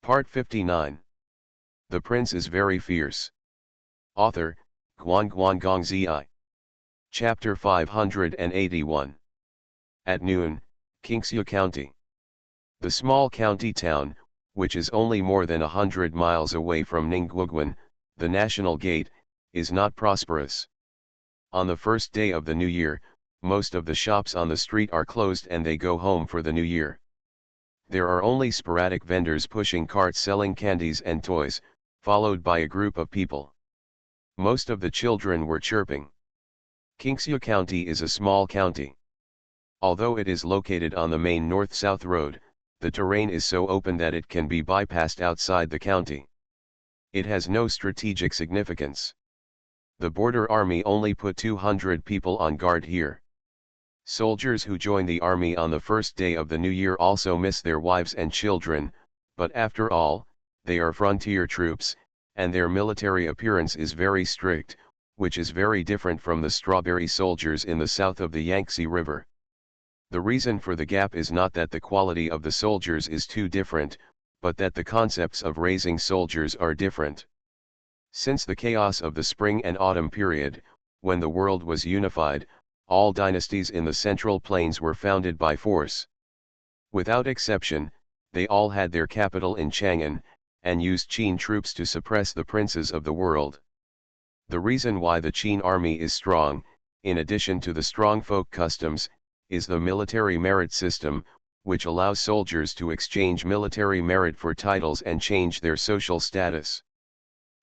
Part 59. The Prince is Very Fierce. Author, Guangguang Zi. Chapter 581. At noon, Qingxia County. The small county town, which is only more than 100 miles away from Ningguoguan, the national gate, is not prosperous. On the first day of the new year, most of the shops on the street are closed and they go home for the new year. There are only sporadic vendors pushing carts selling candies and toys, followed by a group of people. Most of the children were chirping. Qingxia County is a small county. Although it is located on the main north-south road, the terrain is so open that it can be bypassed outside the county. It has no strategic significance. The border army only put 200 people on guard here. Soldiers who join the army on the first day of the new year also miss their wives and children, but after all, they are frontier troops, and their military appearance is very strict, which is very different from the strawberry soldiers in the south of the Yangtze River. The reason for the gap is not that the quality of the soldiers is too different, but that the concepts of raising soldiers are different. Since the chaos of the spring and autumn period, when the world was unified, all dynasties in the Central Plains were founded by force. Without exception, they all had their capital in Chang'an, and used Qin troops to suppress the princes of the world. The reason why the Qin army is strong, in addition to the strong folk customs, is the military merit system, which allows soldiers to exchange military merit for titles and change their social status.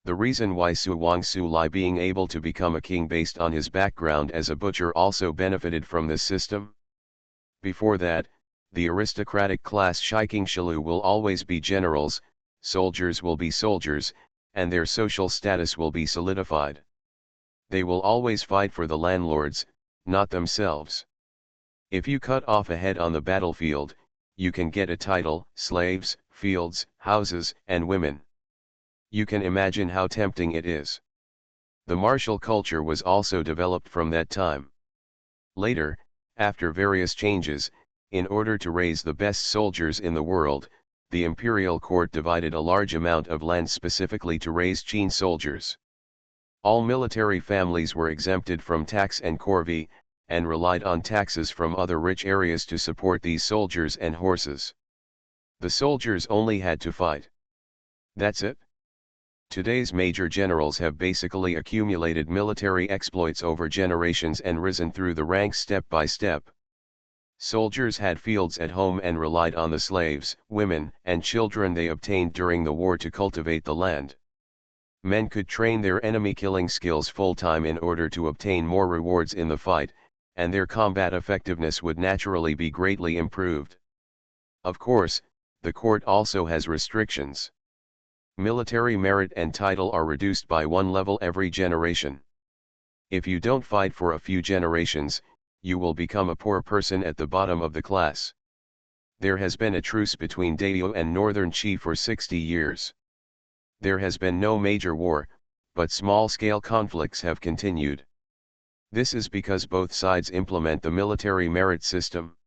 The reason why Su Wangsu being able to become a king based on his background as a butcher also benefited from this system. Before that, the aristocratic class Shiqingshilu will always be generals, soldiers will be soldiers, and their social status will be solidified. They will always fight for the landlords, not themselves. If you cut off a head on the battlefield, you can get a title, slaves, fields, houses, and women. You can imagine how tempting it is. The martial culture was also developed from that time. Later, after various changes, in order to raise the best soldiers in the world, the imperial court divided a large amount of land specifically to raise Qin soldiers. All military families were exempted from tax and corvée, and relied on taxes from other rich areas to support these soldiers and horses. The soldiers only had to fight. That's it. Today's major generals have basically accumulated military exploits over generations and risen through the ranks step by step. Soldiers had fields at home and relied on the slaves, women, and children they obtained during the war to cultivate the land. Men could train their enemy killing skills full-time in order to obtain more rewards in the fight, and their combat effectiveness would naturally be greatly improved. Of course, the court also has restrictions. Military merit and title are reduced by one level every generation. If you don't fight for a few generations, you will become a poor person at the bottom of the class. There has been a truce between Dayo and Northern Qi for 60 years. There has been no major war, but small-scale conflicts have continued. This is because both sides implement the military merit system.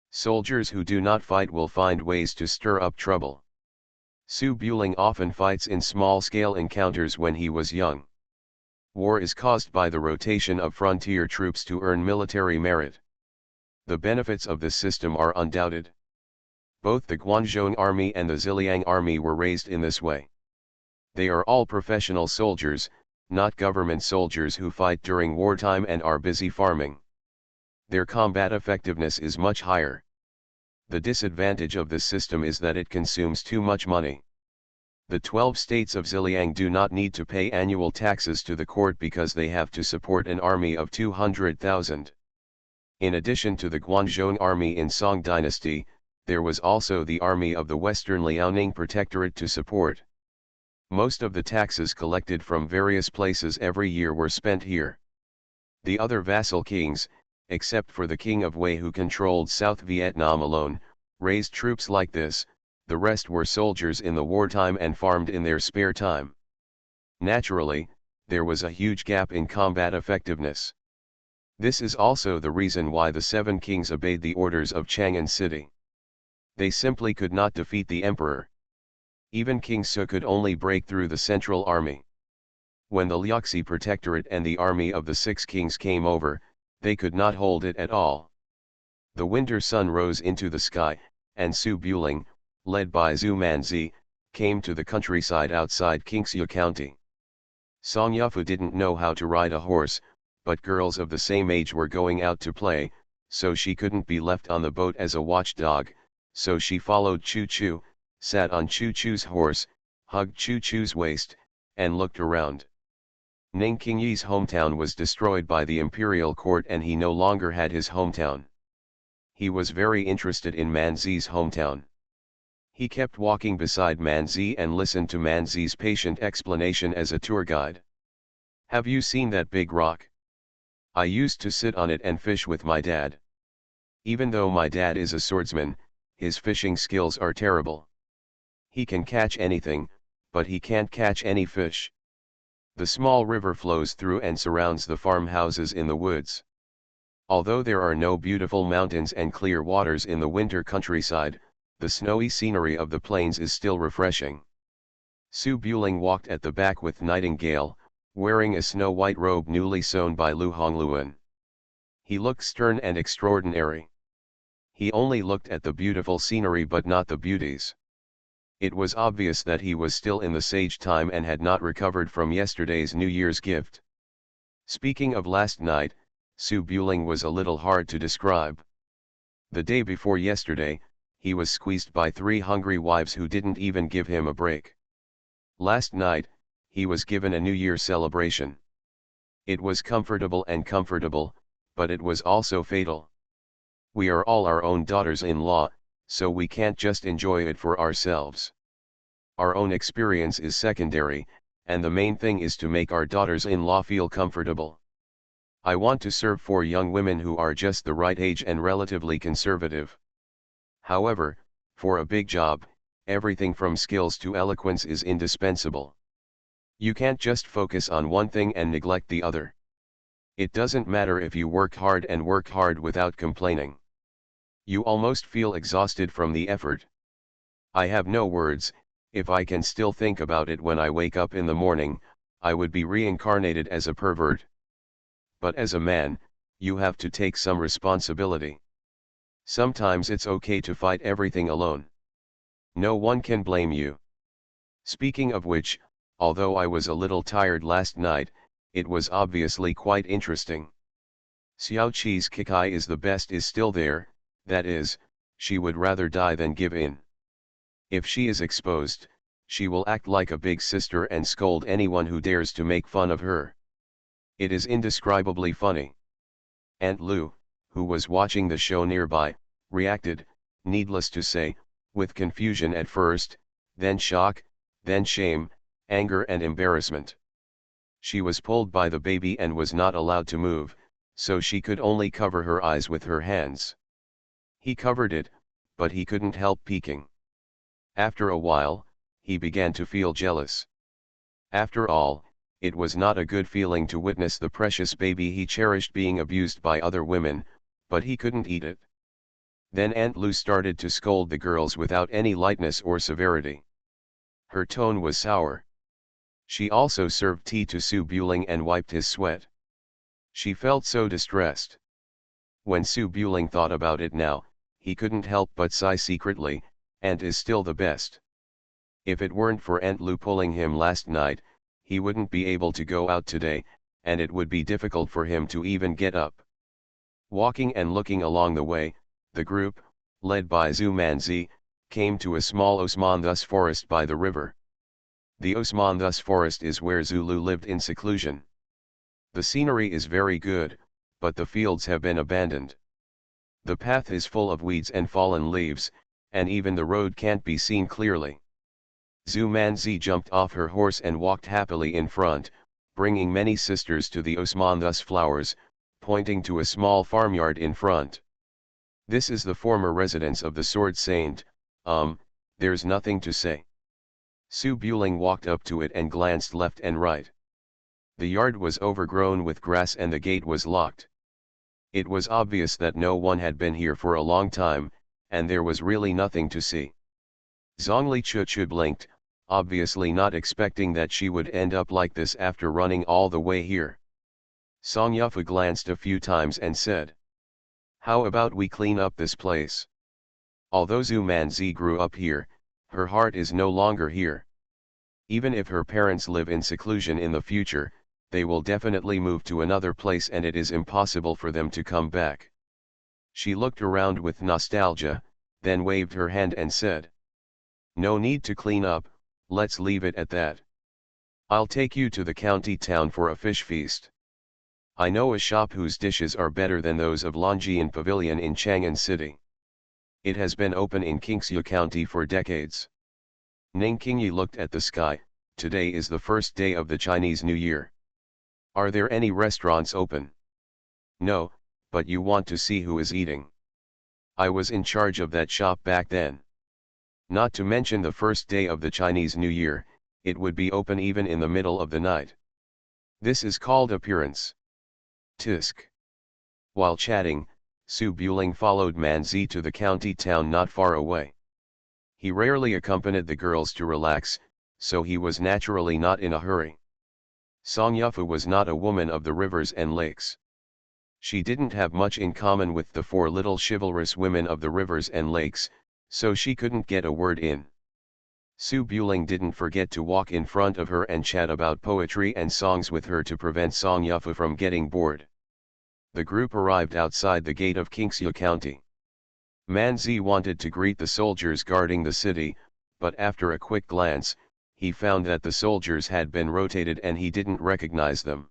Soldiers who do not fight will find ways to stir up trouble. Su Buling often fights in small-scale encounters when he was young. War is caused by the rotation of frontier troops to earn military merit. The benefits of this system are undoubted. Both the Guangzhou army and the Ziliang army were raised in this way. They are all professional soldiers, not government soldiers who fight during wartime and are busy farming. Their combat effectiveness is much higher. The disadvantage of this system is that it consumes too much money. The 12 states of Ziliang do not need to pay annual taxes to the court because they have to support an army of 200,000. In addition to the Guangzhou army in Song Dynasty, there was also the army of the Western Liaoning Protectorate to support. Most of the taxes collected from various places every year were spent here. The other vassal kings, except for the King of Wei who controlled South Vietnam alone, raised troops like this. The rest were soldiers in the wartime and farmed in their spare time. Naturally, there was a huge gap in combat effectiveness. This is also the reason why the 7 kings obeyed the orders of Chang'an city. They simply could not defeat the emperor. Even King Su could only break through the central army. When the Liuxi Protectorate and the army of the Six Kings came over, they could not hold it at all. The winter sun rose into the sky, and Su Buling, led by Zhu Manzi, came to the countryside outside Qingxia County. Song Yufu didn't know how to ride a horse, but girls of the same age were going out to play, so she couldn't be left on the boat as a watchdog, so she followed Chu Chu, sat on Chu Chu's horse, hugged Chu Chu's waist, and looked around. Ning Qingyi's hometown was destroyed by the imperial court and he no longer had his hometown. He was very interested in Manzi's hometown. He kept walking beside Manzi and listened to Manzi's patient explanation as a tour guide. Have you seen that big rock? I used to sit on it and fish with my dad. Even though my dad is a swordsman, his fishing skills are terrible. He can catch anything, but he can't catch any fish. The small river flows through and surrounds the farmhouses in the woods. Although there are no beautiful mountains and clear waters in the winter countryside, the snowy scenery of the plains is still refreshing. Su Buling walked at the back with Nightingale, wearing a snow-white robe newly sewn by Lu Hongluan. He looked stern and extraordinary. He only looked at the beautiful scenery but not the beauties. It was obvious that he was still in the sage time and had not recovered from yesterday's New Year's gift. Speaking of last night, Su Buling was a little hard to describe. The day before yesterday, he was squeezed by 3 hungry wives who didn't even give him a break. Last night, he was given a New Year celebration. It was comfortable, but it was also fatal. We are all our own daughters-in-law, so we can't just enjoy it for ourselves. Our own experience is secondary, and the main thing is to make our daughters-in-law feel comfortable. I want to serve 4 young women who are just the right age and relatively conservative. However, for a big job, everything from skills to eloquence is indispensable. You can't just focus on one thing and neglect the other. It doesn't matter if you work hard without complaining. You almost feel exhausted from the effort. I have no words. If I can still think about it when I wake up in the morning, I would be reincarnated as a pervert. But as a man, you have to take some responsibility. Sometimes it's okay to fight everything alone. No one can blame you. Speaking of which, although I was a little tired last night, it was obviously quite interesting. Xiao Qi's Kikai is the best is still there, that is, she would rather die than give in. If she is exposed, she will act like a big sister and scold anyone who dares to make fun of her. It is indescribably funny. Aunt Lu, who was watching the show nearby, reacted, needless to say, with confusion at first, then shock, then shame, anger and embarrassment. She was pulled by the baby and was not allowed to move, so she could only cover her eyes with her hands. He covered it, but he couldn't help peeking. After a while, he began to feel jealous. After all, it was not a good feeling to witness the precious baby he cherished being abused by other women, but he couldn't eat it. Then Aunt Lu started to scold the girls without any lightness or severity. Her tone was sour. She also served tea to Su Buling and wiped his sweat. She felt so distressed. When Su Buling thought about it now, he couldn't help but sigh secretly, Aunt is still the best. If it weren't for Aunt Lu pulling him last night, he wouldn't be able to go out today, and it would be difficult for him to even get up. Walking and looking along the way, the group, led by Zhu Manzi, came to a small Osmanthus forest by the river. The Osmanthus forest is where Zulu lived in seclusion. The scenery is very good, but the fields have been abandoned. The path is full of weeds and fallen leaves, and even the road can't be seen clearly. Zhu Manzi jumped off her horse and walked happily in front, bringing many sisters to the Osmanthus flowers, pointing to a small farmyard in front. This is the former residence of the Sword Saint, there's nothing to say. Su Buling walked up to it and glanced left and right. The yard was overgrown with grass and the gate was locked. It was obvious that no one had been here for a long time, and there was really nothing to see. Zhongli Chuchu blinked, obviously not expecting that she would end up like this after running all the way here. Song Yufu glanced a few times and said, "How about we clean up this place?" Although Zhu Manzi grew up here, her heart is no longer here. Even if her parents live in seclusion in the future, they will definitely move to another place and it is impossible for them to come back. She looked around with nostalgia, then waved her hand and said, "No need to clean up, let's leave it at that. I'll take you to the county town for a fish feast. I know a shop whose dishes are better than those of Longjian Pavilion in Chang'an City. It has been open in Qingxia County for decades." Ning Qingyi looked at the sky. Today is the first day of the Chinese New Year. Are there any restaurants open? No, but you want to see who is eating. I was in charge of that shop back then. Not to mention the first day of the Chinese New Year, it would be open even in the middle of the night. This is called appearance. Tisk. While chatting, Su Buling followed Manzi to the county town not far away. He rarely accompanied the girls to relax, so he was naturally not in a hurry. Song Yufu was not a woman of the rivers and lakes. She didn't have much in common with the four little chivalrous women of the rivers and lakes, so she couldn't get a word in. Su Buling didn't forget to walk in front of her and chat about poetry and songs with her to prevent Song Yufu from getting bored. The group arrived outside the gate of Qingxia County. Manzi wanted to greet the soldiers guarding the city, but after a quick glance, he found that the soldiers had been rotated and he didn't recognize them.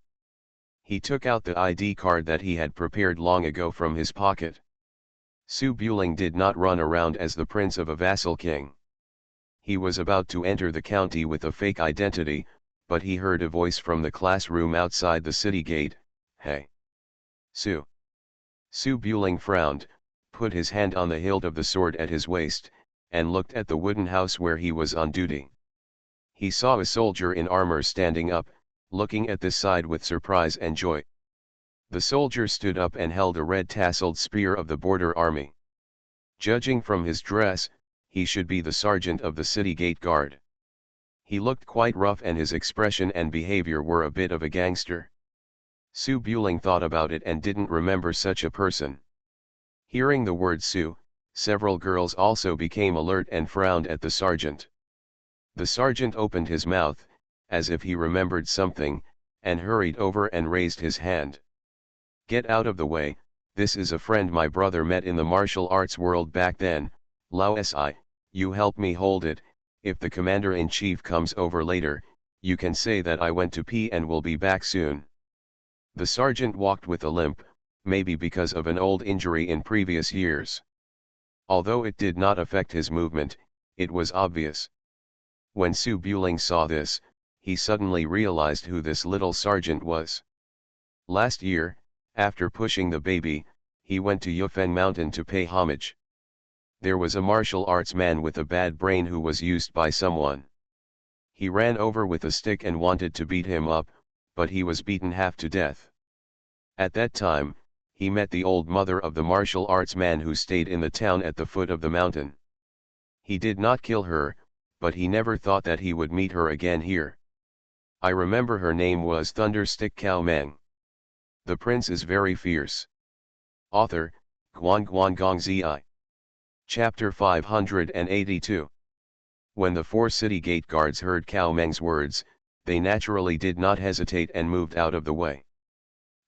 He took out the ID card that he had prepared long ago from his pocket. Su Buling did not run around as the prince of a vassal king. He was about to enter the county with a fake identity, but he heard a voice from the classroom outside the city gate, "Hey! Su." Su Buling frowned, put his hand on the hilt of the sword at his waist, and looked at the wooden house where he was on duty. He saw a soldier in armor standing up, looking at this side with surprise and joy. The soldier stood up and held a red tasseled spear of the border army. Judging from his dress, he should be the sergeant of the city gate guard. He looked quite rough and his expression and behavior were a bit of a gangster. Su Buling thought about it and didn't remember such a person. Hearing the word Su, several girls also became alert and frowned at the sergeant. The sergeant opened his mouth, as if he remembered something, and hurried over and raised his hand. "Get out of the way, this is a friend my brother met in the martial arts world back then. Lao Si, you help me hold it. If the commander-in-chief comes over later, you can say that I went to pee and will be back soon." The sergeant walked with a limp, maybe because of an old injury in previous years. Although it did not affect his movement, it was obvious. When Su Buling saw this, he suddenly realized who this little sergeant was. Last year, after pushing the baby, he went to Yufeng Mountain to pay homage. There was a martial arts man with a bad brain who was used by someone. He ran over with a stick and wanted to beat him up, but he was beaten half to death. At that time, he met the old mother of the martial arts man who stayed in the town at the foot of the mountain. He did not kill her, but he never thought that he would meet her again here. I remember her name was Thunderstick Cao Meng. The prince is very fierce. Author, Guan Gong Zi. Chapter 582. When the four city gate guards heard Cao Meng's words, they naturally did not hesitate and moved out of the way.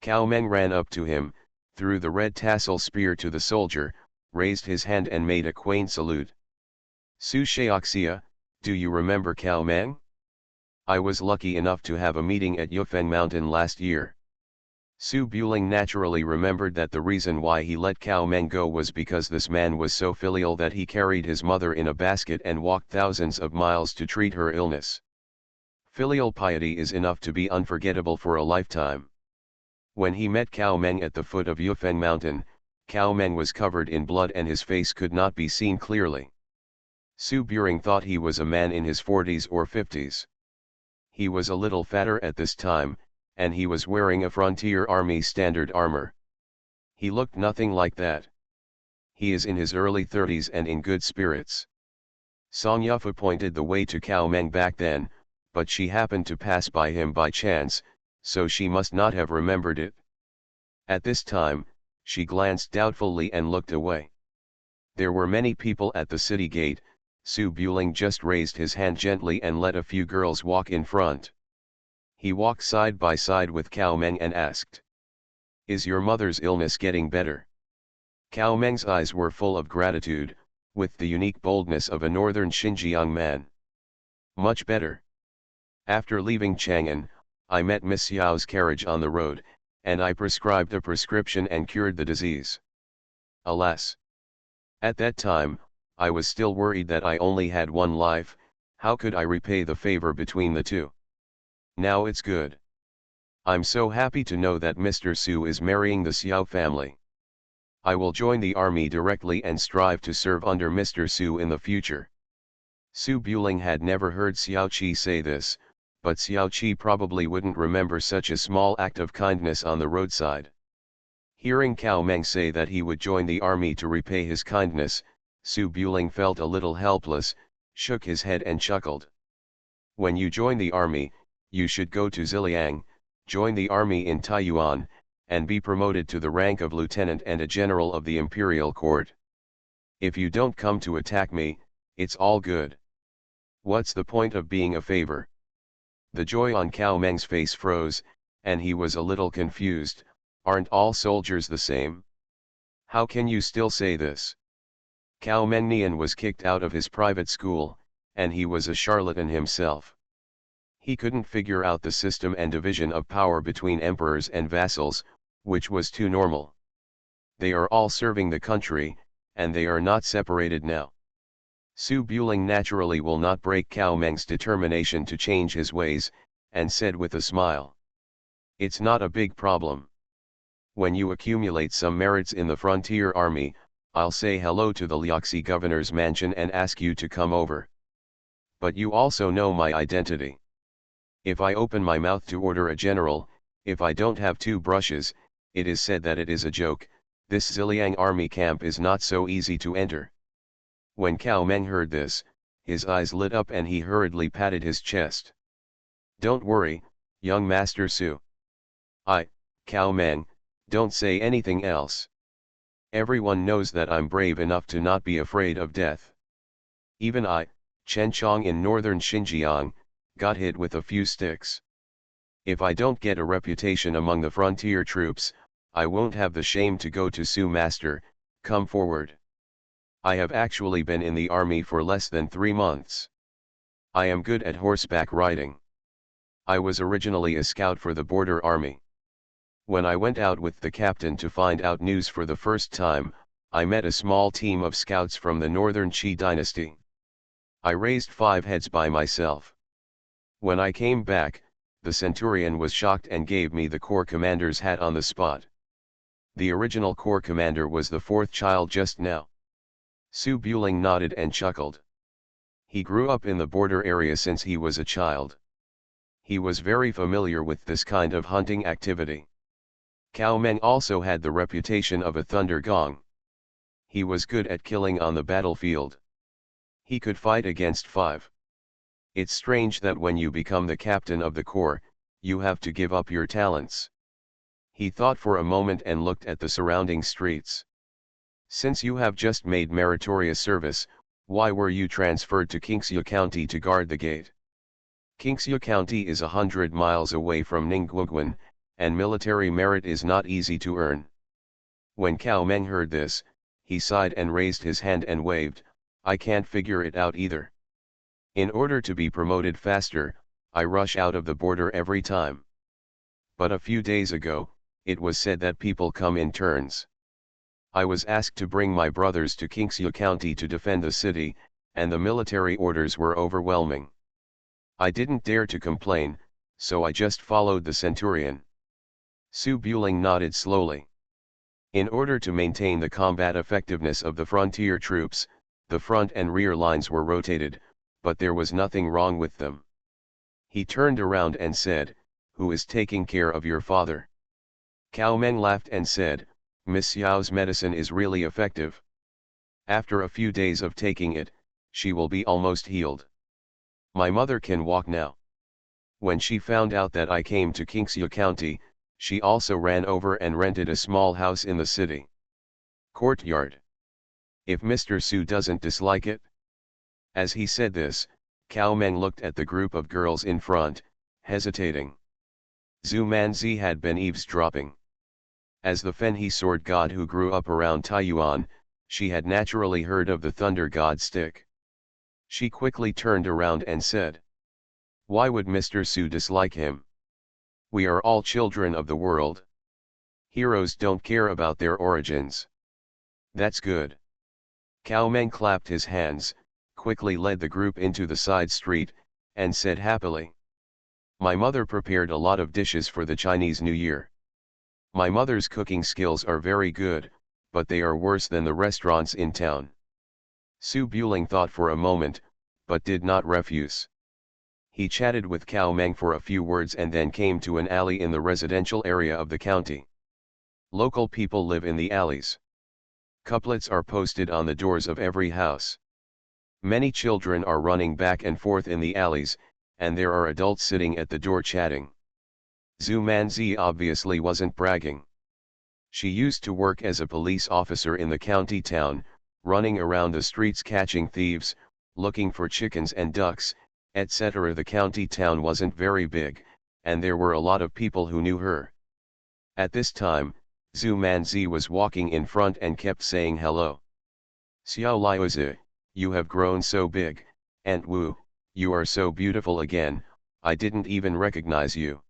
Cao Meng ran up to him, threw the red tassel spear to the soldier, raised his hand and made a quaint salute. "Su Shaoxia, do you remember Cao Meng? I was lucky enough to have a meeting at Yufeng Mountain last year." Su Buling naturally remembered that the reason why he let Cao Meng go was because this man was so filial that he carried his mother in a basket and walked thousands of miles to treat her illness. Filial piety is enough to be unforgettable for a lifetime. When he met Cao Meng at the foot of Yufeng Mountain, Cao Meng was covered in blood and his face could not be seen clearly. Su Buring thought he was a man in his 40s or 50s. He was a little fatter at this time, and he was wearing a Frontier Army standard armor. He looked nothing like that. He is in his early 30s and in good spirits. Song Yufa pointed the way to Cao Meng back then, but she happened to pass by him by chance, so she must not have remembered it. At this time, she glanced doubtfully and looked away. There were many people at the city gate. Su Buling just raised his hand gently and let a few girls walk in front. He walked side by side with Cao Meng and asked, "Is your mother's illness getting better?" Cao Meng's eyes were full of gratitude, with the unique boldness of a northern Xinjiang man. "Much better. After leaving Chang'an, I met Miss Yao's carriage on the road, and I prescribed a prescription and cured the disease. Alas! At that time, I was still worried that I only had one life. How could I repay the favor between the two? Now it's good. I'm so happy to know that Mr. Su is marrying the Xiao family. I will join the army directly and strive to serve under Mr. Su in the future." Su Buling had never heard Xiao Qi say this, but Xiao Qi probably wouldn't remember such a small act of kindness on the roadside. Hearing Cao Meng say that he would join the army to repay his kindness, Su Buling felt a little helpless, shook his head and chuckled. "When you join the army, you should go to Ziliang, join the army in Taiyuan, and be promoted to the rank of lieutenant and a general of the imperial court. If you don't come to attack me, it's all good. What's the point of being a favor?" The joy on Cao Meng's face froze, and he was a little confused. "Aren't all soldiers the same? How can you still say this?" Cao Mengnian was kicked out of his private school, and he was a charlatan himself. He couldn't figure out the system and division of power between emperors and vassals, which was too normal. They are all serving the country, and they are not separated now. Su Buling naturally will not break Cao Meng's determination to change his ways, and said with a smile, "It's not a big problem. When you accumulate some merits in the frontier army, I'll say hello to the Liaoxi governor's mansion and ask you to come over. But you also know my identity. If I open my mouth to order a general, if I don't have two brushes, it is said that it is a joke. This Ziliang army camp is not so easy to enter." When Cao Meng heard this, his eyes lit up and he hurriedly patted his chest. "Don't worry, young Master Su. Cao Meng, don't say anything else. Everyone knows that I'm brave enough to not be afraid of death. Even I, Chen Chong in northern Xinjiang, got hit with a few sticks. If I don't get a reputation among the frontier troops, I won't have the shame to go to Su Master. Come forward. I have actually been in the army for less than 3 months. I am good at horseback riding. I was originally a scout for the border army. When I went out with the captain to find out news for the first time, I met a small team of scouts from the northern Qi dynasty. I raised 5 heads by myself. When I came back, the centurion was shocked and gave me the corps commander's hat on the spot. The original corps commander was the 4th child just now." Su Buling nodded and chuckled. He grew up in the border area since he was a child. He was very familiar with this kind of hunting activity. Cao Meng also had the reputation of a thunder gong. He was good at killing on the battlefield. He could fight against 5. It's strange that when you become the captain of the corps, you have to give up your talents. He thought for a moment and looked at the surrounding streets. "Since you have just made meritorious service, why were you transferred to Qingxia County to guard the gate? Qingxia County is 100 miles away from Ningguoguan, and military merit is not easy to earn." When Cao Meng heard this, he sighed and raised his hand and waved, "I can't figure it out either. In order to be promoted faster, I rush out of the border every time. But a few days ago, it was said that people come in turns. I was asked to bring my brothers to Qingxia County to defend the city, and the military orders were overwhelming. I didn't dare to complain, so I just followed the centurion." Su Buling nodded slowly. In order to maintain the combat effectiveness of the frontier troops, the front and rear lines were rotated, but there was nothing wrong with them. He turned around and said, "Who is taking care of your father?" Cao Meng laughed and said, "Miss Yao's medicine is really effective. After a few days of taking it, she will be almost healed. My mother can walk now. When she found out that I came to Qingxia County, she also ran over and rented a small house in the city. Courtyard. If Mr. Su doesn't dislike it. As he said this, Cao Meng looked at the group of girls in front, hesitating. Zhu Manzi had been eavesdropping. As the Fenhe sword god who grew up around Taiyuan, she had naturally heard of the thunder god stick. She quickly turned around and said, "Why would Mr. Su dislike him? We are all children of the world. Heroes don't care about their origins." "That's good." Cao Meng clapped his hands, quickly led the group into the side street, and said happily, "My mother prepared a lot of dishes for the Chinese New Year. My mother's cooking skills are very good, but they are worse than the restaurants in town." Su Buling thought for a moment, but did not refuse. He chatted with Cao Meng for a few words and then came to an alley in the residential area of the county. Local people live in the alleys. Couplets are posted on the doors of every house. Many children are running back and forth in the alleys, and there are adults sitting at the door chatting. Zhu Manzi obviously wasn't bragging. She used to work as a police officer in the county town, running around the streets catching thieves, looking for chickens and ducks, etc. The county town wasn't very big, and there were a lot of people who knew her. At this time, Zhu Manzi was walking in front and kept saying hello. "Xiao Liuzi, you have grown so big, Aunt Wu, you are so beautiful again, I didn't even recognize you."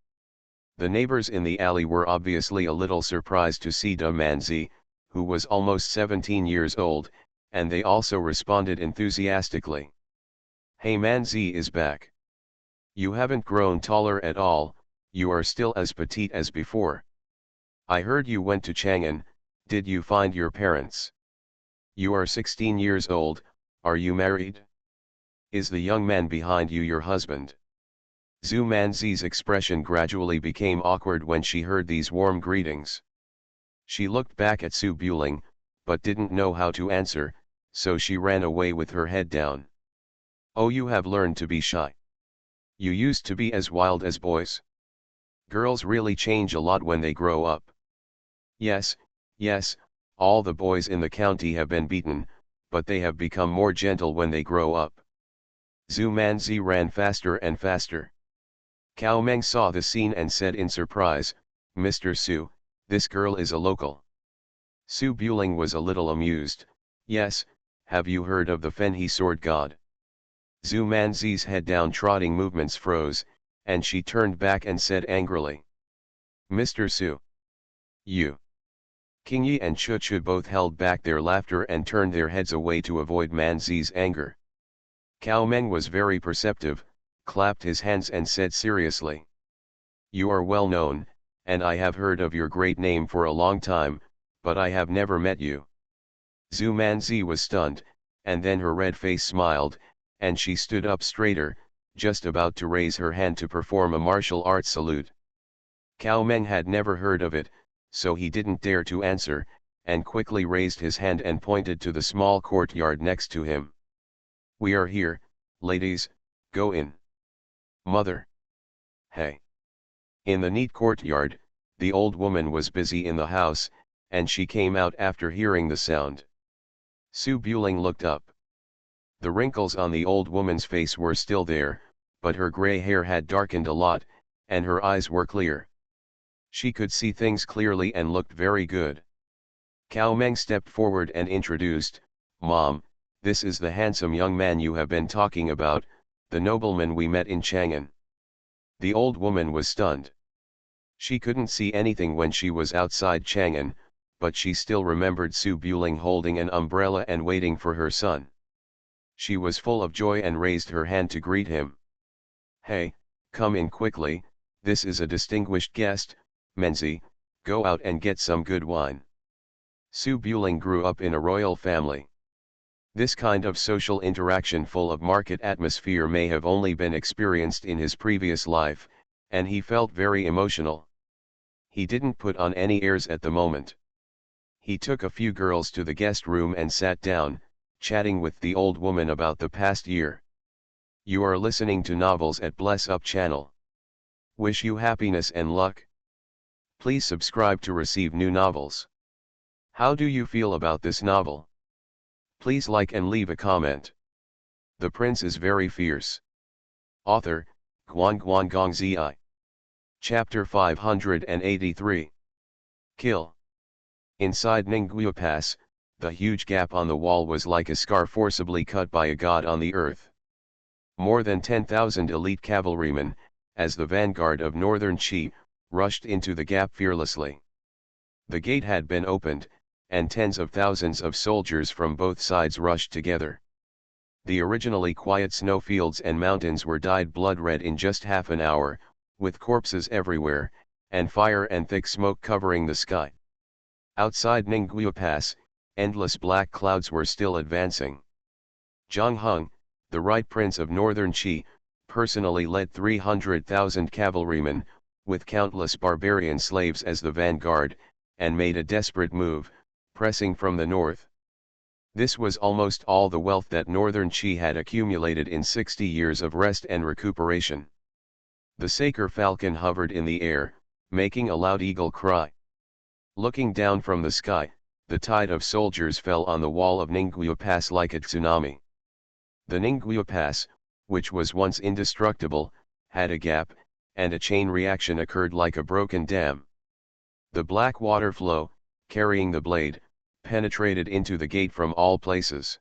The neighbors in the alley were obviously a little surprised to see Zhu Manzi, who was almost 17 years old, and they also responded enthusiastically. "Hey, Manzi is back. You haven't grown taller at all, you are still as petite as before. I heard you went to Chang'an, did you find your parents? You are 16 years old, are you married? Is the young man behind you your husband?" Zhu Manzi's expression gradually became awkward when she heard these warm greetings. She looked back at Su Buling, but didn't know how to answer, so she ran away with her head down. "Oh, you have learned to be shy. You used to be as wild as boys. Girls really change a lot when they grow up." Yes, all the boys in the county have been beaten, but they have become more gentle when they grow up." Zhu Manzi ran faster and faster. Cao Meng saw the scene and said in surprise, "Mr. Su, this girl is a local." Su Buling was a little amused. "Yes, have you heard of the Fenhe sword god?" Zhu Manzi's head down-trotting movements froze, and she turned back and said angrily, "Mr. Su. You." Qingyi and Chuchu both held back their laughter and turned their heads away to avoid Manzi's anger. Cao Meng was very perceptive, clapped his hands and said seriously, "You are well known, and I have heard of your great name for a long time, but I have never met you." Zhu Manzi was stunned, and then her red face smiled, and she stood up straighter, just about to raise her hand to perform a martial arts salute. Cao Meng had never heard of it, so he didn't dare to answer, and quickly raised his hand and pointed to the small courtyard next to him. "We are here, ladies, go in." "Mother." "Hey." In the neat courtyard, the old woman was busy in the house, and she came out after hearing the sound. Su Buling looked up. The wrinkles on the old woman's face were still there, but her gray hair had darkened a lot, and her eyes were clear. She could see things clearly and looked very good. Cao Meng stepped forward and introduced, "Mom, this is the handsome young man you have been talking about, the nobleman we met in Chang'an." The old woman was stunned. She couldn't see anything when she was outside Chang'an, but she still remembered Su Buling holding an umbrella and waiting for her son. She was full of joy and raised her hand to greet him. "Hey, come in quickly, this is a distinguished guest, Menzi, go out and get some good wine." Su Buling grew up in a royal family. This kind of social interaction full of market atmosphere may have only been experienced in his previous life, and he felt very emotional. He didn't put on any airs at the moment. He took a few girls to the guest room and sat down, chatting with the old woman about the past year. You are listening to Novels at Bless Up channel. Wish you happiness and luck. Please subscribe to receive new novels. How do you feel about this novel? Please like and leave a comment. The Prince is Very Fierce. Author, Guan Zi. Chapter 583. Kill. Inside Ningguo Pass, the huge gap on the wall was like a scar forcibly cut by a god on the earth. More than 10,000 elite cavalrymen, as the vanguard of northern Qi, rushed into the gap fearlessly. The gate had been opened, and tens of thousands of soldiers from both sides rushed together. The originally quiet snowfields and mountains were dyed blood red in just half an hour, with corpses everywhere, and fire and thick smoke covering the sky. Outside Ningguo Pass, endless black clouds were still advancing. Zhang Heng, the right prince of northern Qi, personally led 300,000 cavalrymen, with countless barbarian slaves as the vanguard, and made a desperate move, pressing from the north. This was almost all the wealth that northern Qi had accumulated in 60 years of rest and recuperation. The Saker falcon hovered in the air, making a loud eagle cry. Looking down from the sky, the tide of soldiers fell on the wall of Ningguo Pass like a tsunami. The Ningguo Pass, which was once indestructible, had a gap, and a chain reaction occurred like a broken dam. The black water flow, carrying the blade, penetrated into the gate from all places.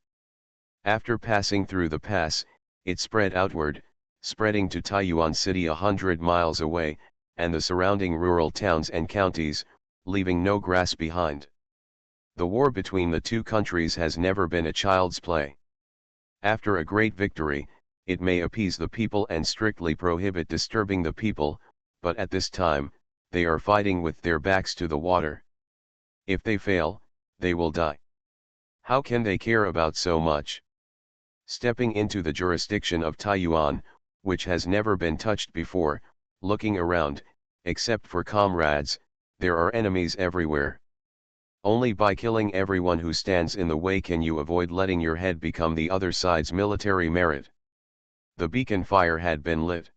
After passing through the pass, it spread outward, spreading to Taiyuan City 100 miles away, and the surrounding rural towns and counties, leaving no grass behind. The war between the two countries has never been a child's play. After a great victory, it may appease the people and strictly prohibit disturbing the people, but at this time, they are fighting with their backs to the water. If they fail, they will die. How can they care about so much? Stepping into the jurisdiction of Taiyuan, which has never been touched before, looking around, except for comrades, there are enemies everywhere. Only by killing everyone who stands in the way can you avoid letting your head become the other side's military merit. The beacon fire had been lit.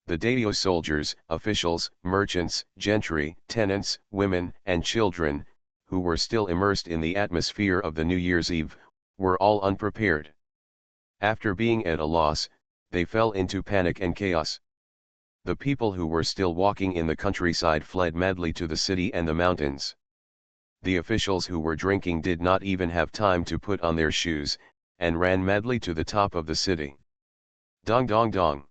The daimyo soldiers, officials, merchants, gentry, tenants, women, and children, who were still immersed in the atmosphere of the New Year's Eve, were all unprepared. After being at a loss, they fell into panic and chaos. The people who were still walking in the countryside fled madly to the city and the mountains. The officials who were drinking did not even have time to put on their shoes, and ran madly to the top of the city. Dong dong dong.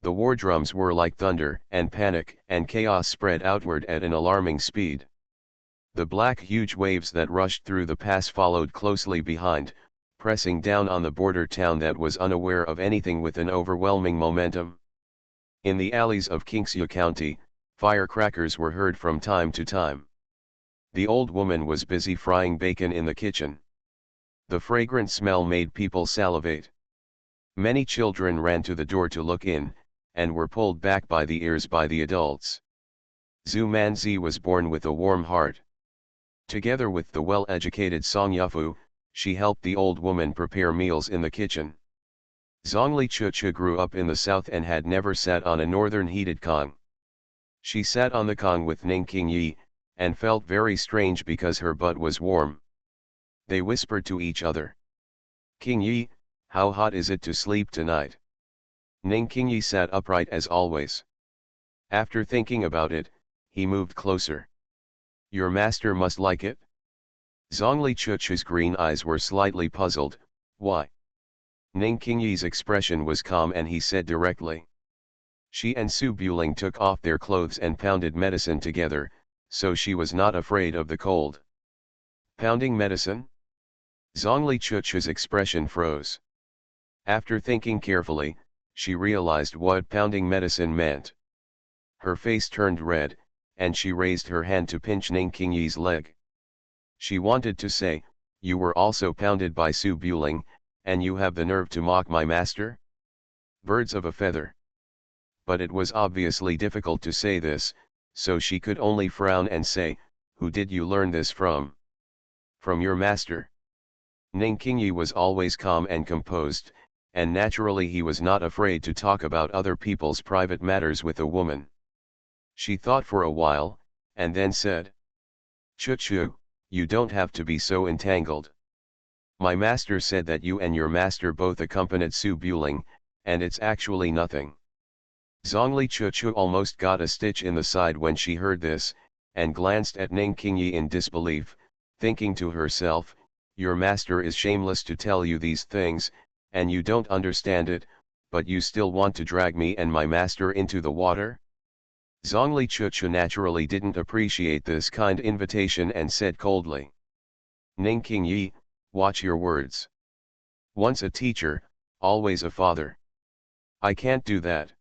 The war drums were like thunder, and panic and chaos spread outward at an alarming speed. The black huge waves that rushed through the pass followed closely behind, pressing down on the border town that was unaware of anything with an overwhelming momentum. In the alleys of Qingxia County, firecrackers were heard from time to time. The old woman was busy frying bacon in the kitchen. The fragrant smell made people salivate. Many children ran to the door to look in, and were pulled back by the ears by the adults. Zhu Manzi was born with a warm heart. Together with the well-educated Song Yufu, she helped the old woman prepare meals in the kitchen. Zhongli Chuchu grew up in the south and had never sat on a northern heated kong. She sat on the kong with Ning Qingyi, and felt very strange because her butt was warm. They whispered to each other. "Qingyi, how hot is it to sleep tonight?" Ning Qingyi sat upright as always. After thinking about it, he moved closer. "Your master must like it?" Zhongli Chuchu's green eyes were slightly puzzled. "Why?" Ning Qingyi's expression was calm and he said directly. She and Su Buling took off their clothes and pounded medicine together, so she was not afraid of the cold. Pounding medicine? Zhongli Chuchu's expression froze. After thinking carefully, she realized what pounding medicine meant. Her face turned red, and she raised her hand to pinch Ning Qingyi's leg. She wanted to say, "You were also pounded by Su Buling, and you have the nerve to mock my master?" Birds of a feather. But it was obviously difficult to say this, so she could only frown and say, "Who did you learn this from?" "From your master." Ning Qingyi was always calm and composed, and naturally he was not afraid to talk about other people's private matters with a woman. She thought for a while, and then said, "Chu, you don't have to be so entangled. My master said that you and your master both accompanied Su Buling, and it's actually nothing." Zhongli Chu almost got a stitch in the side when she heard this, and glanced at Ning Qingyi in disbelief, thinking to herself, "Your master is shameless to tell you these things, and you don't understand it, but you still want to drag me and my master into the water?" Zhongli Chu naturally didn't appreciate this kind invitation and said coldly, "Ning Qingyi, watch your words. Once a teacher, always a father. I can't do that.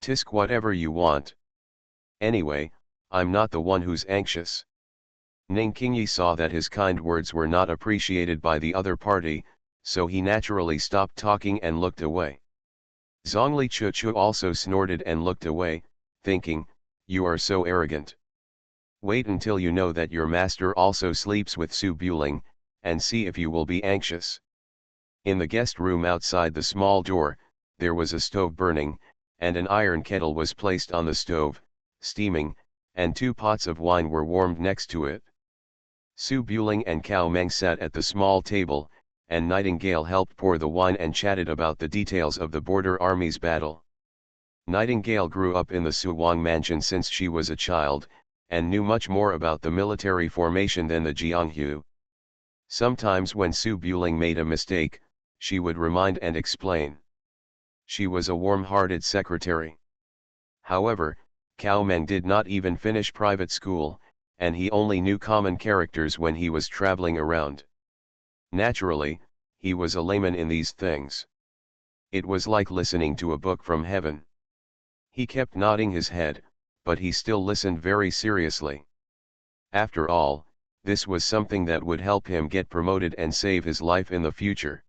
Tisk whatever you want. Anyway, I'm not the one who's anxious." Ning Qingyi saw that his kind words were not appreciated by the other party, so he naturally stopped talking and looked away. Zhongli Chu also snorted and looked away, thinking, "You are so arrogant. Wait until you know that your master also sleeps with Su Buling, and see if you will be anxious." In the guest room outside the small door, there was a stove burning, and an iron kettle was placed on the stove, steaming, and 2 pots of wine were warmed next to it. Su Buling and Cao Meng sat at the small table, and Nightingale helped pour the wine and chatted about the details of the border army's battle. Nightingale grew up in the Suwang mansion since she was a child, and knew much more about the military formation than the Jianghu. Sometimes when Su Buling made a mistake, she would remind and explain. She was a warm-hearted secretary. However, Cao Meng did not even finish private school, and he only knew common characters when he was traveling around. Naturally, he was a layman in these things. It was like listening to a book from heaven. He kept nodding his head, but he still listened very seriously. After all, this was something that would help him get promoted and save his life in the future.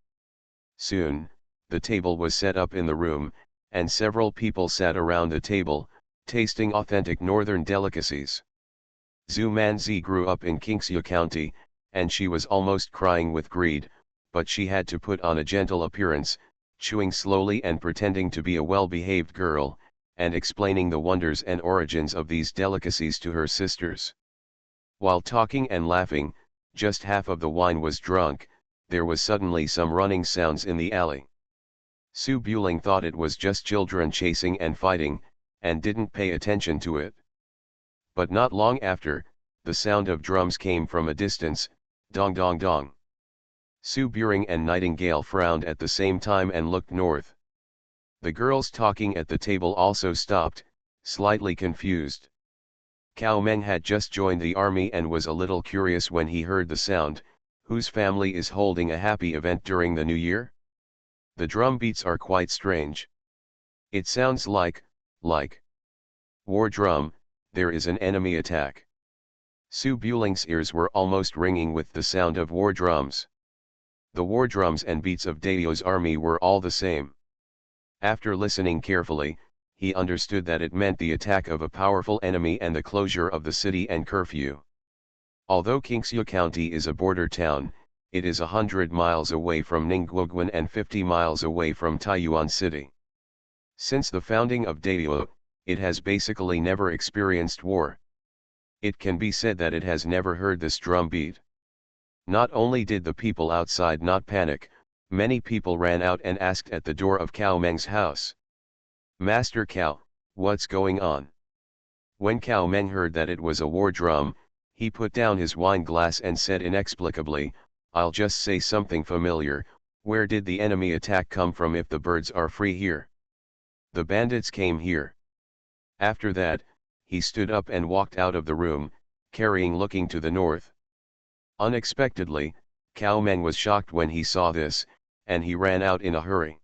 Soon, the table was set up in the room, and several people sat around the table, tasting authentic northern delicacies. Zhu Manzi grew up in Qingxia County, and she was almost crying with greed, but she had to put on a gentle appearance, chewing slowly and pretending to be a well-behaved girl, and explaining the wonders and origins of these delicacies to her sisters. While talking and laughing, just half of the wine was drunk, there was suddenly some running sounds in the alley. Su Buling thought it was just children chasing and fighting, and didn't pay attention to it. But not long after, the sound of drums came from a distance, dong dong dong. Su Buring and Nightingale frowned at the same time and looked north. The girls talking at the table also stopped, slightly confused. Cao Meng had just joined the army and was a little curious when he heard the sound. Whose family is holding a happy event during the new year? The drum beats are quite strange. It sounds like war drum, there is an enemy attack. Su Buling's ears were almost ringing with the sound of war drums. The war drums and beats of Dao's army were all the same. After listening carefully, he understood that it meant the attack of a powerful enemy and the closure of the city and curfew. Although Qingxia County is a border town, it is 100 miles away from Ningguoguan and 50 miles away from Taiyuan City. Since the founding of Dao, it has basically never experienced war. It can be said that it has never heard this drum beat. Not only did the people outside not panic, many people ran out and asked at the door of Cao Meng's house, "Master Cao, what's going on?" When Cao Meng heard that it was a war drum, he put down his wine glass and said inexplicably, "I'll just say something familiar, where did the enemy attack come from if the birds are free here? The bandits came here." After that, he stood up and walked out of the room, looking to the north. Unexpectedly, Cao Meng was shocked when he saw this, and he ran out in a hurry.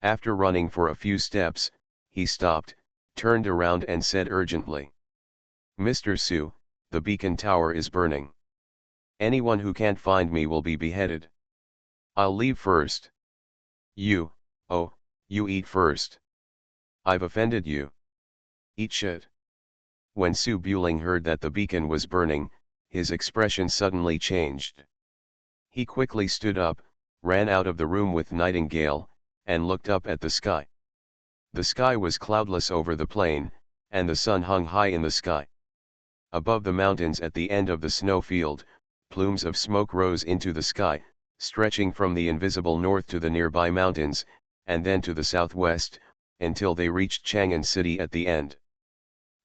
After running for a few steps, he stopped, turned around and said urgently, "Mr. Su, the beacon tower is burning. Anyone who can't find me will be beheaded. I'll leave first. You eat first. I've offended you. Eat shit." When Su Buling heard that the beacon was burning, his expression suddenly changed. He quickly stood up, ran out of the room with Nightingale, and looked up at the sky. The sky was cloudless over the plain, and the sun hung high in the sky. Above the mountains at the end of the snow field, plumes of smoke rose into the sky, stretching from the invisible north to the nearby mountains, and then to the southwest, until they reached Chang'an City at the end.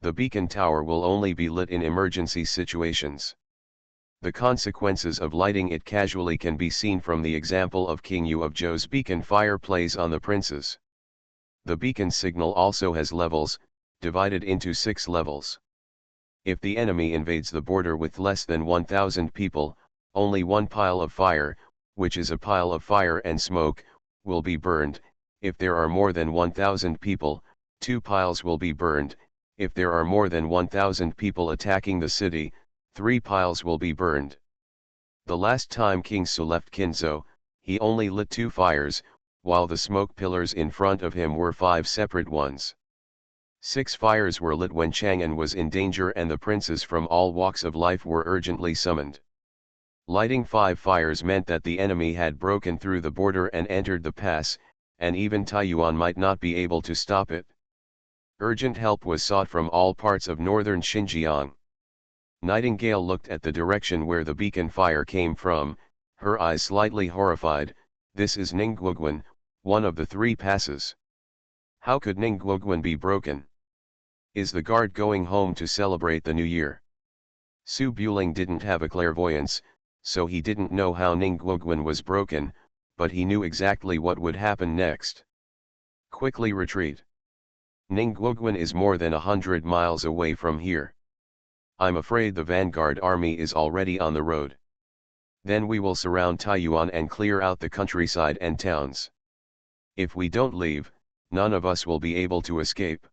The beacon tower will only be lit in emergency situations. The consequences of lighting it casually can be seen from the example of King Yu of Zhou's beacon fire plays on the princes. The beacon signal also has levels, divided into 6 levels. If the enemy invades the border with less than 1,000 people, only one pile of fire, which is a pile of fire and smoke, will be burned. If there are more than 1,000 people, 2 piles will be burned. If there are more than 1,000 people attacking the city, 3 piles will be burned. The last time King Su left Qinzhou, he only lit 2 fires, while the smoke pillars in front of him were 5 separate ones. 6 fires were lit when Chang'an was in danger and the princes from all walks of life were urgently summoned. Lighting 5 fires meant that the enemy had broken through the border and entered the pass, and even Taiyuan might not be able to stop it. Urgent help was sought from all parts of northern Xinjiang. Nightingale looked at the direction where the beacon fire came from, her eyes slightly horrified. This is Ningguoguan, one of the 3 passes. How could Ningguoguan be broken? Is the guard going home to celebrate the new year? Su Buling didn't have a clairvoyance, so he didn't know how Ningguoguan was broken, but he knew exactly what would happen next. Quickly retreat. Ningguoguan is more than 100 miles away from here. I'm afraid the vanguard army is already on the road. Then we will surround Taiyuan and clear out the countryside and towns. If we don't leave, none of us will be able to escape.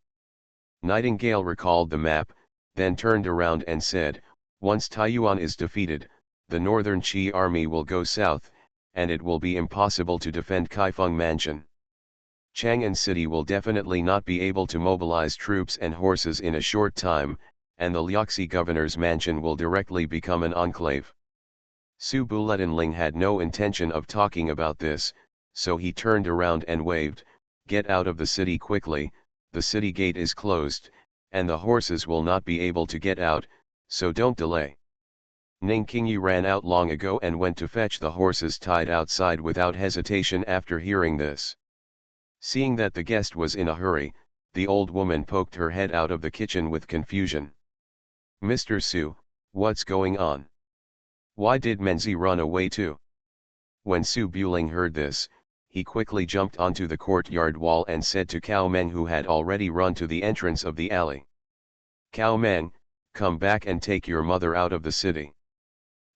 Nightingale recalled the map, then turned around and said, once Taiyuan is defeated, the northern Qi army will go south, and it will be impossible to defend Kaifeng Mansion. Chang'an City will definitely not be able to mobilize troops and horses in a short time, and the Liaoxi governor's mansion will directly become an enclave. Su Buletinling had no intention of talking about this, so he turned around and waved, get out of the city quickly, the city gate is closed, and the horses will not be able to get out, so don't delay. Ning Qingyu ran out long ago and went to fetch the horses tied outside without hesitation after hearing this. Seeing that the guest was in a hurry, the old woman poked her head out of the kitchen with confusion. Mr. Su, what's going on? Why did Menzi run away too? When Su Buling heard this, he quickly jumped onto the courtyard wall and said to Cao Meng, who had already run to the entrance of the alley. Cao Meng, come back and take your mother out of the city.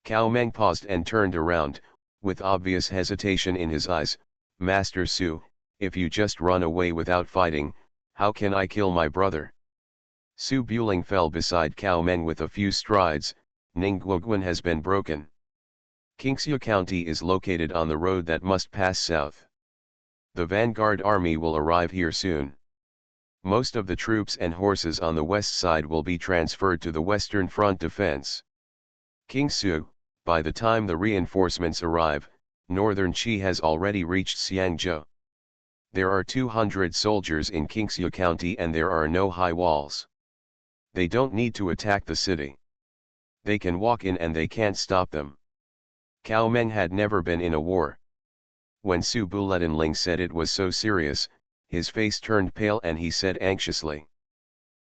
Cao Meng paused and turned around, with obvious hesitation in his eyes. Master Su, if you just run away without fighting, how can I kill my brother? Su Buling fell beside Cao Meng with a few strides. Ningguoguan has been broken. Qingxia County is located on the road that must pass south. The vanguard army will arrive here soon. Most of the troops and horses on the west side will be transferred to the Western Front defense. King Su, by the time the reinforcements arrive, northern Qi has already reached Xiangzhou. There are 200 soldiers in Qingxia County and there are no high walls. They don't need to attack the city. They can walk in and they can't stop them. Cao Meng had never been in a war. When Su Buletinling said it was so serious, his face turned pale and he said anxiously,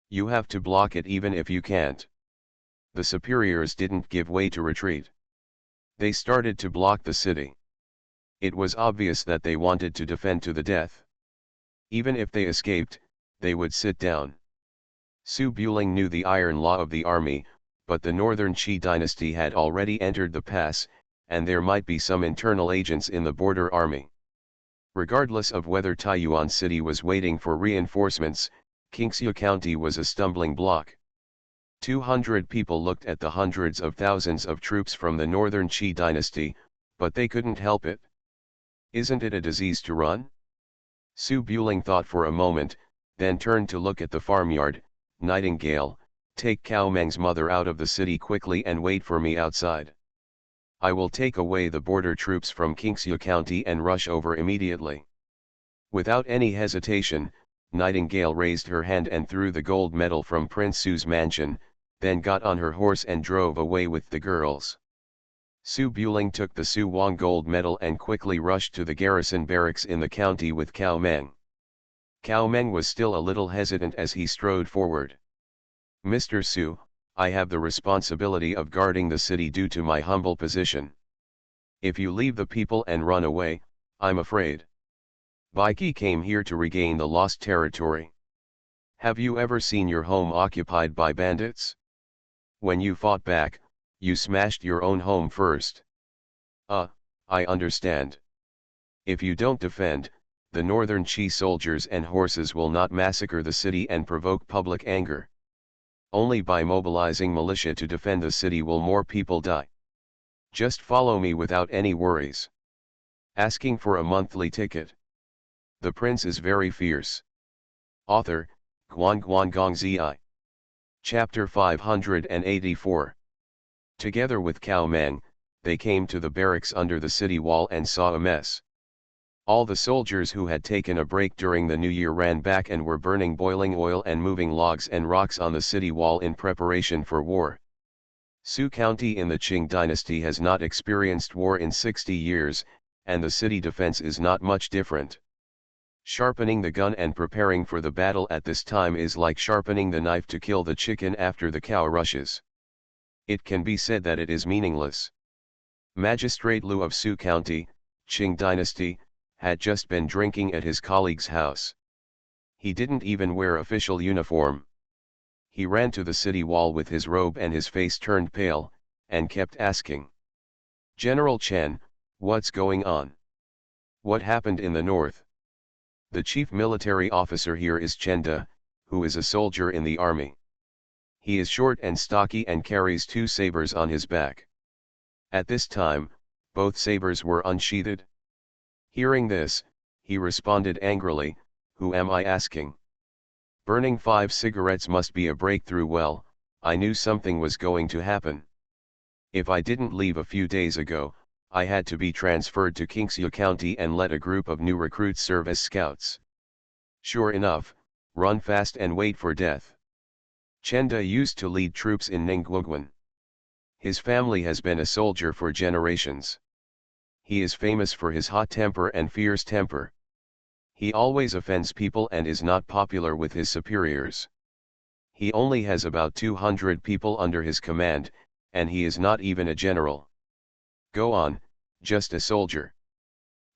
you have to block it even if you can't. The superiors didn't give way to retreat. They started to block the city. It was obvious that they wanted to defend to the death. Even if they escaped, they would sit down. Su Buling knew the iron law of the army, but the northern Qi dynasty had already entered the pass, and there might be some internal agents in the border army. Regardless of whether Taiyuan City was waiting for reinforcements, Qingxia County was a stumbling block. 200 people looked at the hundreds of thousands of troops from the northern Qi dynasty, but they couldn't help it. Isn't it a disease to run? Su Buling thought for a moment, then turned to look at the farmyard. Nightingale, take Cao Meng's mother out of the city quickly and wait for me outside. I will take away the border troops from Qingxia County and rush over immediately. Without any hesitation, Nightingale raised her hand and threw the gold medal from Prince Su's mansion, then got on her horse and drove away with the girls. Su Buling took the Su Wang gold medal and quickly rushed to the garrison barracks in the county with Cao Meng. Cao Meng was still a little hesitant as he strode forward. "Mr. Su, I have the responsibility of guarding the city due to my humble position. If you leave the people and run away, I'm afraid. Baiki came here to regain the lost territory. Have you ever seen your home occupied by bandits? When you fought back, you smashed your own home first." I understand. If you don't defend, the northern Qi soldiers and horses will not massacre the city and provoke public anger. Only by mobilizing militia to defend the city will more people die. Just follow me without any worries. Asking for a monthly ticket. The prince is very fierce. Author, Guan Gong Zi. Chapter 584. Together with Cao Meng, they came to the barracks under the city wall and saw a mess. All the soldiers who had taken a break during the new year ran back and were burning boiling oil and moving logs and rocks on the city wall in preparation for war. Su County in the Qing dynasty has not experienced war in 60 years, and the city defense is not much different. Sharpening the gun and preparing for the battle at this time is like sharpening the knife to kill the chicken after the cow rushes. It can be said that it is meaningless. Magistrate Liu of Su County, Qing dynasty, had just been drinking at his colleague's house. He didn't even wear official uniform. He ran to the city wall with his robe and his face turned pale, and kept asking, "General Chen, what's going on? What happened in the north?" "The chief military officer here is Chen De, who is a soldier in the army. He is short and stocky and carries 2 sabers on his back." At this time, both sabers were unsheathed. Hearing this, he responded angrily, "Who am I asking? Burning 5 cigarettes must be a breakthrough. Well, I knew something was going to happen. If I didn't leave a few days ago, I had to be transferred to Qingxia County and let a group of new recruits serve as scouts. Sure enough, run fast and wait for death." Chen De used to lead troops in Ningguoguan. His family has been a soldier for generations. He is famous for his hot temper and fierce temper. He always offends people and is not popular with his superiors. He only has about 200 people under his command, and he is not even a general. Go on, just a soldier.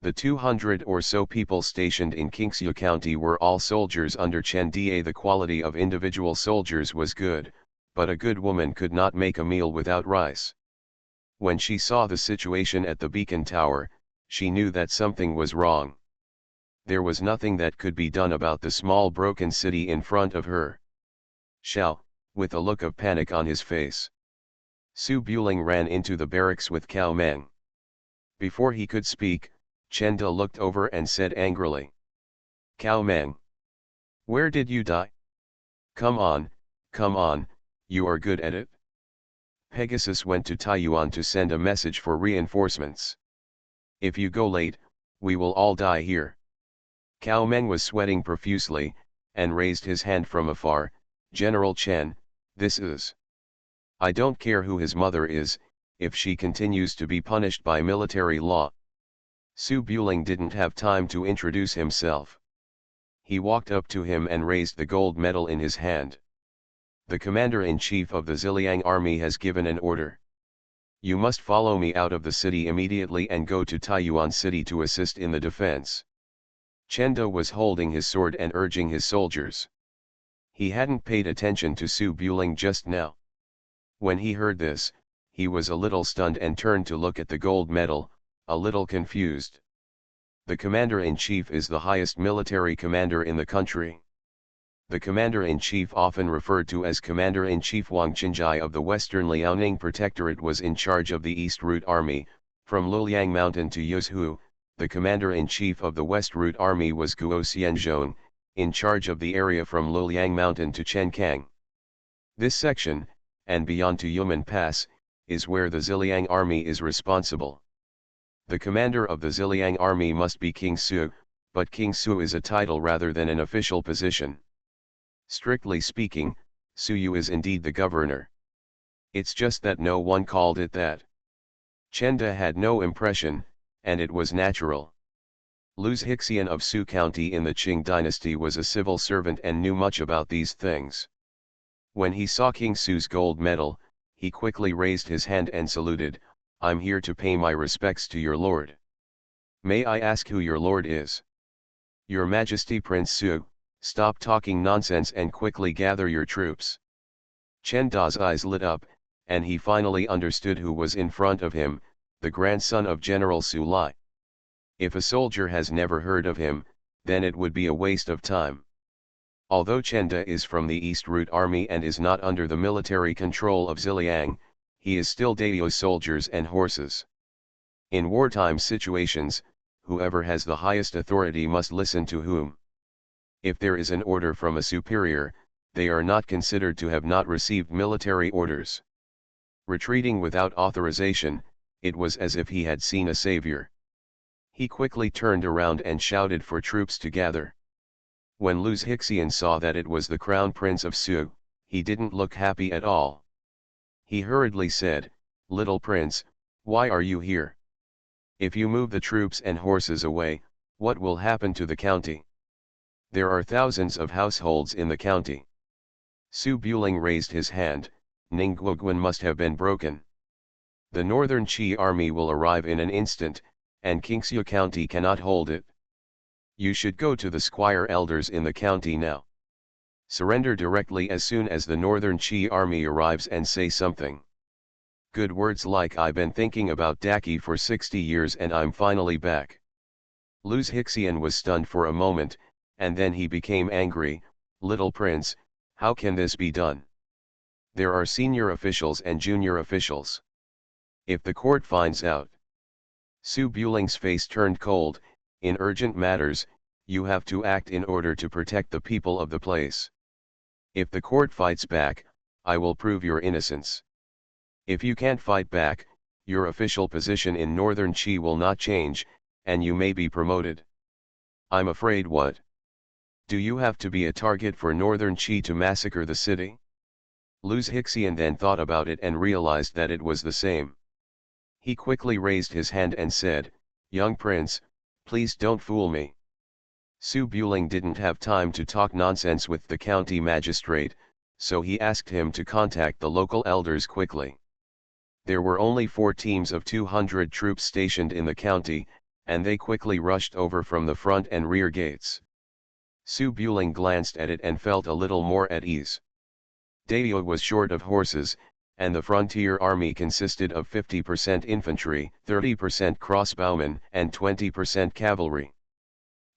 The 200 or so people stationed in Qingxia County were all soldiers under Chen De. The quality of individual soldiers was good, but a good woman could not make a meal without rice. When she saw the situation at the beacon tower, she knew that something was wrong. There was nothing that could be done about the small broken city in front of her. Xiao, with a look of panic on his face. Su Buling ran into the barracks with Cao Meng. Before he could speak, Chen De looked over and said angrily, "Cao Meng, where did you die? Come on, you are good at it." Pegasus went to Taiyuan to send a message for reinforcements. "If you go late, we will all die here." Cao Meng was sweating profusely, and raised his hand from afar. "General Chen, this is. I don't care who his mother is, if she continues to be punished by military law." Su Buling didn't have time to introduce himself. He walked up to him and raised the gold medal in his hand. "The commander-in-chief of the Ziliang army has given an order. You must follow me out of the city immediately and go to Taiyuan city to assist in the defense." Chen De was holding his sword and urging his soldiers. He hadn't paid attention to Su Buling just now. When he heard this, he was a little stunned and turned to look at the gold medal, a little confused. The commander-in-chief is the highest military commander in the country. The commander-in-chief, often referred to as Commander-in-Chief Wang Qinjai of the Western Liaoning Protectorate, was in charge of the East Route Army. From Luliang Mountain to Yuzhou, the commander-in-chief of the West Route Army was Guo Xianzhong, in charge of the area from Luliang Mountain to Chenkang. This section, and beyond to Yumen Pass, is where the Ziliang army is responsible. The commander of the Ziliang army must be King Su, but King Su is a title rather than an official position. Strictly speaking, Su Yu is indeed the governor. It's just that no one called it that. Chenda had no impression, and it was natural. Luz Hixian of Su County in the Qing dynasty was a civil servant and knew much about these things. When he saw King Su's gold medal, he quickly raised his hand and saluted, "I'm here to pay my respects to your lord. May I ask who your lord is?" "Your Majesty Prince Su, stop talking nonsense and quickly gather your troops." Chen Da's eyes lit up, and he finally understood who was in front of him, the grandson of General Su Lai. If a soldier has never heard of him, then it would be a waste of time. Although Chenda is from the East Route Army and is not under the military control of Ziliang, he is still Daio's soldiers and horses. In wartime situations, whoever has the highest authority must listen to whom. If there is an order from a superior, they are not considered to have not received military orders. Retreating without authorization, it was as if he had seen a savior. He quickly turned around and shouted for troops to gather. When Luz Hixian saw that it was the crown prince of Su, he didn't look happy at all. He hurriedly said, "Little prince, why are you here? If you move the troops and horses away, what will happen to the county? There are thousands of households in the county." Su Buling raised his hand. Ningguoguan must have been broken. "The northern Qi army will arrive in an instant, and Qingxia County cannot hold it. You should go to the squire elders in the county now. Surrender directly as soon as the northern Qi army arrives and say something. Good words like 'I've been thinking about Daki for 60 years and I'm finally back.'" Luz Hixian was stunned for a moment, and then he became angry. "Little prince, how can this be done? There are senior officials and junior officials. If the court finds out..." Su Buling's face turned cold. "In urgent matters, you have to act in order to protect the people of the place. If the court fights back, I will prove your innocence. If you can't fight back, your official position in northern Qi will not change, and you may be promoted." "I'm afraid what? Do you have to be a target for northern Qi to massacre the city?" Luz Hixian then thought about it and realized that it was the same. He quickly raised his hand and said, "Young prince, please don't fool me." Su Buling didn't have time to talk nonsense with the county magistrate, so he asked him to contact the local elders quickly. There were only 4 teams of 200 troops stationed in the county, and they quickly rushed over from the front and rear gates. Su Buling glanced at it and felt a little more at ease. Daio was short of horses, and the frontier army consisted of 50% infantry, 30% crossbowmen, and 20% cavalry.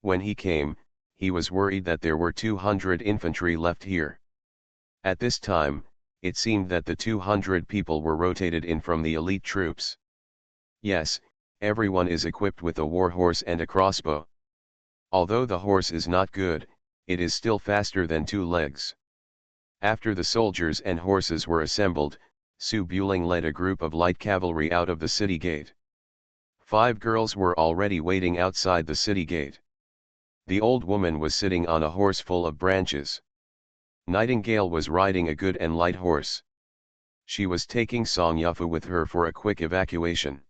When he came, he was worried that there were 200 infantry left here. At this time, it seemed that the 200 people were rotated in from the elite troops. Yes, everyone is equipped with a war horse and a crossbow. Although the horse is not good, it is still faster than 2 legs. After the soldiers and horses were assembled, Su Buling led a group of light cavalry out of the city gate. 5 girls were already waiting outside the city gate. The old woman was sitting on a horse full of branches. Nightingale was riding a good and light horse. She was taking Song Yufu with her for a quick evacuation.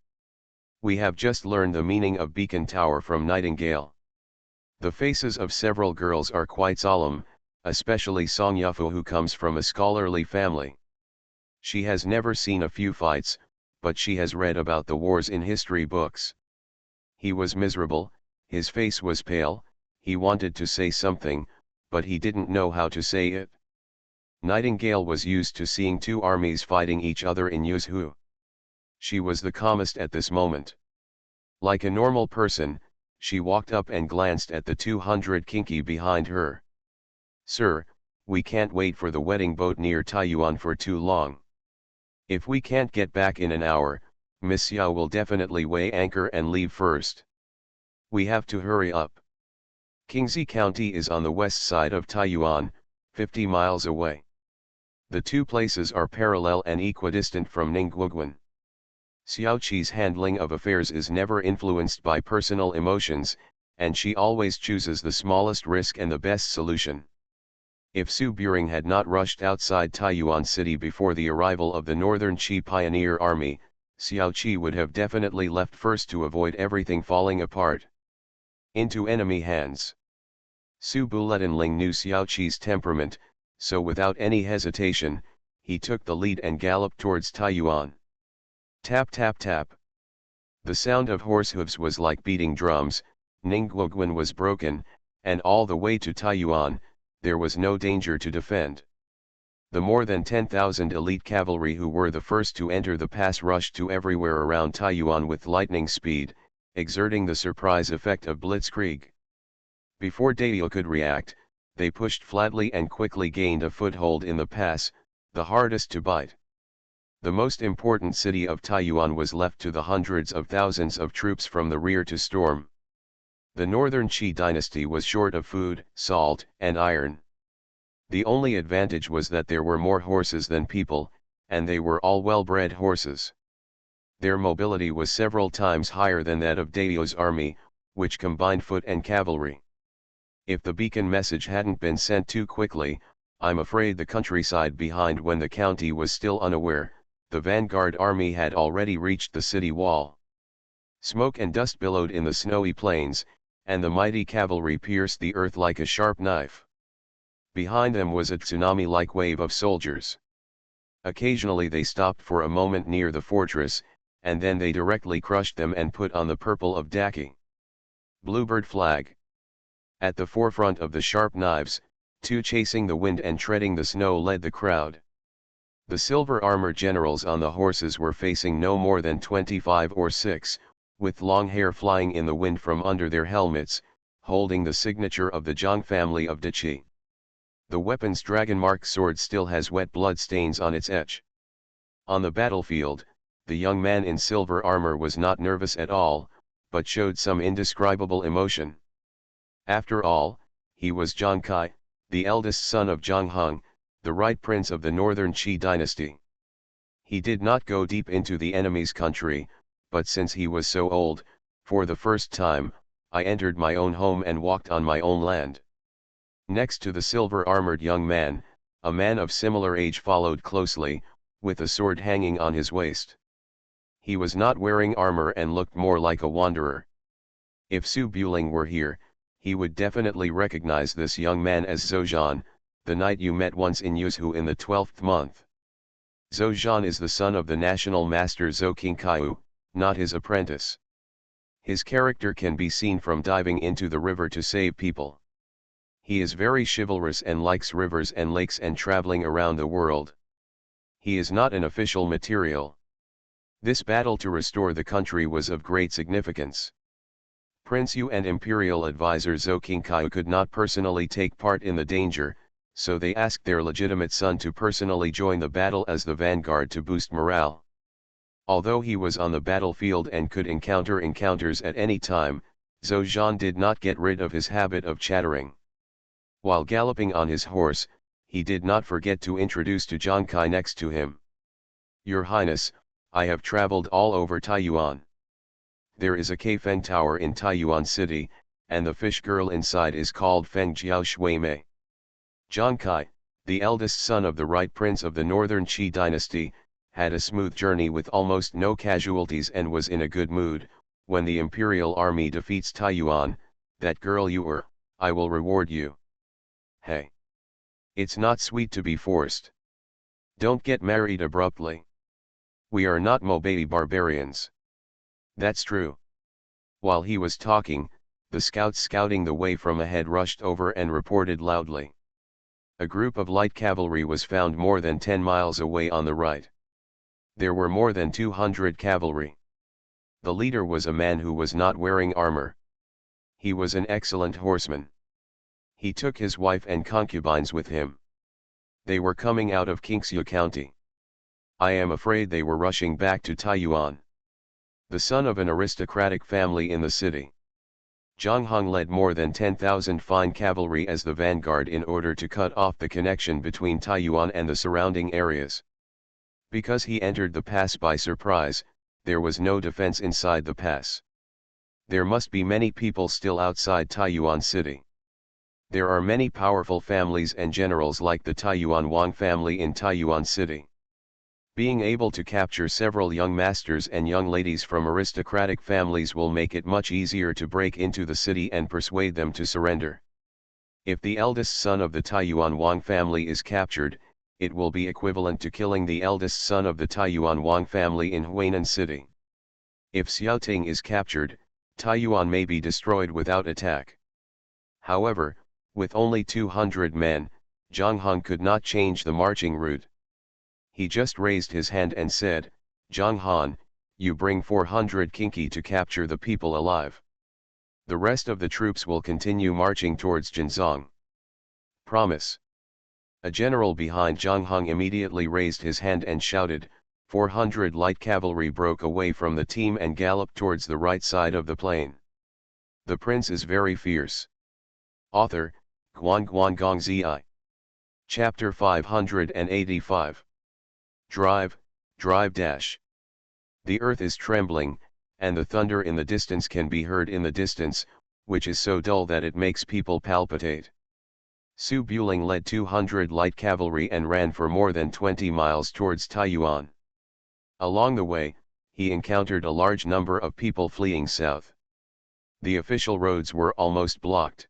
We have just learned the meaning of Beacon Tower from Nightingale. The faces of several girls are quite solemn, especially Song Yufu, who comes from a scholarly family. She has never seen a few fights, but she has read about the wars in history books. He was miserable, his face was pale, he wanted to say something, but he didn't know how to say it. Nightingale was used to seeing 2 armies fighting each other in Yuzhu. She was the calmest at this moment. Like a normal person, she walked up and glanced at the 200 kinki behind her. "Sir, we can't wait for the wedding boat near Taiyuan for too long. If we can't get back in an hour, Miss Xiao will definitely weigh anchor and leave first. We have to hurry up. Qingxi County is on the west side of Taiyuan, 50 miles away. The two places are parallel and equidistant from Ningguoguan. Xiao Qi's handling of affairs is never influenced by personal emotions, and she always chooses the smallest risk and the best solution. If Su Buring had not rushed outside Taiyuan City before the arrival of the Northern Qi Pioneer Army, Xiao Qi would have definitely left first to avoid everything falling apart. Into enemy hands. Su Buletinling knew Xiao Qi's temperament, so without any hesitation, he took the lead and galloped towards Taiyuan. Tap tap tap. The sound of horse hooves was like beating drums. Ningguoguan was broken, and all the way to Taiyuan, there was no danger to defend. The more than 10,000 elite cavalry who were the first to enter the pass rushed to everywhere around Taiyuan with lightning speed, exerting the surprise effect of blitzkrieg. Before Dayo could react, they pushed flatly and quickly gained a foothold in the pass, the hardest to bite. The most important city of Taiyuan was left to the hundreds of thousands of troops from the rear to storm. The northern Qi dynasty was short of food, salt, and iron. The only advantage was that there were more horses than people, and they were all well-bred horses. Their mobility was several times higher than that of Dayo's army, which combined foot and cavalry. If the beacon message hadn't been sent too quickly, I'm afraid the countryside behind when the county was still unaware, the vanguard army had already reached the city wall. Smoke and dust billowed in the snowy plains, and the mighty cavalry pierced the earth like a sharp knife. Behind them was a tsunami-like wave of soldiers. Occasionally they stopped for a moment near the fortress, and then they directly crushed them and put on the purple of Daki. Bluebird flag. At the forefront of the sharp knives, two chasing the wind and treading the snow led the crowd. The silver-armored generals on the horses were facing no more than 25 or 6, with long hair flying in the wind from under their helmets, holding the signature of the Zhang family of Deqi. The weapon's dragon-marked sword still has wet blood stains on its edge. On the battlefield, the young man in silver armor was not nervous at all, but showed some indescribable emotion. After all, he was Zhang Kai, the eldest son of Zhang Heng, the right prince of the northern Qi dynasty. He did not go deep into the enemy's country, but since he was so old, for the first time, I entered my own home and walked on my own land. Next to the silver-armored young man, a man of similar age followed closely, with a sword hanging on his waist. He was not wearing armor and looked more like a wanderer. If Su Buling were here, he would definitely recognize this young man as Zhou, the knight you met once in Yuzhu in the 12th month. Zhou is the son of the national master Zhou Qingkaiu, not his apprentice. His character can be seen from diving into the river to save people. He is very chivalrous and likes rivers and lakes and traveling around the world. He is not an official material. This battle to restore the country was of great significance. Prince Yu and imperial advisor Zhou Qingkaiu could not personally take part in the danger, so they asked their legitimate son to personally join the battle as the vanguard to boost morale. Although he was on the battlefield and could encounter encounters at any time, Zhou did not get rid of his habit of chattering. While galloping on his horse, he did not forget to introduce to Zhang Kai next to him. Your Highness, I have traveled all over Taiyuan. There is a K-Feng Tower in Taiyuan City, and the fish girl inside is called Feng Jiao Shuimei. Zhang Kai, the eldest son of the right prince of the northern Qi dynasty, had a smooth journey with almost no casualties and was in a good mood. When the imperial army defeats Taiyuan, that girl you were, I will reward you. Hey! It's not sweet to be forced. Don't get married abruptly. We are not Mobei barbarians. That's true. While he was talking, the scouts scouting the way from ahead rushed over and reported loudly. A group of light cavalry was found more than 10 miles away on the right. There were more than 200 cavalry. The leader was a man who was not wearing armor. He was an excellent horseman. He took his wife and concubines with him. They were coming out of Qingxiu County. I am afraid they were rushing back to Taiyuan. The son of an aristocratic family in the city. Zhang Hong led more than 10,000 fine cavalry as the vanguard in order to cut off the connection between Taiyuan and the surrounding areas. Because he entered the pass by surprise, there was no defense inside the pass. There must be many people still outside Taiyuan city. There are many powerful families and generals like the Taiyuan Wang family in Taiyuan city. Being able to capture several young masters and young ladies from aristocratic families will make it much easier to break into the city and persuade them to surrender. If the eldest son of the Taiyuan Wang family is captured, it will be equivalent to killing the eldest son of the Taiyuan Wang family in Huainan city. If Xiaoting is captured, Taiyuan may be destroyed without attack. However, with only 200 men, Zhang Hong could not change the marching route. He just raised his hand and said, "Zhang Han, you bring 400 kinki to capture the people alive. The rest of the troops will continue marching towards Jinzong." Promise. A general behind Zhang Hong immediately raised his hand and shouted. 400 light cavalry broke away from the team and galloped towards the right side of the plain. The prince is very fierce. Author, Guan Guan Gong Zi. Chapter 585. Drive, drive dash. The earth is trembling, and the thunder in the distance can be heard in the distance, which is so dull that it makes people palpitate. Su Buling led 200 light cavalry and ran for more than 20 miles towards Taiyuan. Along the way, he encountered a large number of people fleeing south. The official roads were almost blocked.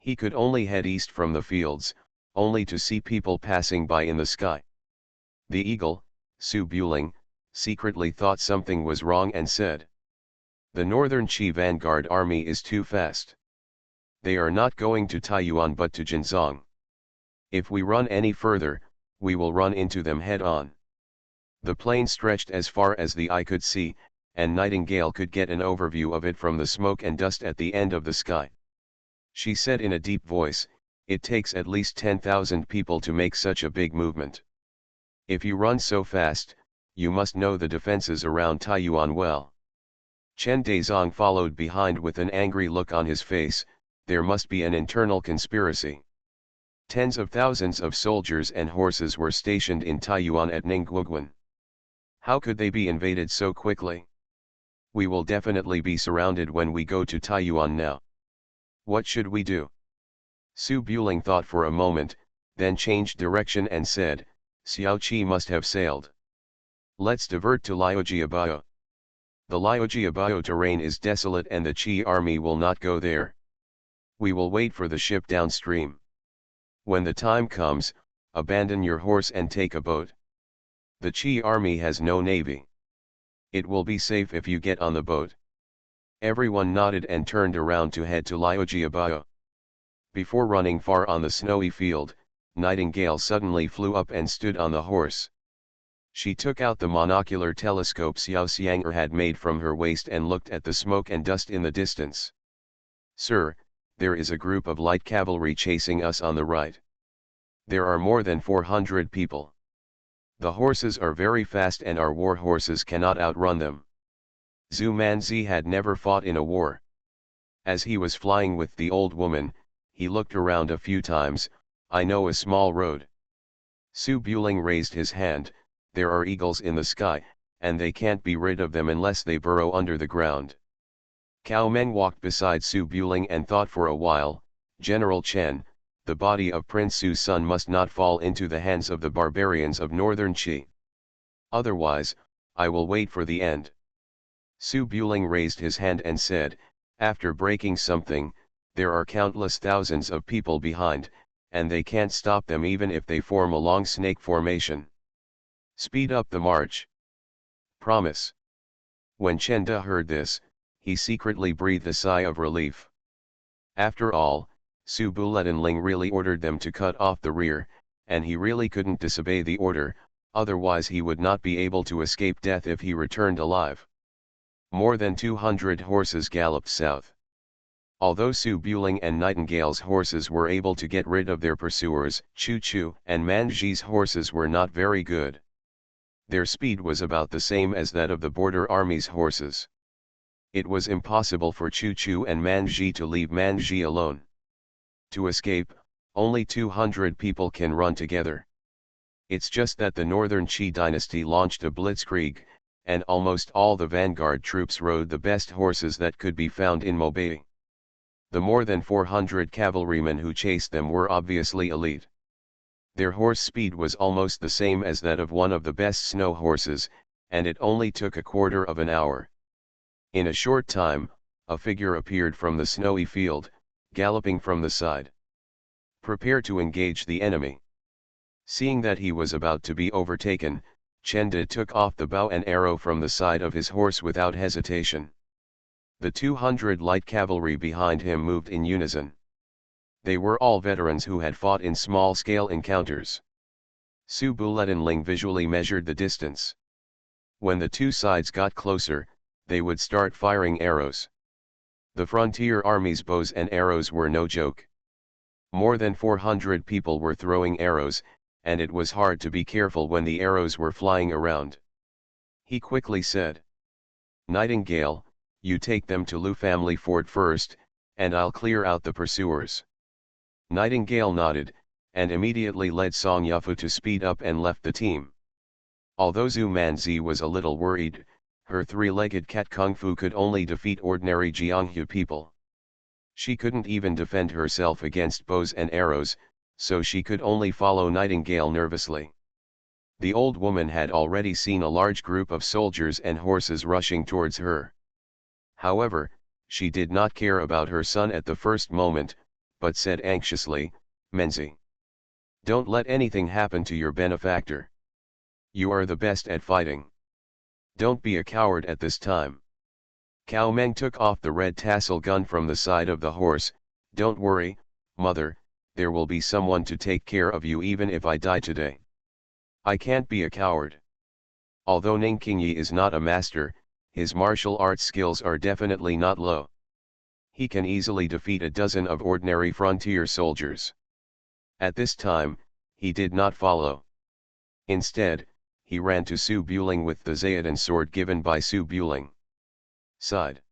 He could only head east from the fields, only to see people passing by in the sky. The eagle, Su Buling, secretly thought something was wrong and said, "The Northern Qi vanguard army is too fast. They are not going to Taiyuan but to Jinzong. If we run any further, we will run into them head-on." The plain stretched as far as the eye could see, and Nightingale could get an overview of it from the smoke and dust at the end of the sky. She said in a deep voice, "It takes at least 10,000 people to make such a big movement. If you run so fast, you must know the defenses around Taiyuan well." Chen Dezong followed behind with an angry look on his face. There must be an internal conspiracy. Tens of thousands of soldiers and horses were stationed in Taiyuan at Ningguoguan. How could they be invaded so quickly? We will definitely be surrounded when we go to Taiyuan now. What should we do? Su Buling thought for a moment, then changed direction and said, "Xiao Qi must have sailed. Let's divert to Liujiabao. The Liujiabao terrain is desolate and the Qi army will not go there. We will wait for the ship downstream. When the time comes, abandon your horse and take a boat. The Qi army has no navy. It will be safe if you get on the boat." Everyone nodded and turned around to head to Liujiabao. Before running far on the snowy field, Nightingale suddenly flew up and stood on the horse. She took out the monocular telescope Xiao Xianger had made from her waist and looked at the smoke and dust in the distance. "Sir, there is a group of light cavalry chasing us on the right. There are more than 400 people. The horses are very fast and our war horses cannot outrun them." Zhu Manzi had never fought in a war. As he was flying with the old woman, he looked around a few times. "I know a small road." Su Buling raised his hand. "There are eagles in the sky, and they can't be rid of them unless they burrow under the ground." Cao Meng walked beside Su Buling and thought for a while. "General Chen, the body of Prince Su's son must not fall into the hands of the barbarians of Northern Qi. Otherwise, I will wait for the end." Su Buling raised his hand and said, "After breaking something, there are countless thousands of people behind, and they can't stop them even if they form a long snake formation. Speed up the march." "Promise." When Chen De heard this, he secretly breathed a sigh of relief. After all, Su Buletinling really ordered them to cut off the rear, and he really couldn't disobey the order, otherwise he would not be able to escape death if he returned alive. More than 200 horses galloped south. Although Su Buling and Nightingale's horses were able to get rid of their pursuers, Chu Chu and Manji's horses were not very good. Their speed was about the same as that of the border army's horses. It was impossible for Chu Chu and Manji to leave Manji alone. To escape, only 200 people can run together. It's just that the Northern Qi dynasty launched a blitzkrieg, and almost all the vanguard troops rode the best horses that could be found in Mobei. The more than 400 cavalrymen who chased them were obviously elite. Their horse speed was almost the same as that of one of the best snow horses, and it only took a quarter of an hour. In a short time, a figure appeared from the snowy field, galloping from the side. Prepare to engage the enemy. Seeing that he was about to be overtaken, Chenda took off the bow and arrow from the side of his horse without hesitation. The 200 light cavalry behind him moved in unison. They were all veterans who had fought in small-scale encounters. Su Buletinling visually measured the distance. When the two sides got closer, they would start firing arrows. The frontier army's bows and arrows were no joke. More than 400 people were throwing arrows, and it was hard to be careful when the arrows were flying around. He quickly said, "Nightingale, you take them to Lu family fort first, and I'll clear out the pursuers." Nightingale nodded, and immediately led Song Yufu to speed up and left the team. Although Zhu Manzi was a little worried, her three-legged cat Kung Fu could only defeat ordinary Jianghu people. She couldn't even defend herself against bows and arrows, so she could only follow Nightingale nervously. The old woman had already seen a large group of soldiers and horses rushing towards her. However, she did not care about her son at the first moment, but said anxiously, "Menzi, don't let anything happen to your benefactor. You are the best at fighting. Don't be a coward at this time." Cao Meng took off the red tassel gun from the side of the horse. "Don't worry, mother, there will be someone to take care of you even if I die today. I can't be a coward." Although Ning Qingyi is not a master, his martial arts skills are definitely not low. He can easily defeat a dozen of ordinary frontier soldiers. At this time, he did not follow. Instead, he ran to Su Buling with the Zayadan sword given by Su Buling. Side.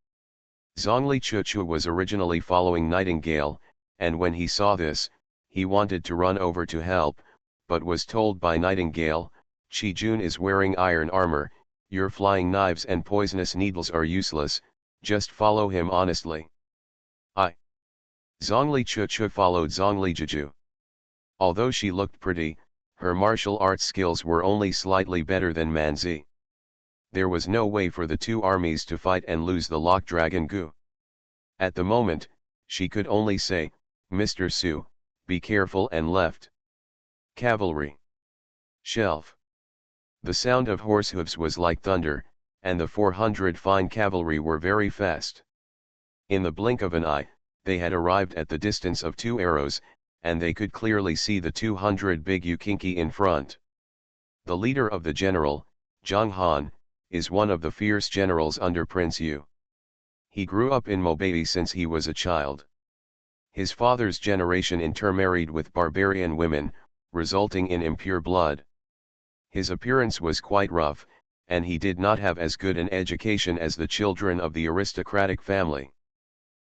Zhongli Chuchu was originally following Nightingale, and when he saw this, he wanted to run over to help, but was told by Nightingale, "Qi Jun is wearing iron armor, your flying knives and poisonous needles are useless, just follow him honestly." Zhongli Chuchu followed Zhongli Juju. Although she looked pretty, her martial arts skills were only slightly better than Manzi. There was no way for the two armies to fight and lose the Lock Dragon Gu. At the moment, she could only say, "Mr. Su, be careful," and left. Cavalry. Shelf. The sound of horse hooves was like thunder, and the 400 fine cavalry were very fast. In the blink of an eye, they had arrived at the distance of 2 arrows, and they could clearly see the 200 big Yukinki in front. The leader of the general, Zhang Han, is one of the fierce generals under Prince Yu. He grew up in Mobei since he was a child. His father's generation intermarried with barbarian women, resulting in impure blood. His appearance was quite rough, and he did not have as good an education as the children of the aristocratic family.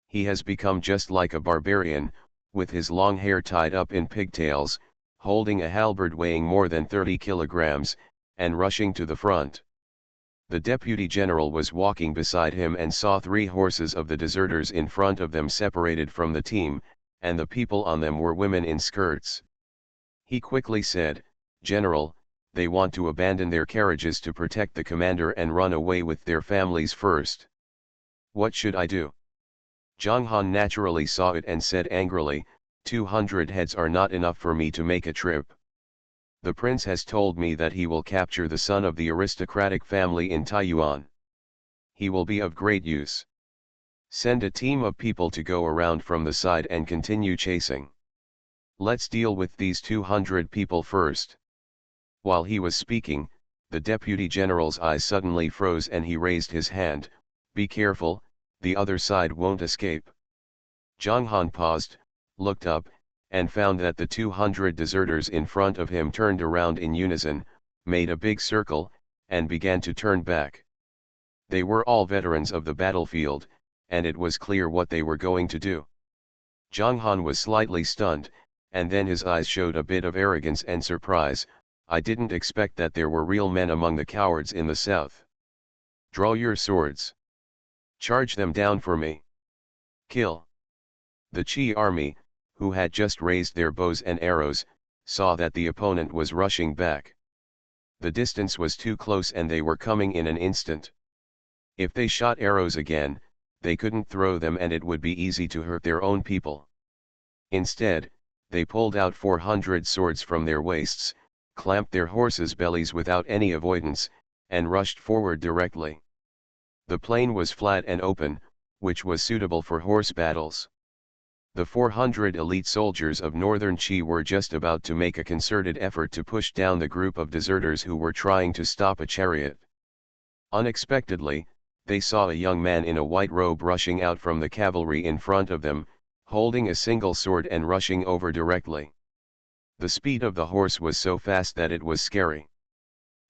He has become just like a barbarian, with his long hair tied up in pigtails, holding a halberd weighing more than 30 kilograms, and rushing to the front. The deputy general was walking beside him and saw 3 horses of the deserters in front of them separated from the team, and the people on them were women in skirts. He quickly said, "General, they want to abandon their carriages to protect the commander and run away with their families first. What should I do?" Zhang Han naturally saw it and said angrily, 200 heads are not enough for me to make a trip. The prince has told me that he will capture the son of the aristocratic family in Taiyuan. He will be of great use. Send a team of people to go around from the side and continue chasing. Let's deal with these 200 people first." While he was speaking, the deputy general's eyes suddenly froze and he raised his hand, "Be careful, the other side won't escape." Zhang Han paused, looked up, and found that the 200 deserters in front of him turned around in unison, made a big circle, and began to turn back. They were all veterans of the battlefield, and it was clear what they were going to do. Zhang Han was slightly stunned, and then his eyes showed a bit of arrogance and surprise. I didn't expect that there were real men among the cowards in the south. Draw your swords. Charge them down for me. Kill. The Qi army, who had just raised their bows and arrows, saw that the opponent was rushing back. The distance was too close and they were coming in an instant. If they shot arrows again, they couldn't throw them and it would be easy to hurt their own people. Instead, they pulled out 400 swords from their waists, clamped their horses' bellies without any avoidance, and rushed forward directly. The plain was flat and open, which was suitable for horse battles. The 400 elite soldiers of northern Qi were just about to make a concerted effort to push down the group of deserters who were trying to stop a chariot. Unexpectedly, they saw a young man in a white robe rushing out from the cavalry in front of them, holding a single sword and rushing over directly. The speed of the horse was so fast that it was scary.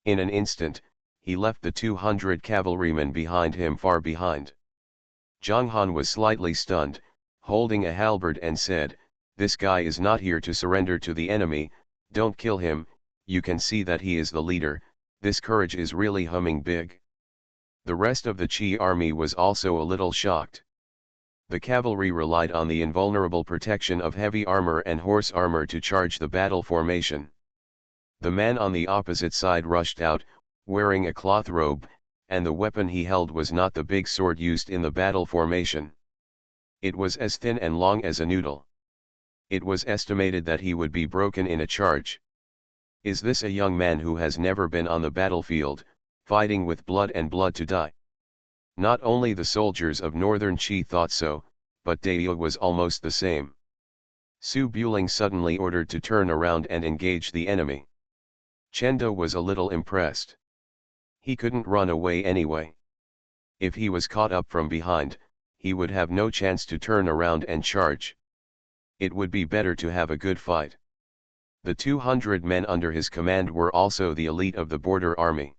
In an instant, he left the 200 cavalrymen behind him far behind. Zhang Han was slightly stunned, holding a halberd and said, "This guy is not here to surrender to the enemy, don't kill him, you can see that he is the leader, this courage is really humming big." The rest of the Qi army was also a little shocked. The cavalry relied on the invulnerable protection of heavy armor and horse armor to charge the battle formation. The man on the opposite side rushed out, wearing a cloth robe, and the weapon he held was not the big sword used in the battle formation. It was as thin and long as a noodle. It was estimated that he would be broken in a charge. Is this a young man who has never been on the battlefield, fighting with blood and blood to die? Not only the soldiers of northern Qi thought so, but Dao was almost the same. Su Buling suddenly ordered to turn around and engage the enemy. Chendo was a little impressed. He couldn't run away anyway. If he was caught up from behind, he would have no chance to turn around and charge. It would be better to have a good fight. The 200 men under his command were also the elite of the border army.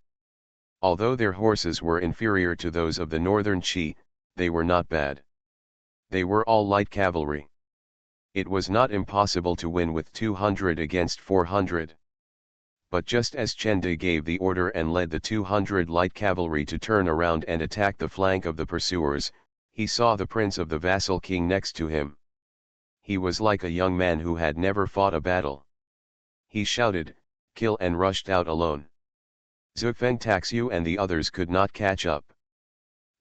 Although their horses were inferior to those of the northern Qi, they were not bad. They were all light cavalry. It was not impossible to win with 200 against 400. But just as Chenda gave the order and led the 200 light cavalry to turn around and attack the flank of the pursuers, he saw the prince of the vassal king next to him. He was like a young man who had never fought a battle. He shouted, "Kill," and rushed out alone. Zhuofeng Taxiu and the others could not catch up.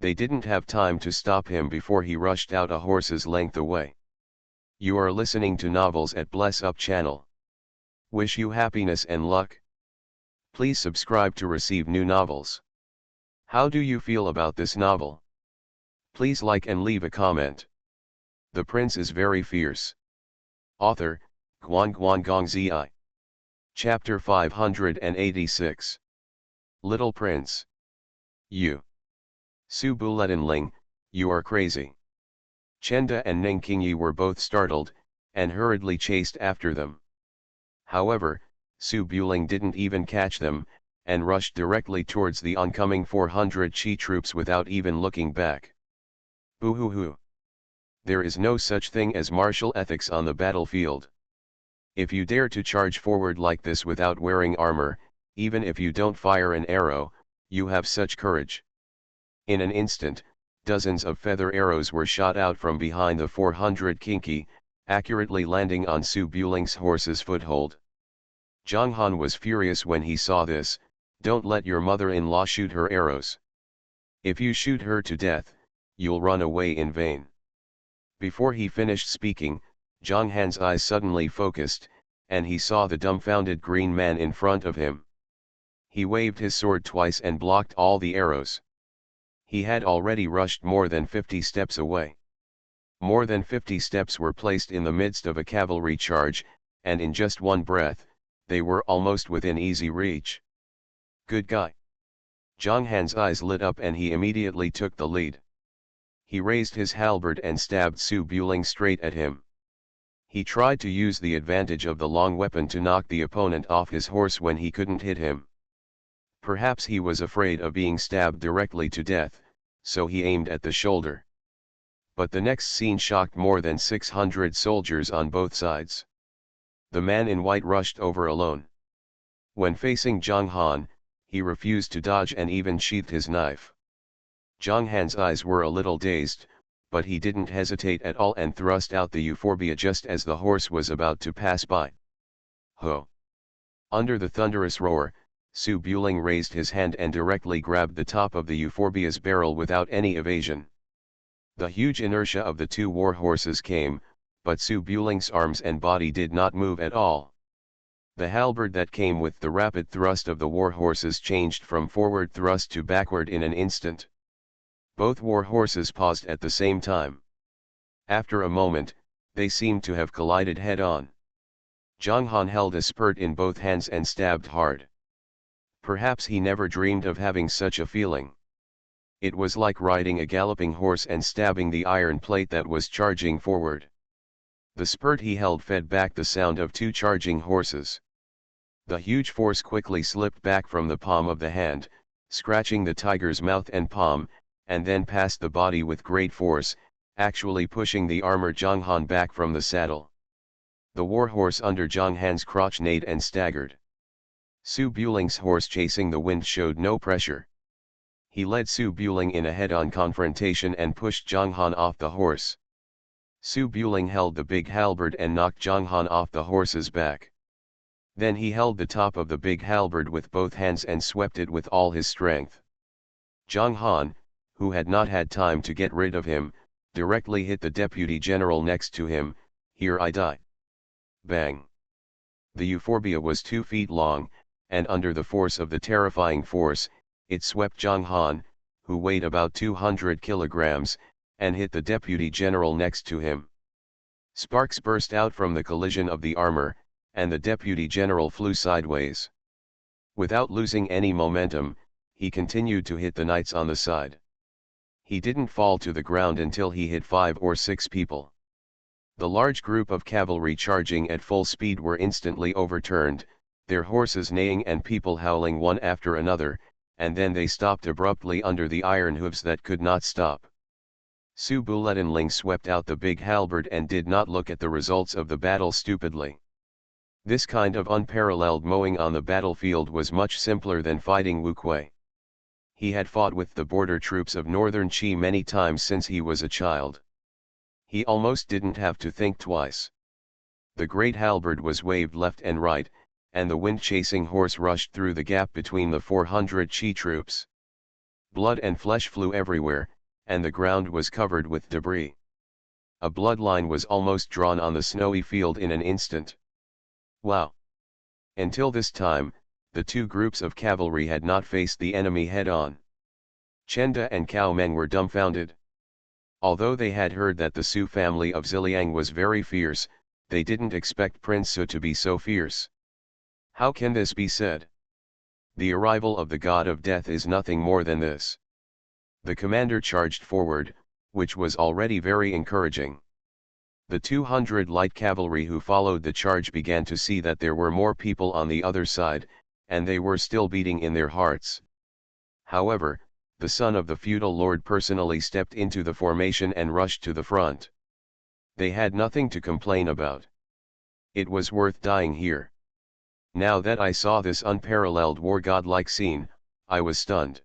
They didn't have time to stop him before he rushed out a horse's length away. You are listening to Novels at Bless Up channel. Wish you happiness and luck. Please subscribe to receive new novels. How do you feel about this novel? Please like and leave a comment. The Prince is Very Fierce. Author, Guan Gong Zi. Chapter 586. Little Prince. You. Su Buletin Ling, you are crazy. Chenda and Ning Qingyi were both startled, and hurriedly chased after them. However, Su Buling didn't even catch them, and rushed directly towards the oncoming 400 Qi troops without even looking back. Boo-hoo-hoo. There is no such thing as martial ethics on the battlefield. If you dare to charge forward like this without wearing armor, even if you don't fire an arrow, you have such courage. In an instant, dozens of feather arrows were shot out from behind the 400 Kinki, accurately landing on Su Buling's horse's foothold. Zhang Han was furious when he saw this. Don't let your mother-in-law shoot her arrows. If you shoot her to death, you'll run away in vain. Before he finished speaking, Zhang Han's eyes suddenly focused, and he saw the dumbfounded green man in front of him. He waved his sword twice and blocked all the arrows. He had already rushed more than 50 steps away. More than 50 steps were placed in the midst of a cavalry charge, and in just one breath, they were almost within easy reach. Good guy. Zhang Han's eyes lit up and he immediately took the lead. He raised his halberd and stabbed Su Buling straight at him. He tried to use the advantage of the long weapon to knock the opponent off his horse when he couldn't hit him. Perhaps he was afraid of being stabbed directly to death, so he aimed at the shoulder. But the next scene shocked more than 600 soldiers on both sides. The man in white rushed over alone. When facing Zhang Han, he refused to dodge and even sheathed his knife. Zhang Han's eyes were a little dazed, but he didn't hesitate at all and thrust out the euphorbia just as the horse was about to pass by. Ho! Under the thunderous roar, Su Buling raised his hand and directly grabbed the top of the euphorbia's barrel without any evasion. The huge inertia of the two war horses came, but Su Buling's arms and body did not move at all. The halberd that came with the rapid thrust of the war horses changed from forward thrust to backward in an instant. Both war horses paused at the same time. After a moment, they seemed to have collided head-on. Zhang Han held a spurt in both hands and stabbed hard. Perhaps he never dreamed of having such a feeling. It was like riding a galloping horse and stabbing the iron plate that was charging forward. The spurt he held fed back the sound of two charging horses. The huge force quickly slipped back from the palm of the hand, scratching the tiger's mouth and palm, and then past the body with great force, actually pushing the armored Zhang Han back from the saddle. The war horse under Zhang Han's crotch neighed and staggered. Su Buling's horse chasing the wind showed no pressure. He led Su Buling in a head-on confrontation and pushed Zhang Han off the horse. Su Buling held the big halberd and knocked Zhang Han off the horse's back. Then he held the top of the big halberd with both hands and swept it with all his strength. Zhang Han, who had not had time to get rid of him, directly hit the deputy general next to him. "Here I die." Bang! The euphorbia was 2 feet long, and under the force of the terrifying force, it swept Zhang Han, who weighed about 200 kilograms, and hit the deputy general next to him. Sparks burst out from the collision of the armor, and the deputy general flew sideways. Without losing any momentum, he continued to hit the knights on the side. He didn't fall to the ground until he hit 5 or 6 people. The large group of cavalry charging at full speed were instantly overturned, their horses neighing and people howling one after another, and then they stopped abruptly under the iron hooves that could not stop. Su Bulenling swept out the big halberd and did not look at the results of the battle stupidly. This kind of unparalleled mowing on the battlefield was much simpler than fighting Wu Kuei. He had fought with the border troops of northern Qi many times since he was a child. He almost didn't have to think twice. The great halberd was waved left and right, and the wind-chasing horse rushed through the gap between the 400 Qi troops. Blood and flesh flew everywhere, and the ground was covered with debris. A bloodline was almost drawn on the snowy field in an instant. Wow! Until this time, the two groups of cavalry had not faced the enemy head-on. Chenda and Cao Meng were dumbfounded. Although they had heard that the Su family of Ziliang was very fierce, they didn't expect Prince Su to be so fierce. How can this be said? The arrival of the god of death is nothing more than this. The commander charged forward, which was already very encouraging. The 200 light cavalry who followed the charge began to see that there were more people on the other side, and they were still beating in their hearts. However, the son of the feudal lord personally stepped into the formation and rushed to the front. They had nothing to complain about. It was worth dying here. Now that I saw this unparalleled war godlike scene, I was stunned.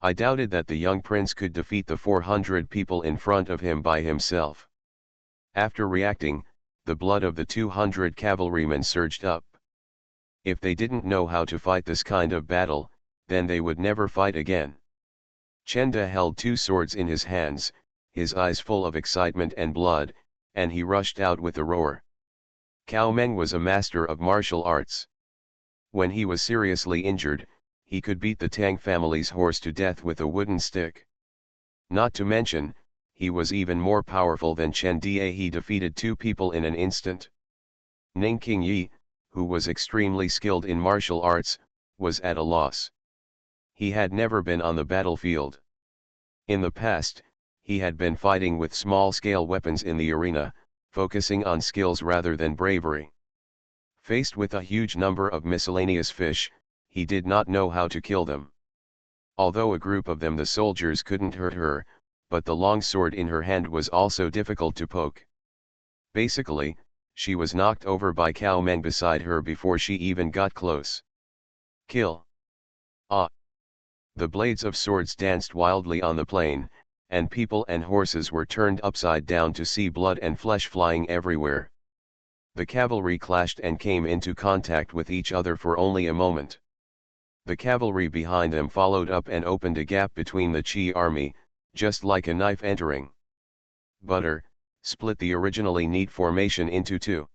I doubted that the young prince could defeat the 400 people in front of him by himself. After reacting, the blood of the 200 cavalrymen surged up. If they didn't know how to fight this kind of battle, then they would never fight again. Chenda held 2 swords in his hands, his eyes full of excitement and blood, and he rushed out with a roar. Cao Meng was a master of martial arts. When he was seriously injured, he could beat the Tang family's horse to death with a wooden stick. Not to mention, he was even more powerful than Chen Da. He defeated 2 people in an instant. Ning Qingyi, who was extremely skilled in martial arts, was at a loss. He had never been on the battlefield. In the past, he had been fighting with small-scale weapons in the arena, focusing on skills rather than bravery. Faced with a huge number of miscellaneous fish, he did not know how to kill them. Although a group of them the soldiers couldn't hurt her, but the long sword in her hand was also difficult to poke. Basically, she was knocked over by Cao Meng beside her before she even got close. Kill. Ah! The blades of swords danced wildly on the plain, and people and horses were turned upside down to see blood and flesh flying everywhere. The cavalry clashed and came into contact with each other for only a moment. The cavalry behind them followed up and opened a gap between the Qi army, just like a knife entering butter, split the originally neat formation into two.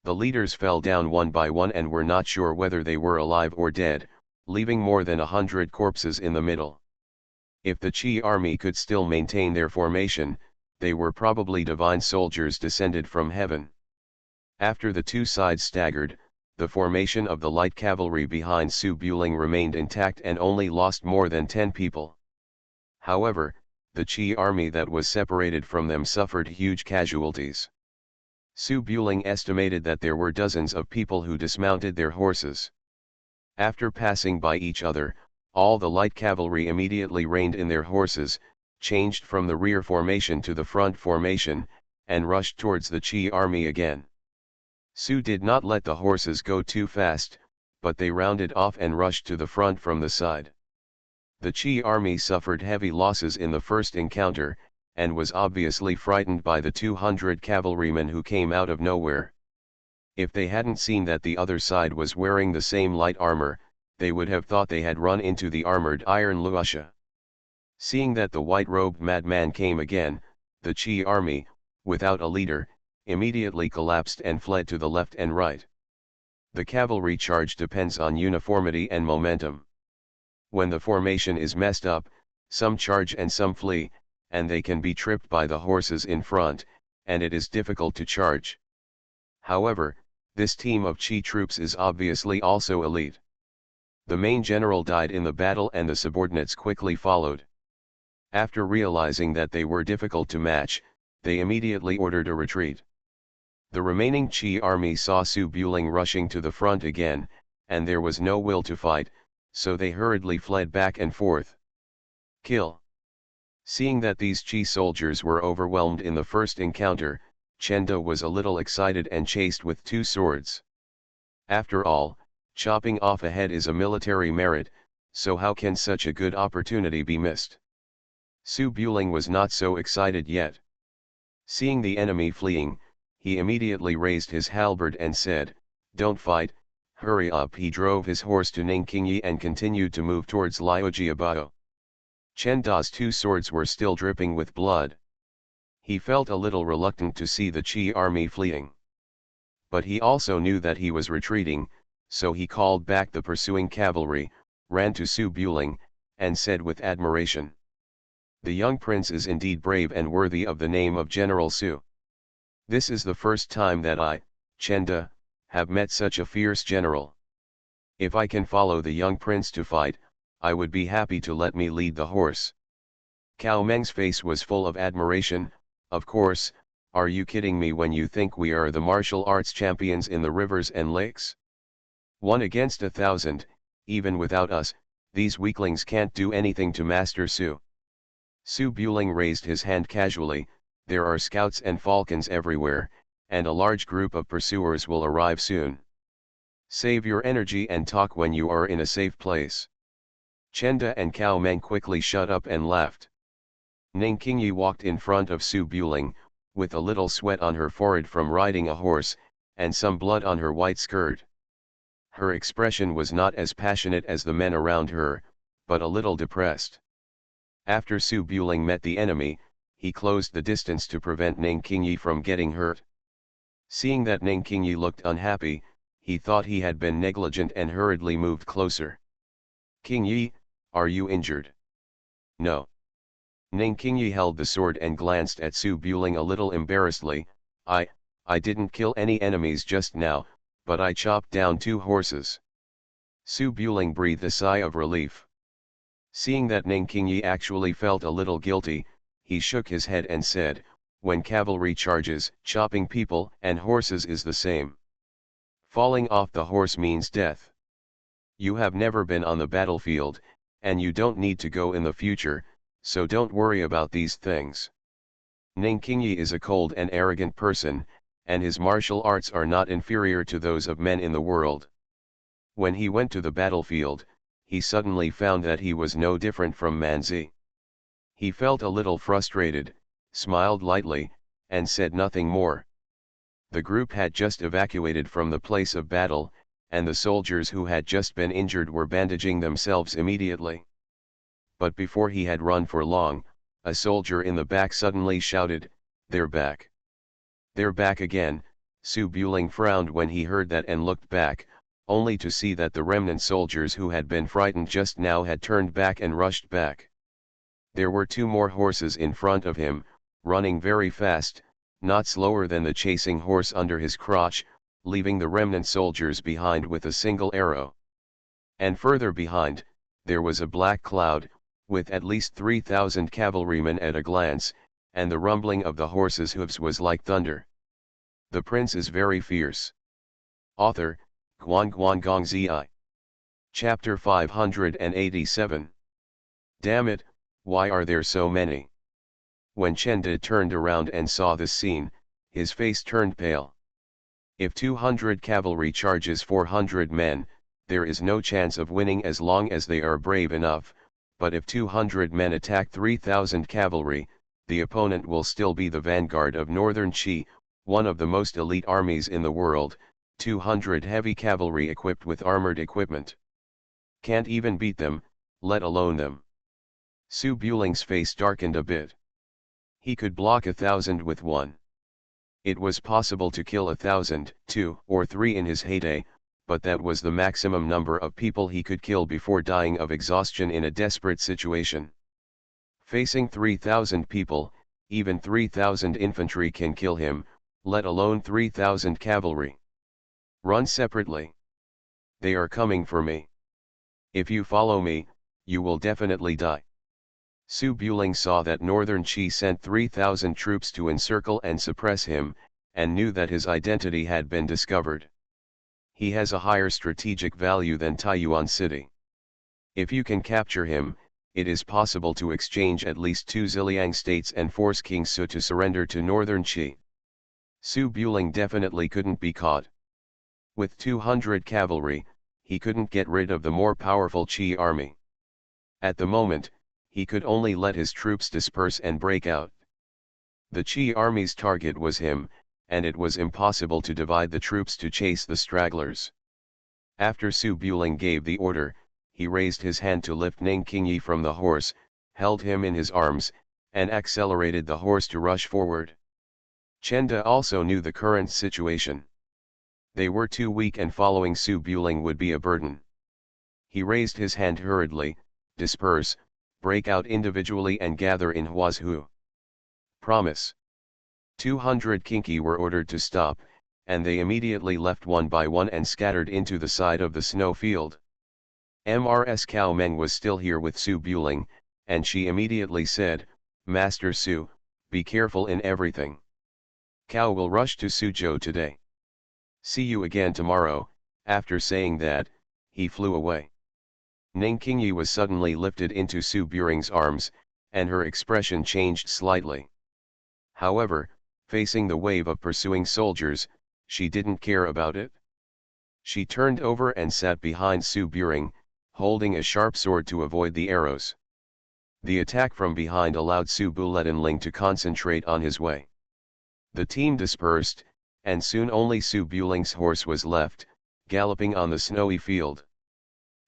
The leaders fell down one by one and were not sure whether they were alive or dead, leaving more than 100 corpses in the middle. If the Qi army could still maintain their formation, they were probably divine soldiers descended from heaven. After the two sides staggered, the formation of the light cavalry behind Su Buling remained intact and only lost more than 10 people. However, the Qi army that was separated from them suffered huge casualties. Su Buling estimated that there were dozens of people who dismounted their horses. After passing by each other, all the light cavalry immediately reined in their horses, changed from the rear formation to the front formation, and rushed towards the Qi army again. Su did not let the horses go too fast, but they rounded off and rushed to the front from the side. The Qi army suffered heavy losses in the first encounter, and was obviously frightened by the 200 cavalrymen who came out of nowhere. If they hadn't seen that the other side was wearing the same light armor, they would have thought they had run into the armored iron Luosha. Seeing that the white-robed madman came again, the Qi army, without a leader, immediately collapsed and fled to the left and right. The cavalry charge depends on uniformity and momentum. When the formation is messed up, some charge and some flee, and they can be tripped by the horses in front, and it is difficult to charge. However, this team of Qi troops is obviously also elite. The main general died in the battle and the subordinates quickly followed. After realizing that they were difficult to match, they immediately ordered a retreat. The remaining Qi army saw Su Buling rushing to the front again, and there was no will to fight, so they hurriedly fled back and forth. Kill. Seeing that these Qi soldiers were overwhelmed in the first encounter, Chenda was a little excited and chased with two swords. After all, chopping off a head is a military merit, so how can such a good opportunity be missed? Su Buling was not so excited yet. Seeing the enemy fleeing, he immediately raised his halberd and said, "Don't fight, hurry up." He drove his horse to Ningqingyi and continued to move towards Liujiabao. Chenda's two swords were still dripping with blood. He felt a little reluctant to see the Qi army fleeing. But he also knew that he was retreating, so he called back the pursuing cavalry, ran to Su Buling, and said with admiration, "The young prince is indeed brave and worthy of the name of General Su. This is the first time that I, Chenda, have met such a fierce general. If I can follow the young prince to fight, I would be happy to let me lead the horse." Cao Meng's face was full of admiration. "Of course, are you kidding me when you think we are the martial arts champions in the rivers and lakes? 1 against 1,000, even without us, these weaklings can't do anything to Master Su." Su Buling raised his hand casually. "There are scouts and falcons everywhere, and a large group of pursuers will arrive soon. Save your energy and talk when you are in a safe place." Chenda and Cao Meng quickly shut up and laughed. Ningqingyi walked in front of Su Buling, with a little sweat on her forehead from riding a horse, and some blood on her white skirt. Her expression was not as passionate as the men around her, but a little depressed. After Su Buling met the enemy, he closed the distance to prevent Ningqingyi from getting hurt. Seeing that Ningqingyi looked unhappy, he thought he had been negligent and hurriedly moved closer. "Qingyi, are you injured?" "No." Ningqingyi held the sword and glanced at Su Buling a little embarrassedly. I didn't kill any enemies just now, but I chopped down 2 horses." Su Buling breathed a sigh of relief. Seeing that Ningqingyi actually felt a little guilty, he shook his head and said, "When cavalry charges, chopping people and horses is the same. Falling off the horse means death. You have never been on the battlefield, and you don't need to go in the future, so don't worry about these things. Ning Qingyi is a cold and arrogant person, and his martial arts are not inferior to those of men in the world. When he went to the battlefield, he suddenly found that he was no different from Manzi. He felt a little frustrated, smiled lightly, and said nothing more. The group had just evacuated from the place of battle, and the soldiers who had just been injured were bandaging themselves immediately. But before he had run for long, a soldier in the back suddenly shouted, "They're back! They're back again." Su Buling frowned when he heard that and looked back, only to see that the remnant soldiers who had been frightened just now had turned back and rushed back. There were 2 more horses in front of him, running very fast, not slower than the chasing horse under his crotch, leaving the remnant soldiers behind with a single arrow. And further behind, there was a black cloud, with at least 3,000 cavalrymen at a glance, and the rumbling of the horses' hooves was like thunder. The prince is very fierce. Author, Guan Zi. Chapter 587. Damn it, why are there so many? When Chen De turned around and saw this scene, his face turned pale. If 200 cavalry charges 400 men, there is no chance of winning as long as they are brave enough, but if 200 men attack 3,000 cavalry, the opponent will still be the vanguard of Northern Qi, one of the most elite armies in the world, 200 heavy cavalry equipped with armored equipment. Can't even beat them, let alone them. Su Buling's face darkened a bit. He could block 1,000 with one. It was possible to kill 1,000, 2 or 3 in his heyday, but that was the maximum number of people he could kill before dying of exhaustion in a desperate situation. Facing 3,000 people, even 3,000 infantry can kill him, let alone 3,000 cavalry. Run separately. They are coming for me. If you follow me, you will definitely die. Su Buling saw that Northern Qi sent 3,000 troops to encircle and suppress him, and knew that his identity had been discovered. He has a higher strategic value than Taiyuan City. If you can capture him, it is possible to exchange at least 2 Ziliang states and force King Su to surrender to Northern Qi. Su Buling definitely couldn't be caught. With 200 cavalry, he couldn't get rid of the more powerful Qi army. At the moment, he could only let his troops disperse and break out. The Qi army's target was him, and it was impossible to divide the troops to chase the stragglers. After Su Buling gave the order, he raised his hand to lift Ning Qingyi from the horse, held him in his arms, and accelerated the horse to rush forward. Chen De also knew the current situation. They were too weak and following Su Buling would be a burden. He raised his hand hurriedly, disperse, break out individually and gather in Huazhu. Promise. 200 Kinki were ordered to stop, and they immediately left one by one and scattered into the side of the snow field. Mrs. Cao Meng was still here with Su Buling, and she immediately said, "Master Su, be careful in everything. Cao will rush to Suzhou today. See you again tomorrow." After saying that, he flew away. Ning Qingyi was suddenly lifted into Su Buling's arms, and her expression changed slightly. However, facing the wave of pursuing soldiers, she didn't care about it. She turned over and sat behind Su Buling, holding a sharp sword to avoid the arrows. The attack from behind allowed Su Bulenling to concentrate on his way. The team dispersed, and soon only Su Buling's horse was left, galloping on the snowy field.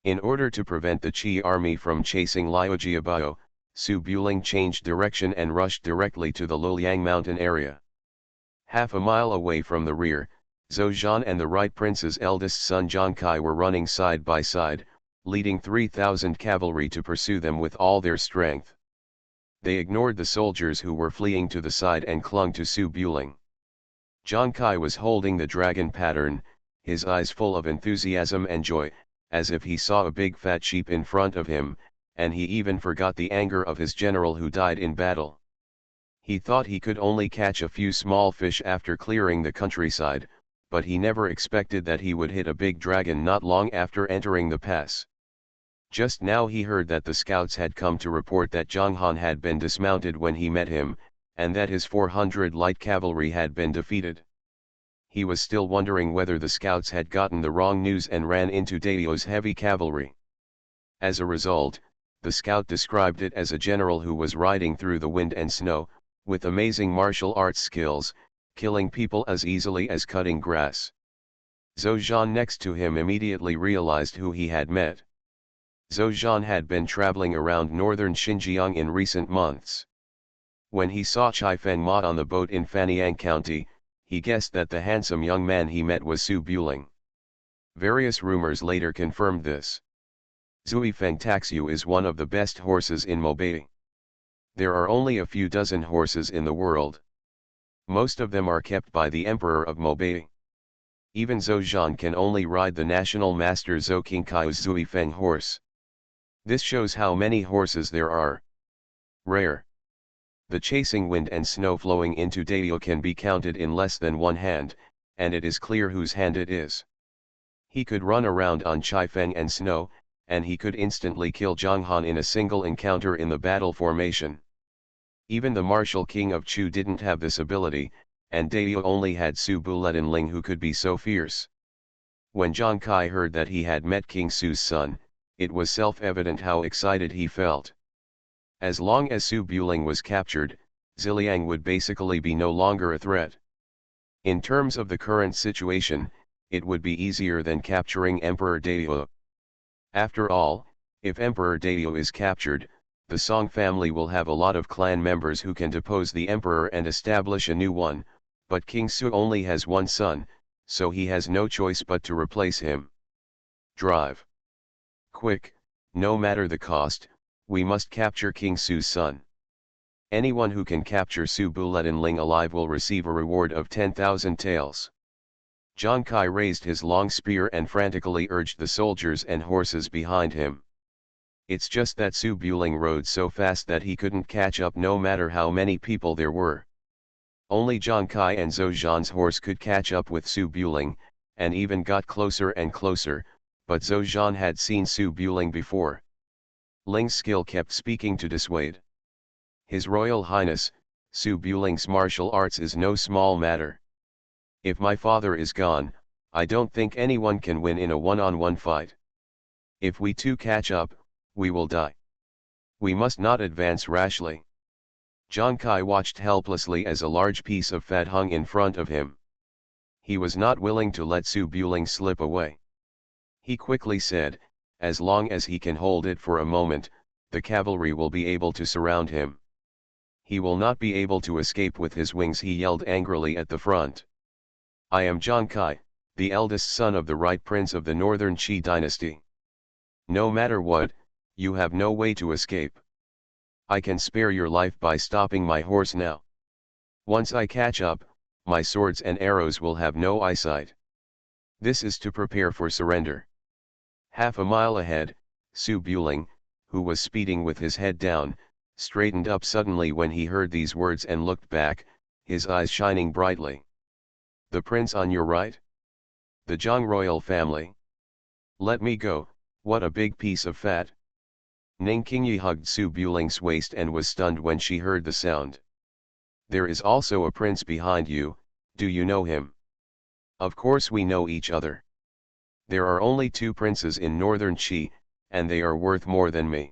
In order to prevent the Qi army from chasing Liu Jiabao, Su Buling changed direction and rushed directly to the Luoyang mountain area. Half a mile away from the rear, Zhou Zhan and the right prince's eldest son Zhang Kai were running side by side, leading 3,000 cavalry to pursue them with all their strength. They ignored the soldiers who were fleeing to the side and clung to Su Buling. Zhang Kai was holding the dragon pattern, his eyes full of enthusiasm and joy, as if he saw a big fat sheep in front of him, and he even forgot the anger of his general who died in battle. He thought he could only catch a few small fish after clearing the countryside, but he never expected that he would hit a big dragon not long after entering the pass. Just now he heard that the scouts had come to report that Zhang Han had been dismounted when he met him, and that his 400 light cavalry had been defeated. He was still wondering whether the scouts had gotten the wrong news and ran into Daio's heavy cavalry. As a result, the scout described it as a general who was riding through the wind and snow, with amazing martial arts skills, killing people as easily as cutting grass. Zhou Zhan next to him immediately realized who he had met. Zhou Zhan had been traveling around northern Xinjiang in recent months. When he saw Chai Feng Ma on the boat in Fanyang County, he guessed that the handsome young man he met was Su Buling. Various rumors later confirmed this. Zui Feng Taxiu is one of the best horses in Mobei. There are only a few dozen horses in the world. Most of them are kept by the Emperor of Mobei. Even Zhou Zhan can only ride the national master Zhou Qingkai's Zui Feng horse. This shows how many horses there are. Rare. The chasing wind and snow flowing into Daio can be counted in less than one hand, and it is clear whose hand it is. He could run around on Chai Feng and snow, and he could instantly kill Zhang Han in a single encounter in the battle formation. Even the martial king of Chu didn't have this ability, and Daio only had Su Buletin Ling who could be so fierce. When Zhang Kai heard that he had met King Su's son, it was self-evident how excited he felt. As long as Su Buling was captured, Ziliang would basically be no longer a threat. In terms of the current situation, it would be easier than capturing Emperor Daio. After all, if Emperor Daio is captured, the Song family will have a lot of clan members who can depose the emperor and establish a new one, but King Su only has one son, so he has no choice but to replace him. Drive. Quick, no matter the cost, we must capture King Su's son. Anyone who can capture Su Buletin Ling alive will receive a reward of 10,000 taels. Zhang Kai raised his long spear and frantically urged the soldiers and horses behind him. It's just that Su Buling rode so fast that he couldn't catch up no matter how many people there were. Only Zhang Kai and Zhou Zhan's horse could catch up with Su Buling, and even got closer and closer, but Zhou Zhan had seen Su Buling before. Ling's skill kept speaking to dissuade. His Royal Highness, Su Buling's martial arts is no small matter. If my father is gone, I don't think anyone can win in a one-on-one fight. If we two catch up, we will die. We must not advance rashly. Zhang Kai watched helplessly as a large piece of fat hung in front of him. He was not willing to let Su Buling slip away. He quickly said, as long as he can hold it for a moment, the cavalry will be able to surround him. He will not be able to escape with his wings, he yelled angrily at the front. I am Zhang Kai, the eldest son of the right prince of the northern Qi dynasty. No matter what, you have no way to escape. I can spare your life by stopping my horse now. Once I catch up, my swords and arrows will have no eyesight. This is to prepare for surrender. Half a mile ahead, Su Buling, who was speeding with his head down, straightened up suddenly when he heard these words and looked back, his eyes shining brightly. The prince on your right? The Zhang royal family? Let me go, what a big piece of fat. Ning Qingyi hugged Su Buling's waist and was stunned when she heard the sound. There is also a prince behind you, do you know him? Of course we know each other. There are only two princes in northern Qi, and they are worth more than me.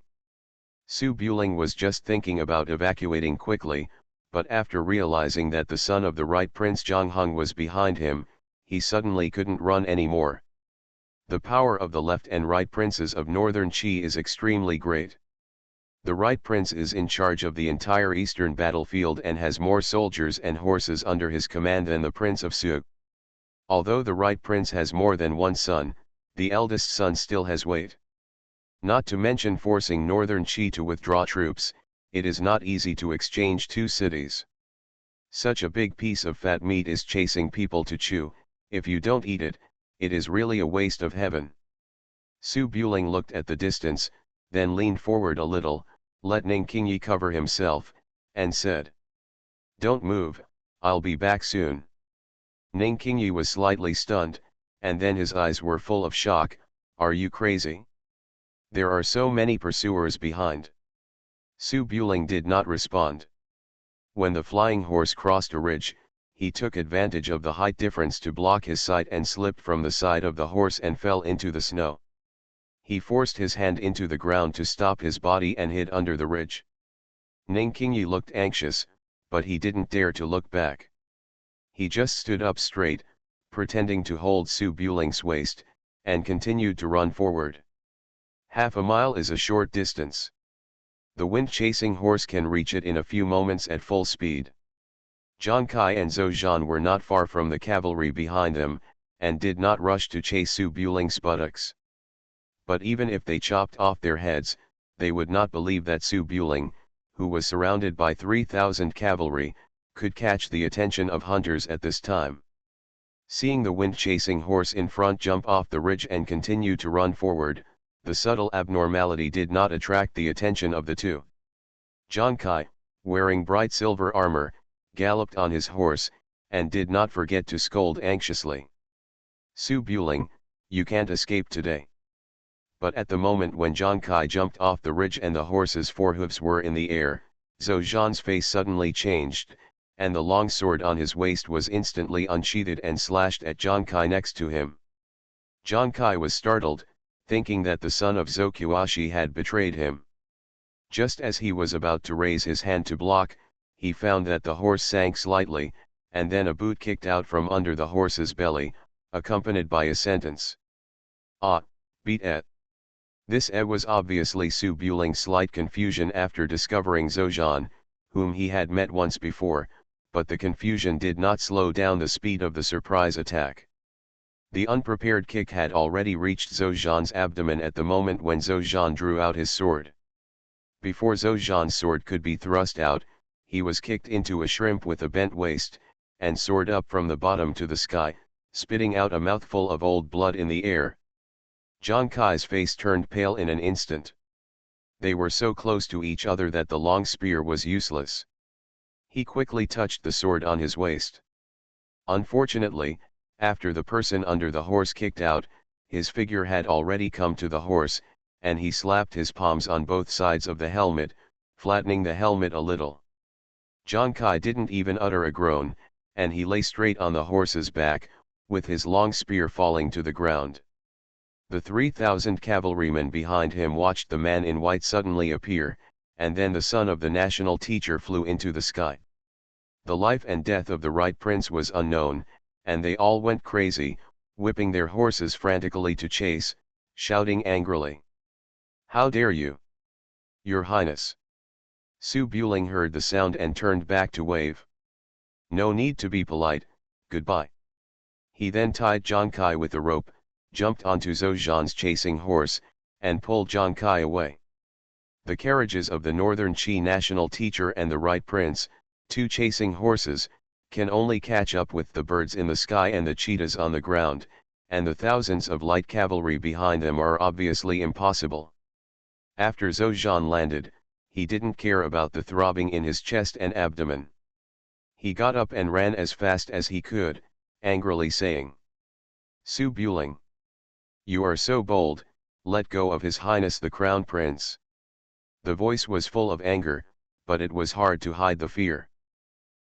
Su Buling was just thinking about evacuating quickly, but after realizing that the son of the right prince Zhang Heng was behind him, he suddenly couldn't run anymore. The power of the left and right princes of northern Qi is extremely great. The right prince is in charge of the entire eastern battlefield and has more soldiers and horses under his command than the prince of Su. Although the right prince has more than one son, the eldest son still has weight. Not to mention forcing northern Qi to withdraw troops, it is not easy to exchange two cities. Such a big piece of fat meat is chasing people to chew, if you don't eat it, it is really a waste of heaven. Su Buling looked at the distance, then leaned forward a little, let Ning Qingyi cover himself, and said, Don't move, I'll be back soon. Ning Qingyu was slightly stunned, and then his eyes were full of shock. Are you crazy? There are so many pursuers behind. Su Buling did not respond. When the flying horse crossed a ridge, he took advantage of the height difference to block his sight and slipped from the side of the horse and fell into the snow. He forced his hand into the ground to stop his body and hid under the ridge. Ning Qingyu looked anxious, but he didn't dare to look back. He just stood up straight, pretending to hold Su Buling's waist, and continued to run forward. Half a mile is a short distance. The wind-chasing horse can reach it in a few moments at full speed. Zhang Kai and Zhou Zhan were not far from the cavalry behind them, and did not rush to chase Su Buling's buttocks. But even if they chopped off their heads, they would not believe that Su Buling, who was surrounded by 3,000 cavalry, could catch the attention of hunters at this time. Seeing the wind-chasing horse in front jump off the ridge and continue to run forward, the subtle abnormality did not attract the attention of the two. Zhang Kai, wearing bright silver armor, galloped on his horse, and did not forget to scold anxiously. Su Buling, you can't escape today. But at the moment when Zhang Kai jumped off the ridge and the horse's forehoofs were in the air, Zhou Zhan's face suddenly changed, and the long sword on his waist was instantly unsheathed and slashed at Zhang Kai next to him. Zhang Kai was startled, thinking that the son of Zhou Qiuashi had betrayed him. Just as he was about to raise his hand to block, he found that the horse sank slightly, and then a boot kicked out from under the horse's belly, accompanied by a sentence. "Ah, beat it." This was obviously Su Buling's slight confusion after discovering Zhou Zhan, whom he had met once before, but the confusion did not slow down the speed of the surprise attack. The unprepared kick had already reached Zhou Zhan's abdomen at the moment when Zhou Zhan drew out his sword. Before Zhou Zhan's sword could be thrust out, he was kicked into a shrimp with a bent waist, and soared up from the bottom to the sky, spitting out a mouthful of old blood in the air. Zhang Kai's face turned pale in an instant. They were so close to each other that the long spear was useless. He quickly touched the sword on his waist. Unfortunately, after the person under the horse kicked out, his figure had already come to the horse, and he slapped his palms on both sides of the helmet, flattening the helmet a little. Zhang Kai didn't even utter a groan, and he lay straight on the horse's back, with his long spear falling to the ground. The 3,000 cavalrymen behind him watched the man in white suddenly appear, and then the son of the national teacher flew into the sky. The life and death of the right prince was unknown, and they all went crazy, whipping their horses frantically to chase, shouting angrily. "How dare you! Your Highness!" Su Buling heard the sound and turned back to wave. "No need to be polite, goodbye." He then tied Zhang Kai with a rope, jumped onto Zhou Zhan's chasing horse, and pulled Zhang Kai away. The carriages of the Northern Qi national teacher and the right prince, two chasing horses, can only catch up with the birds in the sky and the cheetahs on the ground, and the thousands of light cavalry behind them are obviously impossible. After Zhou Zhan landed, he didn't care about the throbbing in his chest and abdomen. He got up and ran as fast as he could, angrily saying, "Su Buling! You are so bold, let go of His Highness the Crown Prince." The voice was full of anger, but it was hard to hide the fear.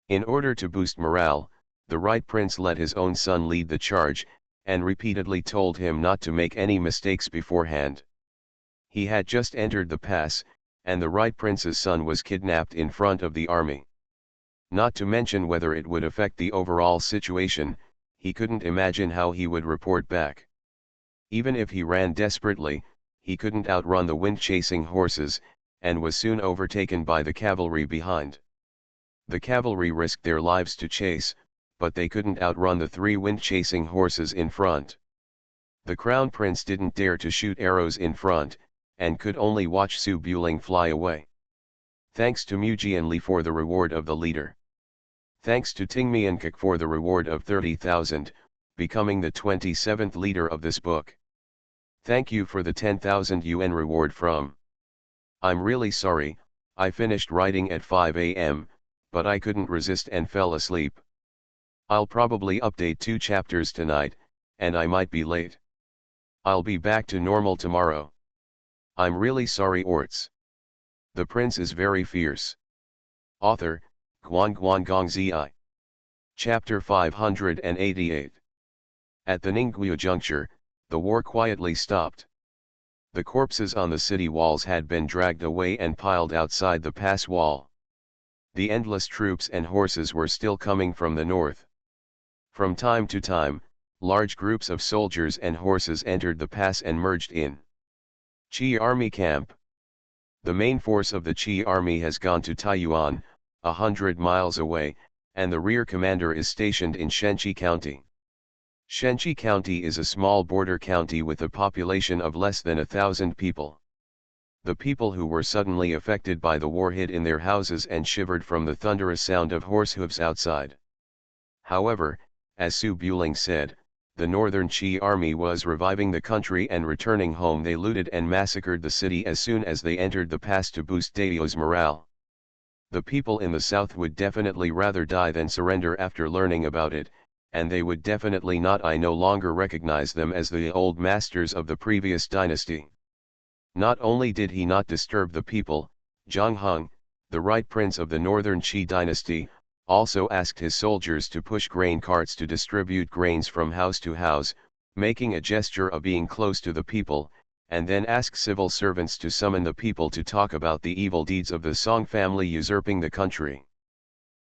In order to boost morale, the right prince let his own son lead the charge, and repeatedly told him not to make any mistakes beforehand. He had just entered the pass, and the right prince's son was kidnapped in front of the army. Not to mention whether it would affect the overall situation, he couldn't imagine how he would report back. Even if he ran desperately, he couldn't outrun the wind-chasing horses, and was soon overtaken by the cavalry behind. The cavalry risked their lives to chase, but they couldn't outrun the three wind-chasing horses in front. The crown prince didn't dare to shoot arrows in front, and could only watch Su Buling fly away. Thanks to Mu Jianli for the reward of the leader. Thanks to Ting Miankuk for the reward of 30,000, becoming the 27th leader of this book. Thank you for the 10,000 yuan reward from. I'm really sorry, I finished writing at 5 a.m., but I couldn't resist and fell asleep. I'll probably update 2 chapters tonight, and I might be late. I'll be back to normal tomorrow. I'm really sorry Orts. The prince is very fierce. Author, Guan Zi. Chapter 588. At the Ningguo juncture, the war quietly stopped. The corpses on the city walls had been dragged away and piled outside the pass wall. The endless troops and horses were still coming from the north. From time to time, large groups of soldiers and horses entered the pass and merged in Qi Army camp. The main force of the Qi Army has gone to Taiyuan, 100 miles away, and the rear commander is stationed in Shenqi County. Shenqi County is a small border county with a population of less than 1,000 people. The people who were suddenly affected by the war hid in their houses and shivered from the thunderous sound of horse hooves outside. However, as Su Buling said, the northern Qi army was reviving the country, and returning home they looted and massacred the city as soon as they entered the pass to boost Daio's morale. The people in the south would definitely rather die than surrender after learning about it, and they would definitely not no longer recognize them as the old masters of the previous dynasty. Not only did he not disturb the people, Zhang Heng, the right prince of the northern Qi dynasty, also asked his soldiers to push grain carts to distribute grains from house to house, making a gesture of being close to the people, and then asked civil servants to summon the people to talk about the evil deeds of the Song family usurping the country.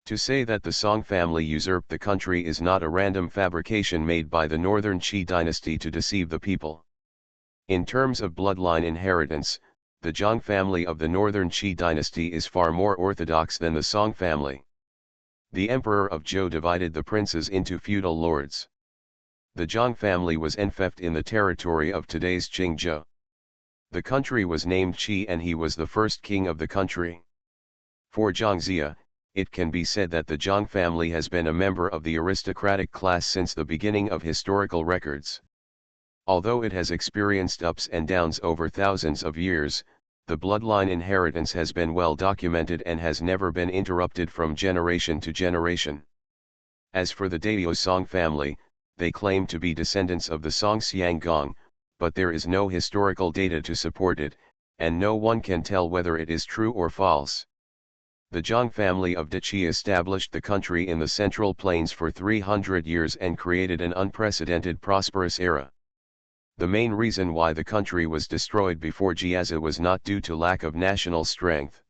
To say that the Song family usurped the country is not a random fabrication made by the northern Qi dynasty to deceive the people. In terms of bloodline inheritance, the Zhang family of the northern Qi dynasty is far more orthodox than the Song family. The emperor of Zhou divided the princes into feudal lords. The Zhang family was enfeoffed in the territory of today's Qingzhou. The country was named Qi and he was the first king of the country. For Zhangzia, it can be said that the Zhang family has been a member of the aristocratic class since the beginning of historical records. Although it has experienced ups and downs over thousands of years, the bloodline inheritance has been well documented and has never been interrupted from generation to generation. As for the Daio Song family, they claim to be descendants of the Song Xianggong, but there is no historical data to support it, and no one can tell whether it is true or false. The Zhang family of Deqi established the country in the Central Plains for 300 years and created an unprecedented prosperous era. The main reason why the country was destroyed before Jiazi was not due to lack of national strength.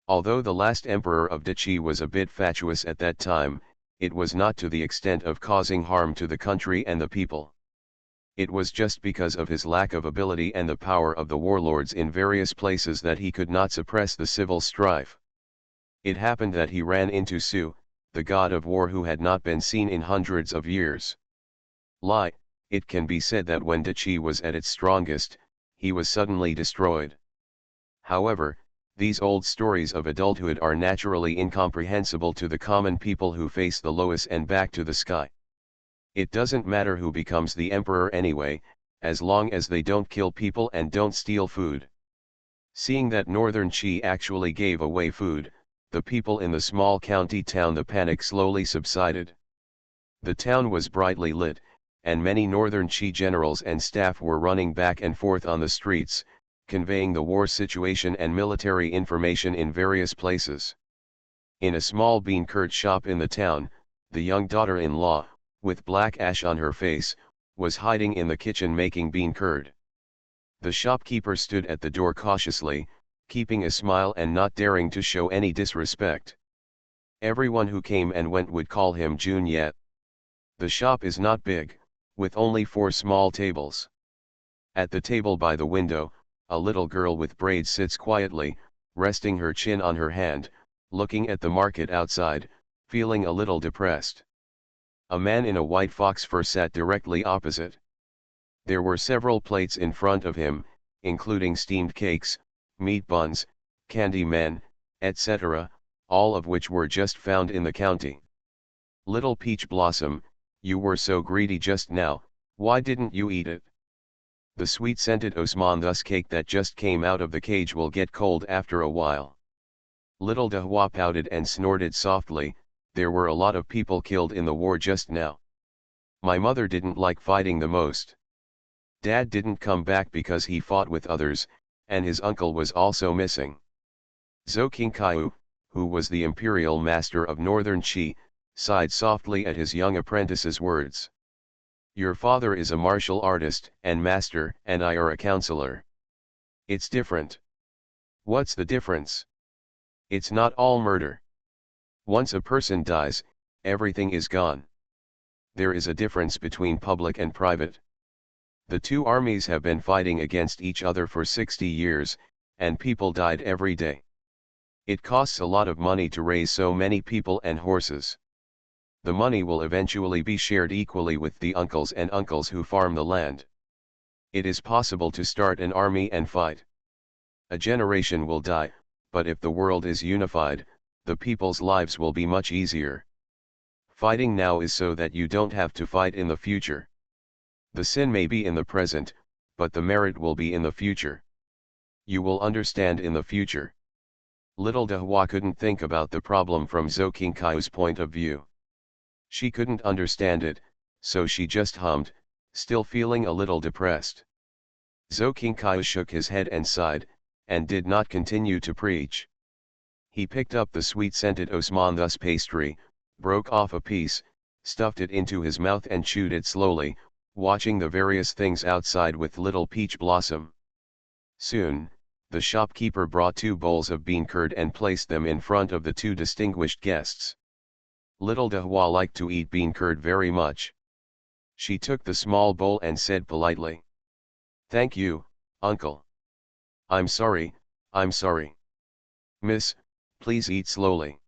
Although the last emperor of Deqi was a bit fatuous at that time, it was not to the extent of causing harm to the country and the people. It was just because of his lack of ability and the power of the warlords in various places that he could not suppress the civil strife. It happened that he ran into Su, the god of war who had not been seen in hundreds of years. It can be said that when Deqi was at its strongest, he was suddenly destroyed. However, these old stories of adulthood are naturally incomprehensible to the common people who face the lowest and back to the sky. It doesn't matter who becomes the emperor anyway, as long as they don't kill people and don't steal food. Seeing that northern Qi actually gave away food, the people in the small county town, the panic slowly subsided. The town was brightly lit, and many northern Qi generals and staff were running back and forth on the streets, conveying the war situation and military information in various places. In a small bean curd shop in the town, the young daughter-in-law, with black ash on her face, was hiding in the kitchen making bean curd. The shopkeeper stood at the door cautiously, keeping a smile and not daring to show any disrespect. Everyone who came and went would call him Junyet. The shop is not big, with only 4 small tables. At the table by the window, a little girl with braids sits quietly, resting her chin on her hand, looking at the market outside, feeling a little depressed. A man in a white fox fur sat directly opposite. There were several plates in front of him, including steamed cakes, meat buns, candy men, etc., all of which were just found in the county. Little Peach Blossom, you were so greedy just now, why didn't you eat it? The sweet-scented Osman thus cake that just came out of the cage will get cold after a while. Little Dahua pouted and snorted softly, there were a lot of people killed in the war just now. My mother didn't like fighting the most. Dad didn't come back because he fought with others, and his uncle was also missing. Zhou Qingkaiu, who was the imperial master of northern Qi, sighed softly at his young apprentice's words. Your father is a martial artist and master, and I are a counselor. It's different. What's the difference? It's not all murder. Once a person dies, everything is gone. There is a difference between public and private. The two armies have been fighting against each other for 60 years, and people died every day. It costs a lot of money to raise so many people and horses. The money will eventually be shared equally with the uncles and uncles who farm the land. It is possible to start an army and fight. A generation will die, but if the world is unified, the people's lives will be much easier. Fighting now is so that you don't have to fight in the future. The sin may be in the present, but the merit will be in the future. You will understand in the future. Little Dehua couldn't think about the problem from Zhou Qingkaiu's point of view. She couldn't understand it, so she just hummed, still feeling a little depressed. Zhou Qingkaiu shook his head and sighed, and did not continue to preach. He picked up the sweet-scented Osmanthus pastry, broke off a piece, stuffed it into his mouth and chewed it slowly, watching the various things outside with little peach blossom. Soon, the shopkeeper brought 2 bowls of bean curd and placed them in front of the 2 distinguished guests. Little Dehua liked to eat bean curd very much. She took the small bowl and said politely, "Thank you, uncle." I'm sorry. Miss, please eat slowly.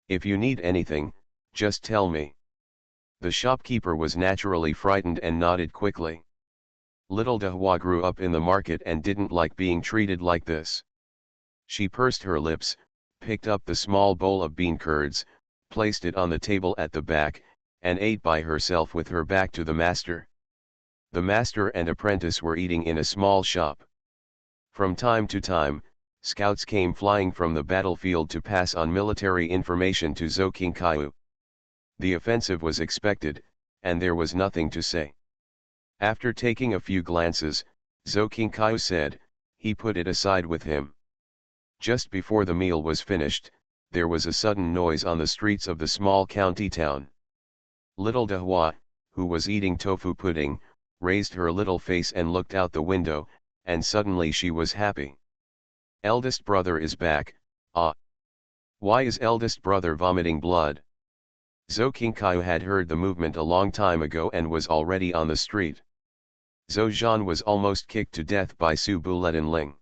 If you need anything, just tell me." The shopkeeper was naturally frightened and nodded quickly. Little Dehua grew up in the market and didn't like being treated like this. She pursed her lips, picked up the small bowl of bean curds, placed it on the table at the back, and ate by herself with her back to the master. The master and apprentice were eating in a small shop. From time to time, scouts came flying from the battlefield to pass on military information to Zhou Qingkaiu. The offensive was expected, and there was nothing to say. After taking a few glances, Zhou Qingkaiu said, he put it aside with him. Just before the meal was finished, there was a sudden noise on the streets of the small county town. Little Dehua, who was eating tofu pudding, raised her little face and looked out the window, and suddenly she was happy. Eldest brother is back, ah! Why is eldest brother vomiting blood? Zhou Qingkaiu had heard the movement a long time ago and was already on the street. Zhou Zhan was almost kicked to death by Su Buletin.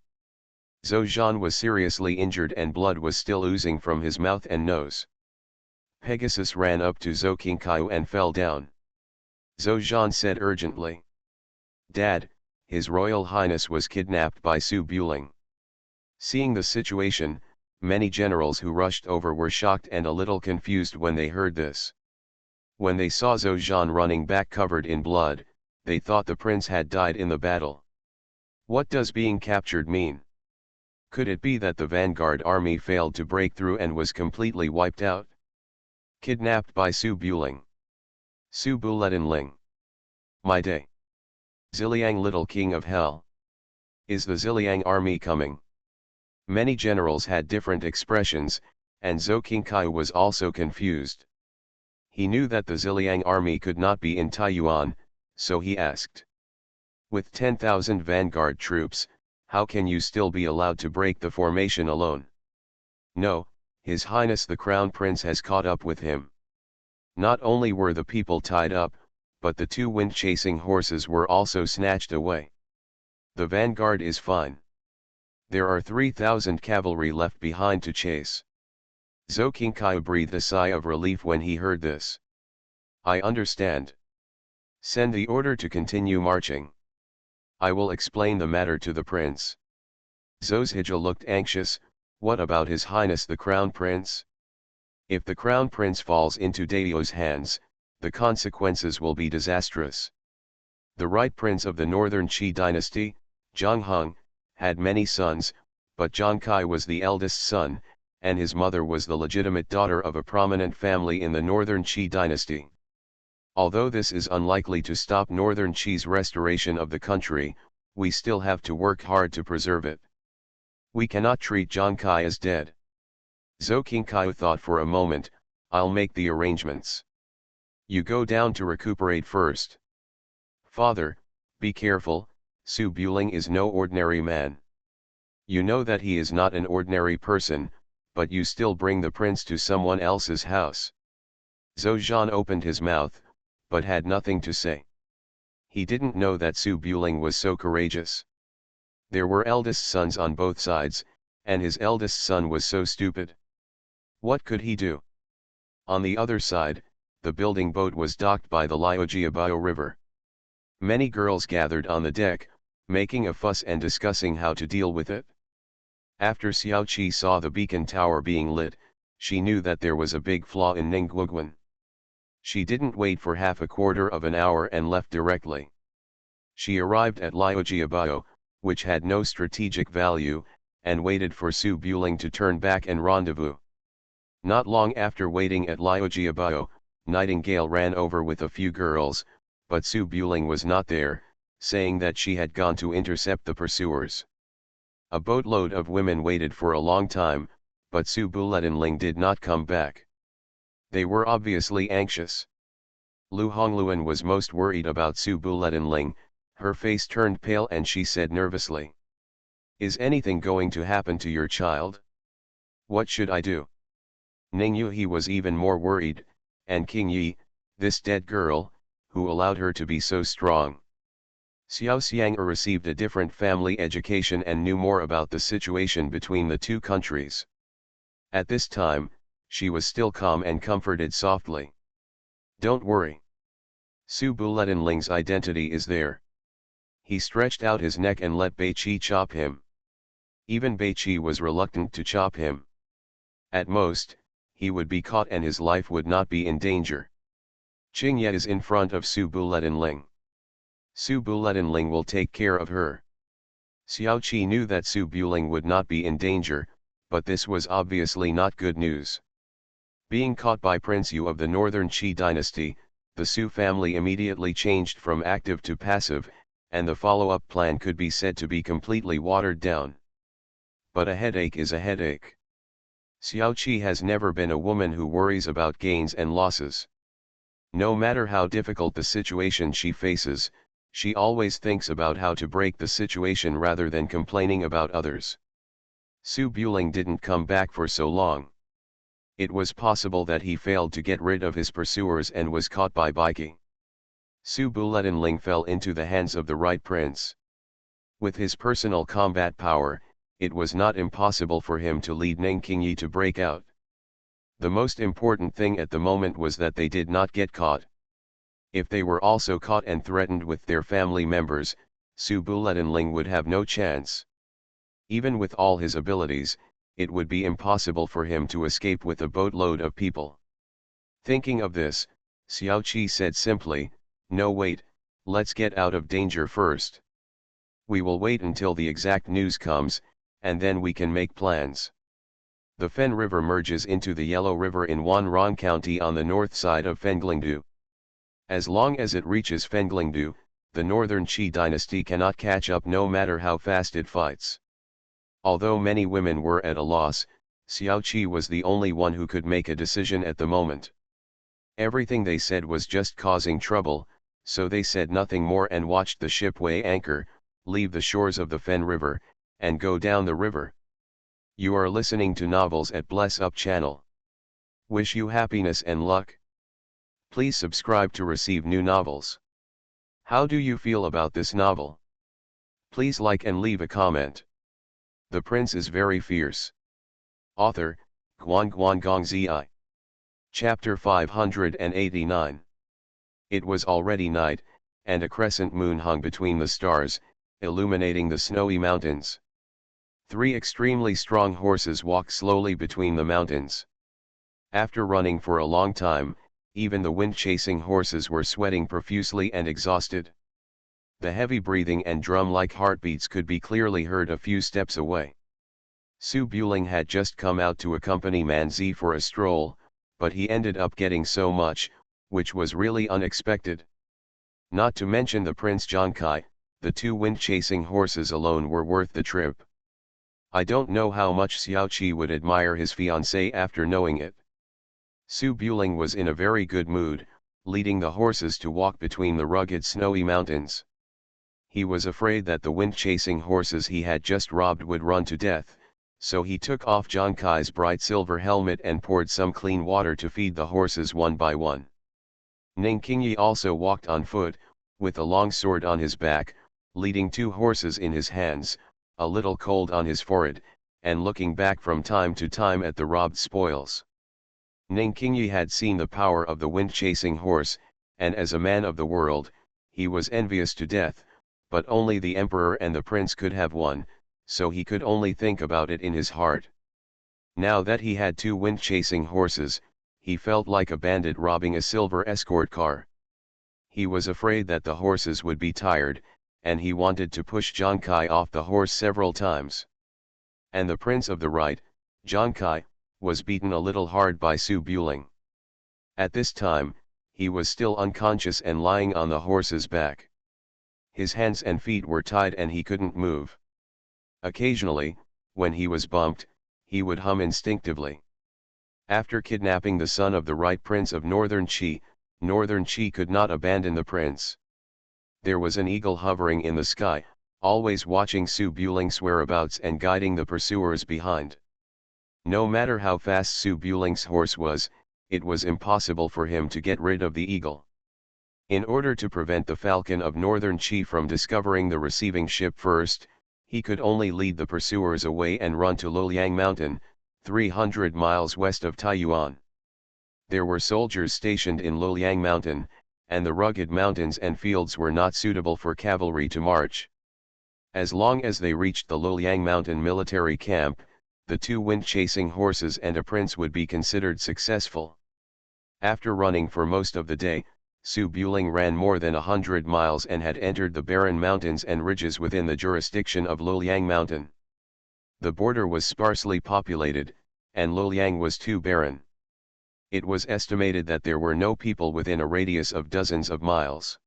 Zhou Zhan was seriously injured and blood was still oozing from his mouth and nose. Pegasus ran up to Zhou Qingkaiu and fell down. Zhou Zhan said urgently, "Dad, His Royal Highness was kidnapped by Su Buling." Seeing the situation, many generals who rushed over were shocked and a little confused when they heard this. When they saw Zhou Zhan running back covered in blood, they thought the prince had died in the battle. What does being captured mean? Could it be that the vanguard army failed to break through and was completely wiped out? Kidnapped by Su Buling. Su Buletin. My day. Ziliang, little king of hell. Is the Ziliang army coming? Many generals had different expressions, and Zhou Qingkaiu was also confused. He knew that the Ziliang army could not be in Taiyuan, so he asked. With 10,000 vanguard troops, how can you still be allowed to break the formation alone? No, His Highness the Crown Prince has caught up with him. Not only were the people tied up, but the 2 wind-chasing horses were also snatched away. The vanguard is fine. There are 3,000 cavalry left behind to chase. Zhou Qingkaiu breathed a sigh of relief when he heard this. I understand. Send the order to continue marching. I will explain the matter to the prince. Zhou Zhijia looked anxious. What about His Highness the Crown Prince? If the Crown Prince falls into Daio's hands, the consequences will be disastrous. The right prince of the northern Qi dynasty, Zhang Heng, had many sons, but Zhang Kai was the eldest son, and his mother was the legitimate daughter of a prominent family in the Northern Qi dynasty. Although this is unlikely to stop Northern Qi's restoration of the country, we still have to work hard to preserve it. We cannot treat Zhang Kai as dead. Zhou Qingkai thought for a moment, I'll make the arrangements. You go down to recuperate first. Father, be careful, Su Buling is no ordinary man. You know that he is not an ordinary person, but you still bring the prince to someone else's house. Zhou Zhan opened his mouth, but had nothing to say. He didn't know that Su Buling was so courageous. There were eldest sons on both sides, and his eldest son was so stupid. What could he do? On the other side, the building boat was docked by the Liujiabao River. Many girls gathered on the deck, making a fuss and discussing how to deal with it. After Xiao Qi saw the beacon tower being lit, she knew that there was a big flaw in Ningguoguan. She didn't wait for half a quarter of an hour and left directly. She arrived at Liujiabao, which had no strategic value, and waited for Su Buling to turn back and rendezvous. Not long after waiting at Liujiabao, Nightingale ran over with a few girls, but Su Buling was not there, saying that she had gone to intercept the pursuers. A boatload of women waited for a long time, but Su Buletinling did not come back. They were obviously anxious. Lu Hongluan was most worried about Su Buletinling. Her face turned pale and she said nervously, "Is anything going to happen to your child? What should I do?" Ning Yuhe was even more worried, and King Yi, this dead girl, who allowed her to be so strong. Xiao Xiang received a different family education and knew more about the situation between the two countries. At this time, she was still calm and comforted softly. "Don't worry. Su Buletinling's identity is there." He stretched out his neck and let Bai Qi chop him. Even Bai Qi was reluctant to chop him. At most, he would be caught and his life would not be in danger. Qing Ye is in front of Su Buletinling. Su Buletinling will take care of her. Xiao Qi knew that Su Buling would not be in danger, but this was obviously not good news. Being caught by Prince Yu of the Northern Qi dynasty, the Su family immediately changed from active to passive, and the follow-up plan could be said to be completely watered down. But a headache is a headache. Xiao Qi has never been a woman who worries about gains and losses. No matter how difficult the situation she faces, she always thinks about how to break the situation rather than complaining about others. Su Buling didn't come back for so long. It was possible that he failed to get rid of his pursuers and was caught by Baiki. Su Buletinling fell into the hands of the right prince. With his personal combat power, it was not impossible for him to lead Ning Qingyi to break out. The most important thing at the moment was that they did not get caught. If they were also caught and threatened with their family members, Su Buletinling would have no chance. Even with all his abilities, it would be impossible for him to escape with a boatload of people. Thinking of this, Xiao Qi said simply, "No, wait, let's get out of danger first. We will wait until the exact news comes, and then we can make plans." The Fen River merges into the Yellow River in Wanran County on the north side of Fenglingdu. As long as it reaches Fenglingdu, the Northern Qi dynasty cannot catch up no matter how fast it fights. Although many women were at a loss, Xiao Qi was the only one who could make a decision at the moment. Everything they said was just causing trouble, so they said nothing more and watched the ship weigh anchor, leave the shores of the Fen River, and go down the river. You are listening to Novels at Bless Up channel. Wish you happiness and luck. Please subscribe to receive new novels. How do you feel about this novel? Please like and leave a comment. The Prince is Very Fierce. Author, Guan Guan Gong Zi. Chapter 589. It was already night, and a crescent moon hung between the stars, illuminating the snowy mountains. 3 extremely strong horses walked slowly between the mountains. After running for a long time, even the wind-chasing horses were sweating profusely and exhausted. The heavy breathing and drum-like heartbeats could be clearly heard a few steps away. Su Buling had just come out to accompany Man Zi for a stroll, but he ended up getting so much, which was really unexpected. Not to mention the Prince Zhangkai, the two wind-chasing horses alone were worth the trip. I don't know how much Xiao Qi would admire his fiancée after knowing it. Su Buling was in a very good mood, leading the horses to walk between the rugged snowy mountains. He was afraid that the wind-chasing horses he had just robbed would run to death, so he took off Zhangkai's bright silver helmet and poured some clean water to feed the horses one by one. Ning Qingyi also walked on foot, with a long sword on his back, leading two horses in his hands, a little cold on his forehead, and looking back from time to time at the robbed spoils. Ning Qingyi had seen the power of the wind-chasing horse, and as a man of the world, he was envious to death, but only the emperor and the prince could have one, so he could only think about it in his heart. Now that he had two wind-chasing horses, he felt like a bandit robbing a silver escort car. He was afraid that the horses would be tired, and he wanted to push Zhangkai off the horse several times. And the prince of the right, Zhangkai, was beaten a little hard by Su Buling. At this time, he was still unconscious and lying on the horse's back. His hands and feet were tied and he couldn't move. Occasionally, when he was bumped, he would hum instinctively. After kidnapping the son of the right prince of Northern Qi could not abandon the prince. There was an eagle hovering in the sky, always watching Su Buling's whereabouts and guiding the pursuers behind. No matter how fast Su Buling's horse was, it was impossible for him to get rid of the eagle. In order to prevent the falcon of Northern Qi from discovering the receiving ship first, he could only lead the pursuers away and run to Luoyang Mountain, 300 miles west of Taiyuan. There were soldiers stationed in Luoyang Mountain, and the rugged mountains and fields were not suitable for cavalry to march. As long as they reached the Luoyang Mountain military camp, the two wind-chasing horses and a prince would be considered successful. After running for most of the day, Su Buling ran more than 100 miles and had entered the barren mountains and ridges within the jurisdiction of Luoyang Mountain. The border was sparsely populated, and Luoyang was too barren. It was estimated that there were no people within a radius of dozens of miles.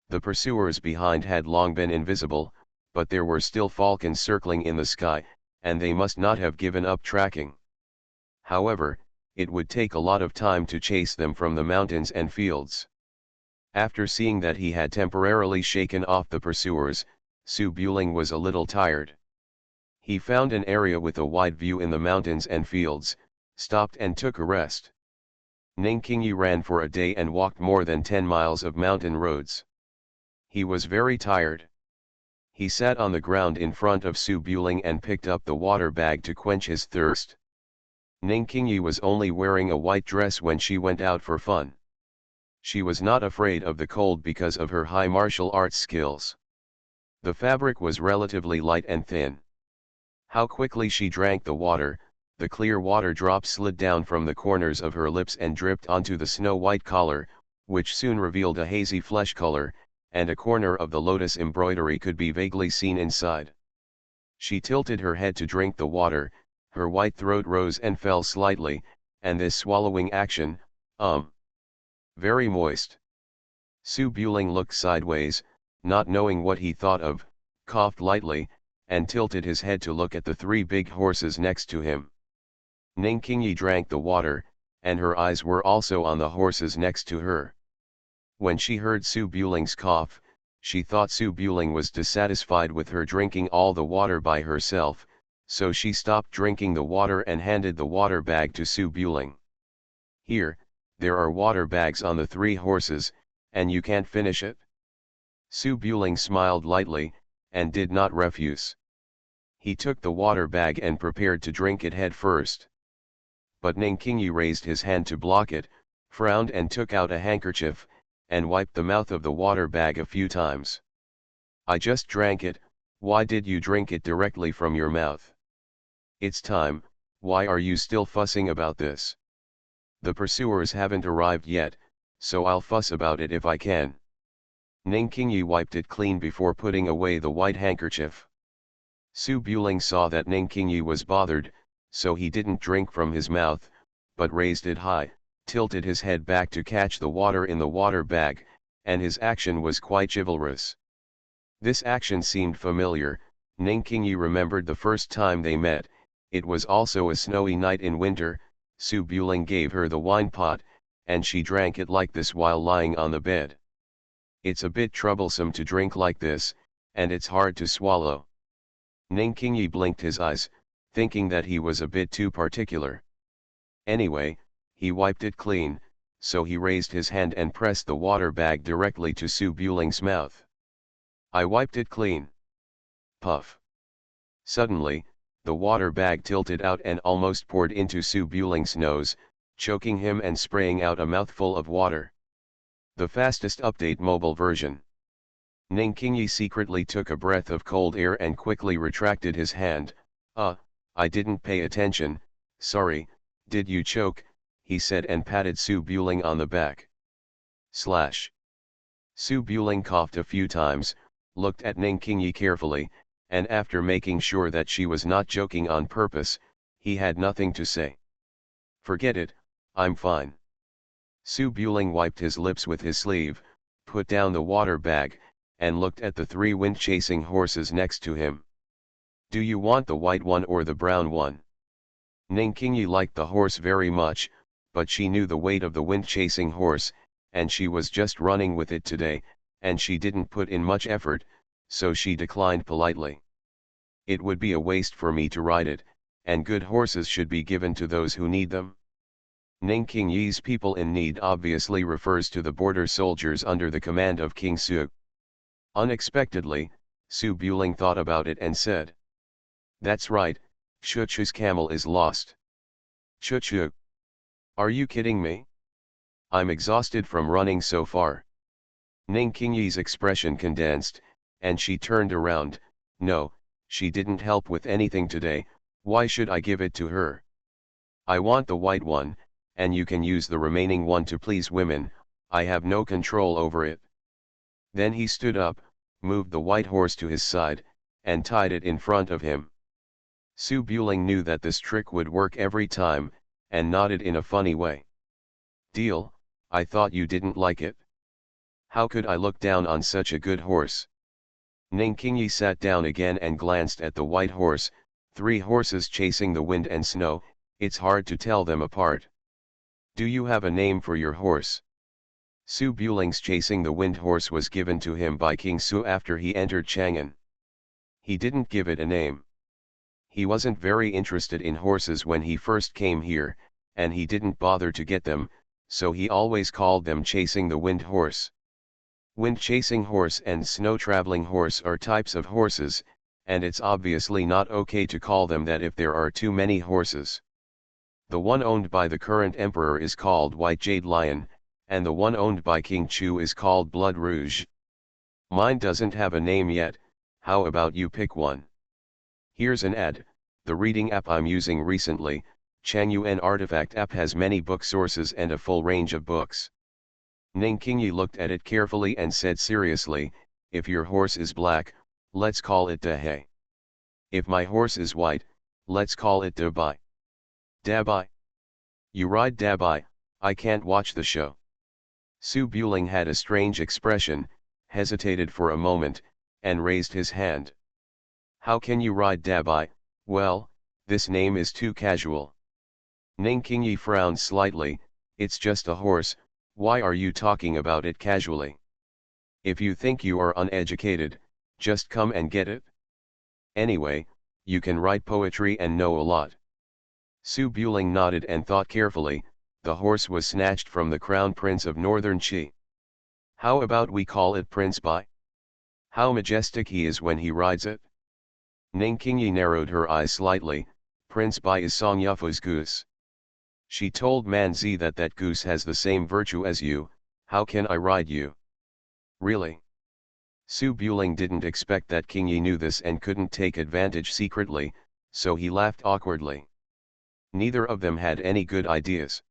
The pursuers behind had long been invisible, but there were still falcons circling in the sky, and they must not have given up tracking. However, it would take a lot of time to chase them from the mountains and fields. After seeing that he had temporarily shaken off the pursuers, Su Buling was a little tired. He found an area with a wide view in the mountains and fields, stopped and took a rest. Ning Qingyi ran for a day and walked more than 10 miles of mountain roads. He was very tired. He sat on the ground in front of Su Buling and picked up the water bag to quench his thirst. Ning Qingyi was only wearing a white dress when she went out for fun. She was not afraid of the cold because of her high martial arts skills. The fabric was relatively light and thin. How quickly she drank the water, the clear water drops slid down from the corners of her lips and dripped onto the snow-white collar, which soon revealed a hazy flesh color, and a corner of the lotus embroidery could be vaguely seen inside. She tilted her head to drink the water, her white throat rose and fell slightly, and this swallowing action, very moist. Su Buling looked sideways, not knowing what he thought of, coughed lightly, and tilted his head to look at the three big horses next to him. Ning Qingyi drank the water, and her eyes were also on the horses next to her. When she heard Su Buling's cough, she thought Su Buling was dissatisfied with her drinking all the water by herself, so she stopped drinking the water and handed the water bag to Su Buling. "Here, there are water bags on the three horses, and you can't finish it?" Su Buling smiled lightly, and did not refuse. He took the water bag and prepared to drink it head first. But Ning Qingyi raised his hand to block it, frowned and took out a handkerchief, and wiped the mouth of the water bag a few times. "I just drank it, why did you drink it directly from your mouth? It's time, why are you still fussing about this? The pursuers haven't arrived yet, so I'll fuss about it if I can." Ning Qingyi wiped it clean before putting away the white handkerchief. Su Buling saw that Ning Qingyi was bothered, so he didn't drink from his mouth, but raised it high, tilted his head back to catch the water in the water bag, and his action was quite chivalrous. This action seemed familiar. Ning Qingyi remembered the first time they met. It was also a snowy night in winter. Su Buling gave her the wine pot, and she drank it like this while lying on the bed. It's a bit troublesome to drink like this, and it's hard to swallow. Ning Qingyi blinked his eyes, thinking that he was a bit too particular. Anyway, he wiped it clean, so he raised his hand and pressed the water bag directly to Su Buling's mouth. I wiped it clean. Puff. Suddenly, the water bag tilted out and almost poured into Su Buling's nose, choking him and spraying out a mouthful of water. The fastest update mobile version. Ning Qingyi secretly took a breath of cold air and quickly retracted his hand. I didn't pay attention, sorry, did you choke? He said and patted Su Buling on the back. Su Buling coughed a few times, looked at Ning Qingyi carefully, and after making sure that she was not joking on purpose, he had nothing to say. Forget it, I'm fine. Su Buling wiped his lips with his sleeve, put down the water bag, and looked at the 3 wind-chasing horses next to him. Do you want the white one or the brown one? Ning Qingyi liked the horse very much, but she knew the weight of the wind-chasing horse, and she was just running with it today, and she didn't put in much effort, so she declined politely. It would be a waste for me to ride it, and good horses should be given to those who need them. Ning Qingyi's people in need obviously refers to the border soldiers under the command of King Su. Unexpectedly, Su Buling thought about it and said. That's right, Chuchu's camel is lost. Chuchu. Are you kidding me? I'm exhausted from running so far. Ning Qingyi's expression condensed, and she turned around. No, she didn't help with anything today, why should I give it to her? I want the white one, and you can use the remaining one to please women, I have no control over it. Then he stood up, moved the white horse to his side, and tied it in front of him. Su Buling knew that this trick would work every time, and nodded in a funny way. Deal, I thought you didn't like it. How could I look down on such a good horse? Ning Qingyi sat down again and glanced at the white horse, 3 horses chasing the wind and snow, it's hard to tell them apart. Do you have a name for your horse? Su Buling's chasing the wind horse was given to him by King Su after he entered Chang'an. He didn't give it a name. He wasn't very interested in horses when he first came here, and he didn't bother to get them, so he always called them chasing the wind horse. Wind-chasing horse and snow-traveling horse are types of horses, and it's obviously not okay to call them that if there are too many horses. The one owned by the current emperor is called White Jade Lion, and the one owned by King Chu is called Blood Rouge. Mine doesn't have a name yet, how about you pick one? Here's an ad. The reading app I'm using recently, Changyuan Artifact app, has many book sources and a full range of books. Ning Qingyi looked at it carefully and said seriously, if your horse is black, let's call it Dahe. If my horse is white, let's call it Dabai. Dabai. You ride Dabai, I can't watch the show. Su Buling had a strange expression, hesitated for a moment, and raised his hand. How can you ride Dabai? Well, this name is too casual. Ning Qingyi frowned slightly, it's just a horse, why are you talking about it casually? If you think you are uneducated, just come and get it. Anyway, you can write poetry and know a lot. Su Buling nodded and thought carefully. The horse was snatched from the crown prince of northern Qi. How about we call it Prince Bai? How majestic he is when he rides it. Ning Qingyi narrowed her eyes slightly. Prince Bai is Song Yufu's goose. She told Man Zi that that goose has the same virtue as you, how can I ride you? Really? Su Buling didn't expect that Qingyi knew this and couldn't take advantage secretly, so he laughed awkwardly. Neither of them had any good ideas.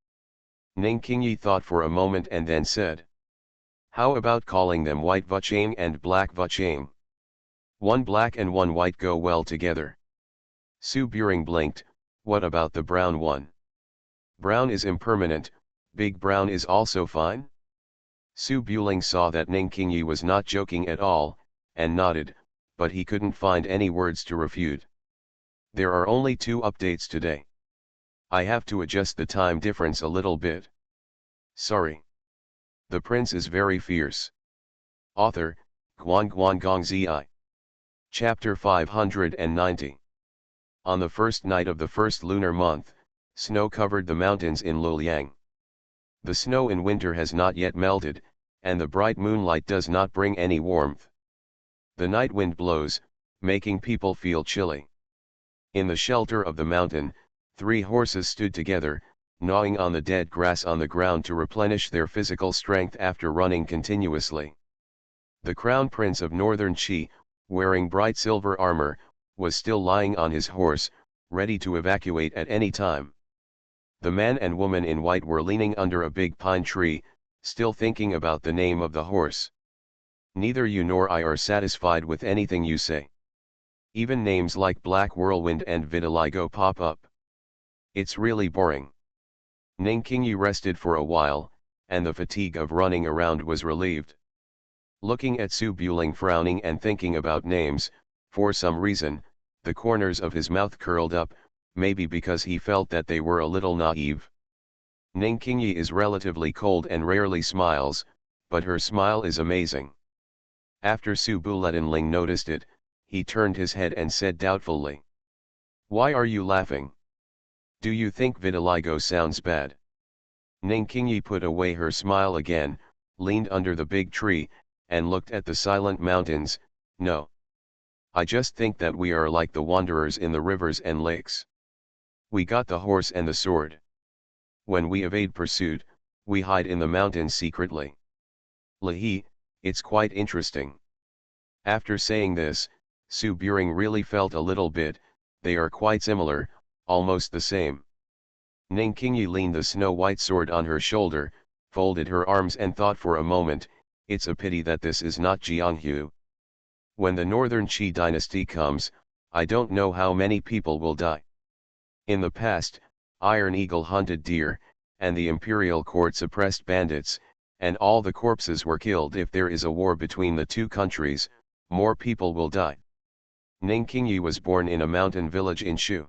Ning Qingyi thought for a moment and then said. How about calling them White Vuchang and Black Vuchang? One black and one white go well together. Su Buring blinked. What about the brown one? Brown is impermanent, big brown is also fine? Su Buling saw that Ning Qingyi was not joking at all, and nodded, but he couldn't find any words to refute. There are only 2 updates today. I have to adjust the time difference a little bit. Sorry. The prince is very fierce. Author, Guan Zi. Chapter 590. On the first night of the first lunar month, snow covered the mountains in Luoyang. The snow in winter has not yet melted, and the bright moonlight does not bring any warmth. The night wind blows, making people feel chilly. In the shelter of the mountain, 3 horses stood together, gnawing on the dead grass on the ground to replenish their physical strength after running continuously. The crown prince of northern Qi, wearing bright silver armor, was still lying on his horse, ready to evacuate at any time. The man and woman in white were leaning under a big pine tree, still thinking about the name of the horse. Neither you nor I are satisfied with anything you say. Even names like Black Whirlwind and Vitiligo pop up. It's really boring. Ning Qingyi rested for a while, and the fatigue of running around was relieved. Looking at Su Buling frowning and thinking about names, for some reason, the corners of his mouth curled up, maybe because he felt that they were a little naive. Ning Qingyi is relatively cold and rarely smiles, but her smile is amazing. After Su Bulenling noticed it, he turned his head and said doubtfully, "Why are you laughing? Do you think vitiligo sounds bad?" Ning Qingyi put away her smile again, leaned under the big tree, and looked at the silent mountains. "No. I just think that we are like the wanderers in the rivers and lakes. We got the horse and the sword. When we evade pursuit, we hide in the mountains secretly. Lahi, it's quite interesting." After saying this, Su Buring really felt a little bit, they are quite similar, almost the same. Ning Qingyi leaned the snow-white sword on her shoulder, folded her arms and thought for a moment, it's a pity that this is not Jianghu. When the northern Qi dynasty comes, I don't know how many people will die. In the past, Iron Eagle hunted deer, and the imperial court suppressed bandits, and all the corpses were killed. If there is a war between the 2 countries, more people will die. Ning Qingyi was born in a mountain village in Shu.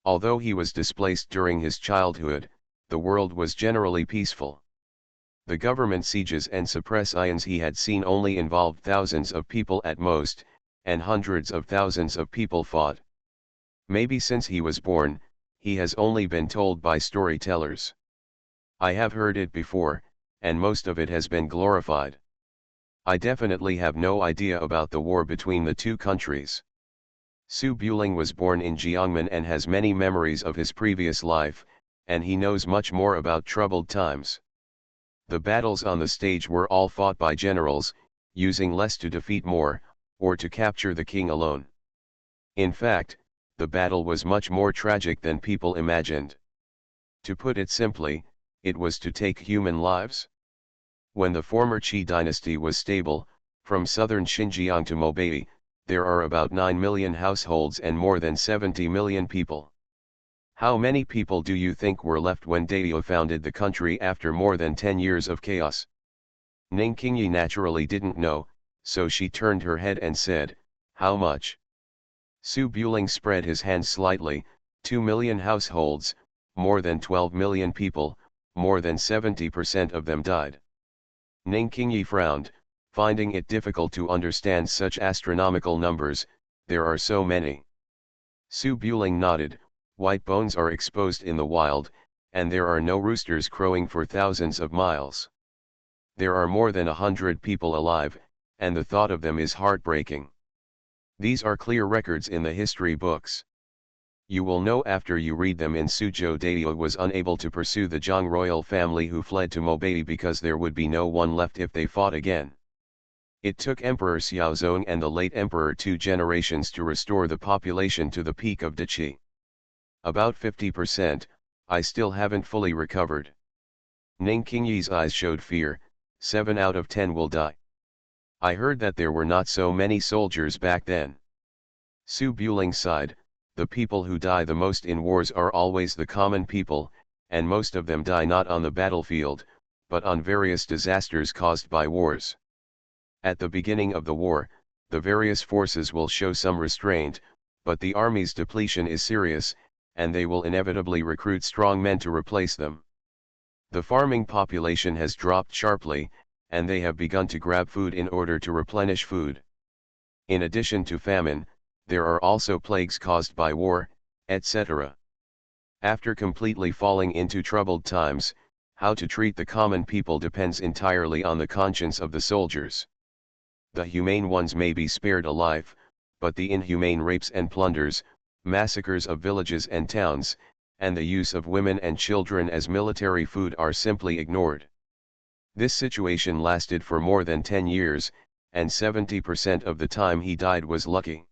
Although he was displaced during his childhood, the world was generally peaceful. The government sieges and suppressions he had seen only involved thousands of people at most, and hundreds of thousands of people fought. Maybe since he was born, he has only been told by storytellers. I have heard it before, and most of it has been glorified. I definitely have no idea about the war between the 2 countries. Su Buling was born in Jiangmen and has many memories of his previous life, and he knows much more about troubled times. The battles on the stage were all fought by generals, using less to defeat more, or to capture the king alone. In fact, the battle was much more tragic than people imagined. To put it simply, it was to take human lives. When the former Qi dynasty was stable, from southern Xinjiang to Mobei, there are about 9 million households and more than 70 million people. How many people do you think were left when Daio founded the country after more than 10 years of chaos? Ning Qingyi naturally didn't know, so she turned her head and said, "How much?" Su Buling spread his hands slightly, 2 million households, more than 12 million people, more than 70% of them died. Ning Qingyi frowned, finding it difficult to understand such astronomical numbers. There are so many. Su Buling nodded. White bones are exposed in the wild, and there are no roosters crowing for thousands of miles. There are more than 100 people alive, and the thought of them is heartbreaking. These are clear records in the history books. You will know after you read them. In Suzhou, Daio was unable to pursue the Zhang royal family who fled to Mobei because there would be no one left if they fought again. It took Emperor Xiaozong and the late emperor 2 generations to restore the population to the peak of Deqi. About 50%, I still haven't fully recovered. Ning Qingyi's eyes showed fear. 7 out of 10 will die. I heard that there were not so many soldiers back then. Su Buling sighed, the people who die the most in wars are always the common people, and most of them die not on the battlefield, but on various disasters caused by wars. At the beginning of the war, the various forces will show some restraint, but the army's depletion is serious, and they will inevitably recruit strong men to replace them. The farming population has dropped sharply, and they have begun to grab food in order to replenish food. In addition to famine, there are also plagues caused by war, etc. After completely falling into troubled times, how to treat the common people depends entirely on the conscience of the soldiers. The humane ones may be spared a life, but the inhumane rapes and plunders, massacres of villages and towns, and the use of women and children as military food are simply ignored. This situation lasted for more than 10 years, and 70% of the time he died was lucky.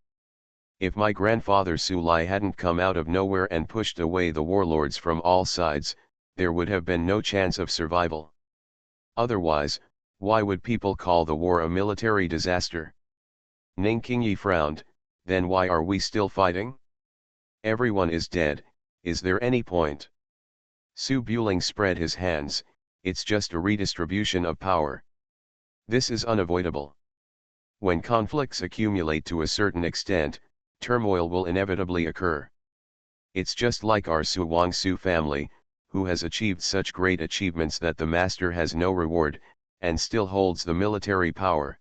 If my grandfather Sulai hadn't come out of nowhere and pushed away the warlords from all sides, there would have been no chance of survival. Otherwise, why would people call the war a military disaster? Ning Qingyi frowned, then why are we still fighting? Everyone is dead, is there any point? Su Buling spread his hands, it's just a redistribution of power. This is unavoidable. When conflicts accumulate to a certain extent, turmoil will inevitably occur. It's just like our Su Wangsu family, who has achieved such great achievements that the master has no reward, and still holds the military power.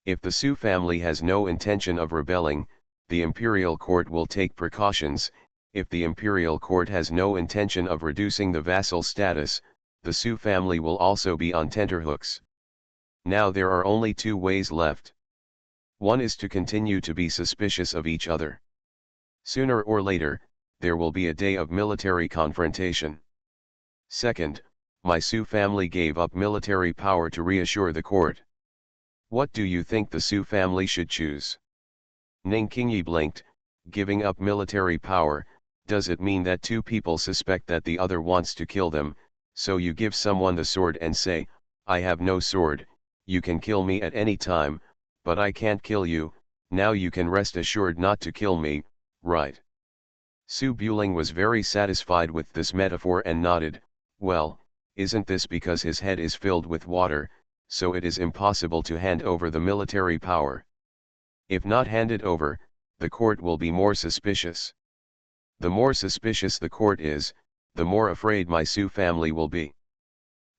If the Su family has no intention of rebelling, the imperial court will take precautions. If the imperial court has no intention of reducing the vassal status, the Su family will also be on tenterhooks. Now there are only two ways left. One is to continue to be suspicious of each other. Sooner or later, there will be a day of military confrontation. Second, my Su family gave up military power to reassure the court. What do you think the Su family should choose? Ning Qingyi blinked, giving up military power, does it mean that two people suspect that the other wants to kill them, so you give someone the sword and say, I have no sword, you can kill me at any time, but I can't kill you, now you can rest assured not to kill me, right? Su Buling was very satisfied with this metaphor and nodded, well, isn't this because his head is filled with water, so it is impossible to hand over the military power? If not handed over, the court will be more suspicious. The more suspicious the court is, the more afraid my Su family will be.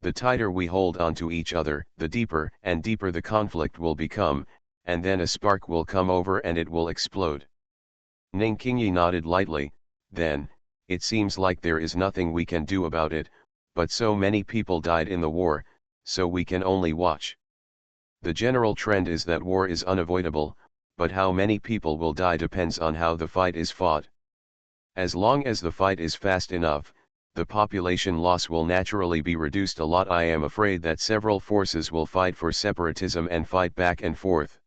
The tighter we hold on to each other, the deeper and deeper the conflict will become, and then a spark will come over and it will explode. Ning Qingyi nodded lightly, then, it seems like there is nothing we can do about it, but so many people died in the war, so we can only watch. The general trend is that war is unavoidable, but how many people will die depends on how the fight is fought. As long as the fight is fast enough, the population loss will naturally be reduced a lot. I am afraid that several forces will fight for separatism and fight back and forth.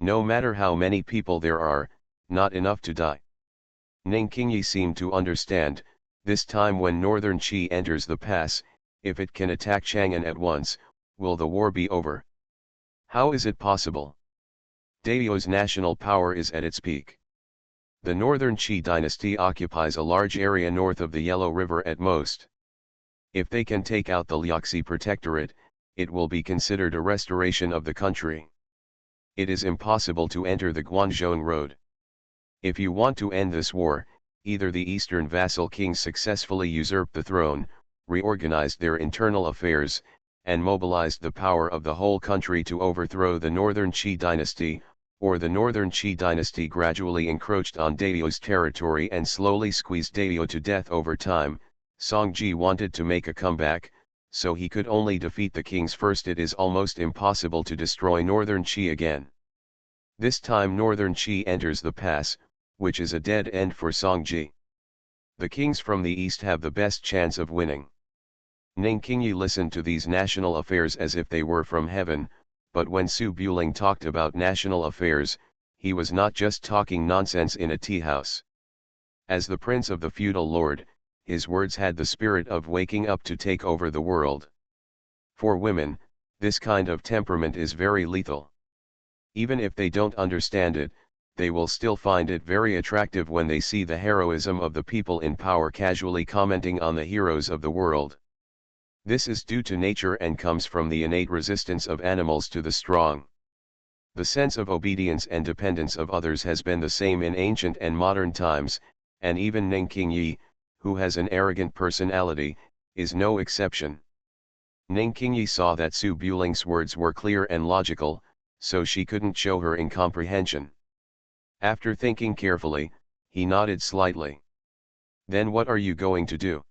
No matter how many people there are, not enough to die. Ning Qingyi seemed to understand, this time when Northern Qi enters the pass, if it can attack Chang'an at once, will the war be over? How is it possible? Dao's national power is at its peak. The Northern Qi dynasty occupies a large area north of the Yellow River at most. If they can take out the Liaxi Protectorate, it will be considered a restoration of the country. It is impossible to enter the Guanzhong Road. If you want to end this war, either the eastern vassal kings successfully usurped the throne, reorganized their internal affairs, and mobilized the power of the whole country to overthrow the Northern Qi dynasty, or the Northern Qi dynasty gradually encroached on Dao's territory and slowly squeezed Dao to death over time. Songji wanted to make a comeback, so he could only defeat the kings first. It is almost impossible to destroy Northern Qi again. This time Northern Qi enters the pass, which is a dead end for Songji. The kings from the east have the best chance of winning. Ning Qingyi listened to these national affairs as if they were from heaven, but when Su Buling talked about national affairs, he was not just talking nonsense in a tea house. As the prince of the feudal lord, his words had the spirit of waking up to take over the world. For women, This kind of temperament is very lethal. Even if they don't understand it, they will still find it very attractive when they see the heroism of the people in power casually commenting on the heroes of the world. This is due to nature and comes from the innate resistance of animals to the strong. The sense of obedience and dependence of others has been the same in ancient and modern times, and even Ning Qingyi, who has an arrogant personality, is no exception. Ning Qingyi saw that Su Buling's words were clear and logical, so she couldn't show her incomprehension. After thinking carefully, he nodded slightly. Then what are you going to do?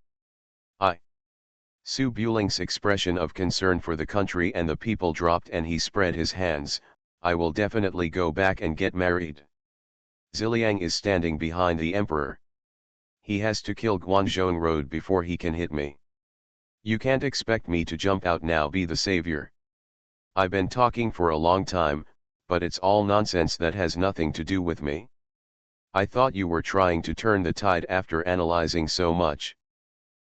Su Buling's expression of concern for the country and the people dropped and he spread his hands. I will definitely go back and get married. Ziliang is standing behind the emperor. He has to kill Guanzhong Road before he can hit me. You can't expect me to jump out now be the savior. I've been talking for a long time, but it's all nonsense that has nothing to do with me. I thought you were trying to turn the tide after analyzing so much.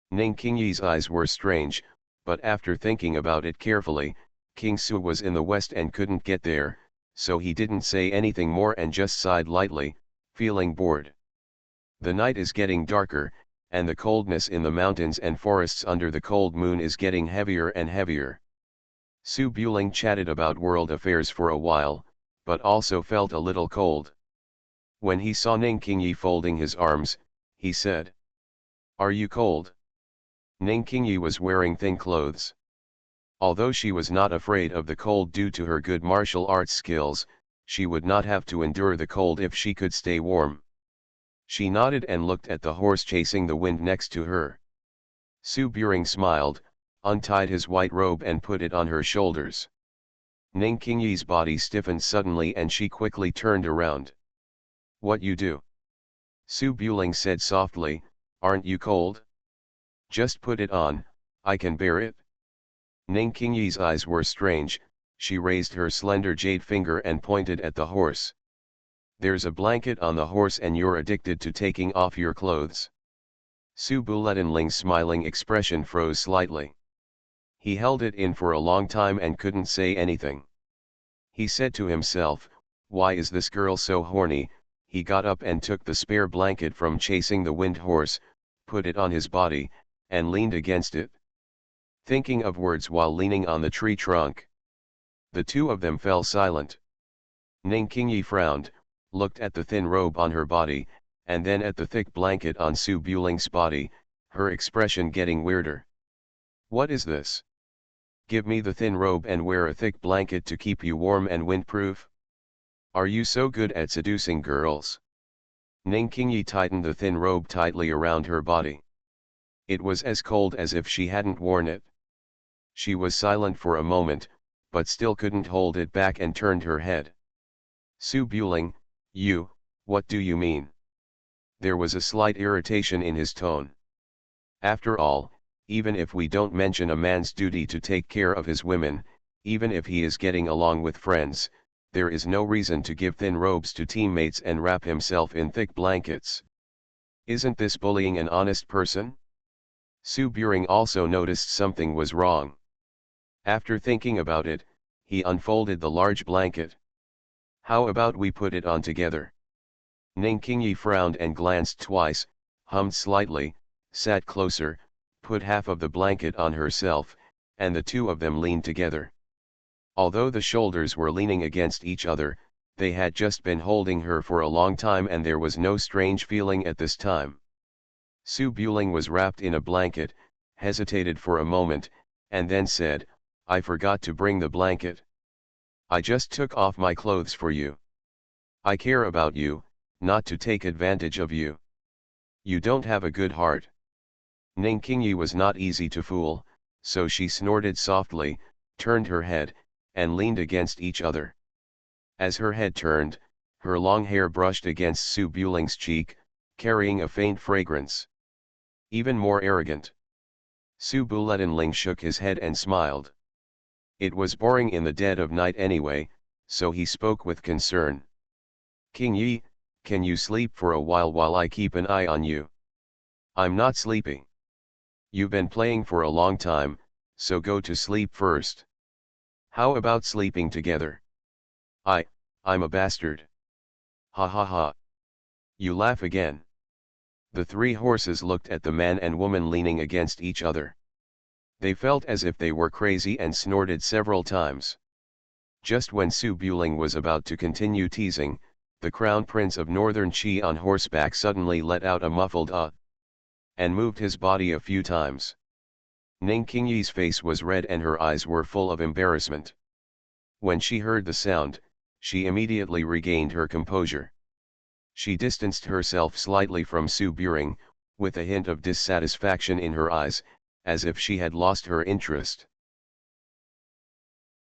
Ning Qingyi's eyes were strange, but after thinking about it carefully, King Su was in the west and couldn't get there, so he didn't say anything more and just sighed lightly, feeling bored. The night is getting darker, and the coldness in the mountains and forests under the cold moon is getting heavier and heavier. Su Buling chatted about world affairs for a while, but also felt a little cold. When he saw Ning Qingyi folding his arms, he said, "Are you cold?" Ning Qingyi was wearing thin clothes. Although she was not afraid of the cold due to her good martial arts skills, she would not have to endure the cold if she could stay warm. She nodded and looked at the horse chasing the wind next to her. Su Buring smiled, untied his white robe and put it on her shoulders. Ning Qingyi's body stiffened suddenly and she quickly turned around. "What you do?" Su Buling said softly, "Aren't you cold? Just put it on, I can bear it." Ning Qingyi's eyes were strange, she raised her slender jade finger and pointed at the horse. "There's a blanket on the horse and you're addicted to taking off your clothes." Su Buletinling's smiling expression froze slightly. He held it in for a long time and couldn't say anything. He said to himself, "Why is this girl so horny?" He got up and took the spare blanket from chasing the wind horse, put it on his body, and leaned against it, thinking of words while leaning on the tree trunk. The two of them fell silent. Ning Qingyi frowned, looked at the thin robe on her body, and then at the thick blanket on Su Buling's body, her expression getting weirder. "What is this? Give me the thin robe and wear a thick blanket to keep you warm and windproof? Are you so good at seducing girls?" Ning Qingyi tightened the thin robe tightly around her body. It was as cold as if she hadn't worn it. She was silent for a moment, but still couldn't hold it back and turned her head. "Su Buling, what do you mean?" There was a slight irritation in his tone. After all, even if we don't mention a man's duty to take care of his women, even if he is getting along with friends, there is no reason to give thin robes to teammates and wrap himself in thick blankets. Isn't this bullying an honest person? Su Buring also noticed something was wrong. After thinking about it, he unfolded the large blanket. "How about we put it on together?" Ning Qingyi frowned and glanced twice, hummed slightly, sat closer, put half of the blanket on herself, and the two of them leaned together. Although the shoulders were leaning against each other, they had just been holding her for a long time and there was no strange feeling at this time. Su Buling was wrapped in a blanket, hesitated for a moment, and then said, "I forgot to bring the blanket. I just took off my clothes for you. I care about you, not to take advantage of you. You don't have a good heart." Ning Qingyi was not easy to fool, so she snorted softly, turned her head, and leaned against each other. As her head turned, her long hair brushed against Su Buling's cheek, carrying a faint fragrance. Even more arrogant. Su Buletinling shook his head and smiled. It was boring in the dead of night anyway, so he spoke with concern. "Qingyi, can you sleep for a while I keep an eye on you?" "I'm not sleepy. You've been playing for a long time, so go to sleep first." How about sleeping together? I, I'm a bastard. Ha ha ha. You laugh again. The three horses looked at the man and woman leaning against each other. They felt as if they were crazy and snorted several times. Just when Su Buling was about to continue teasing, the Crown Prince of Northern Qi on horseback suddenly let out a muffled and moved his body a few times. Ning Qingyi's face was red and her eyes were full of embarrassment. When she heard the sound, she immediately regained her composure. She distanced herself slightly from Su Buring, with a hint of dissatisfaction in her eyes, as if she had lost her interest.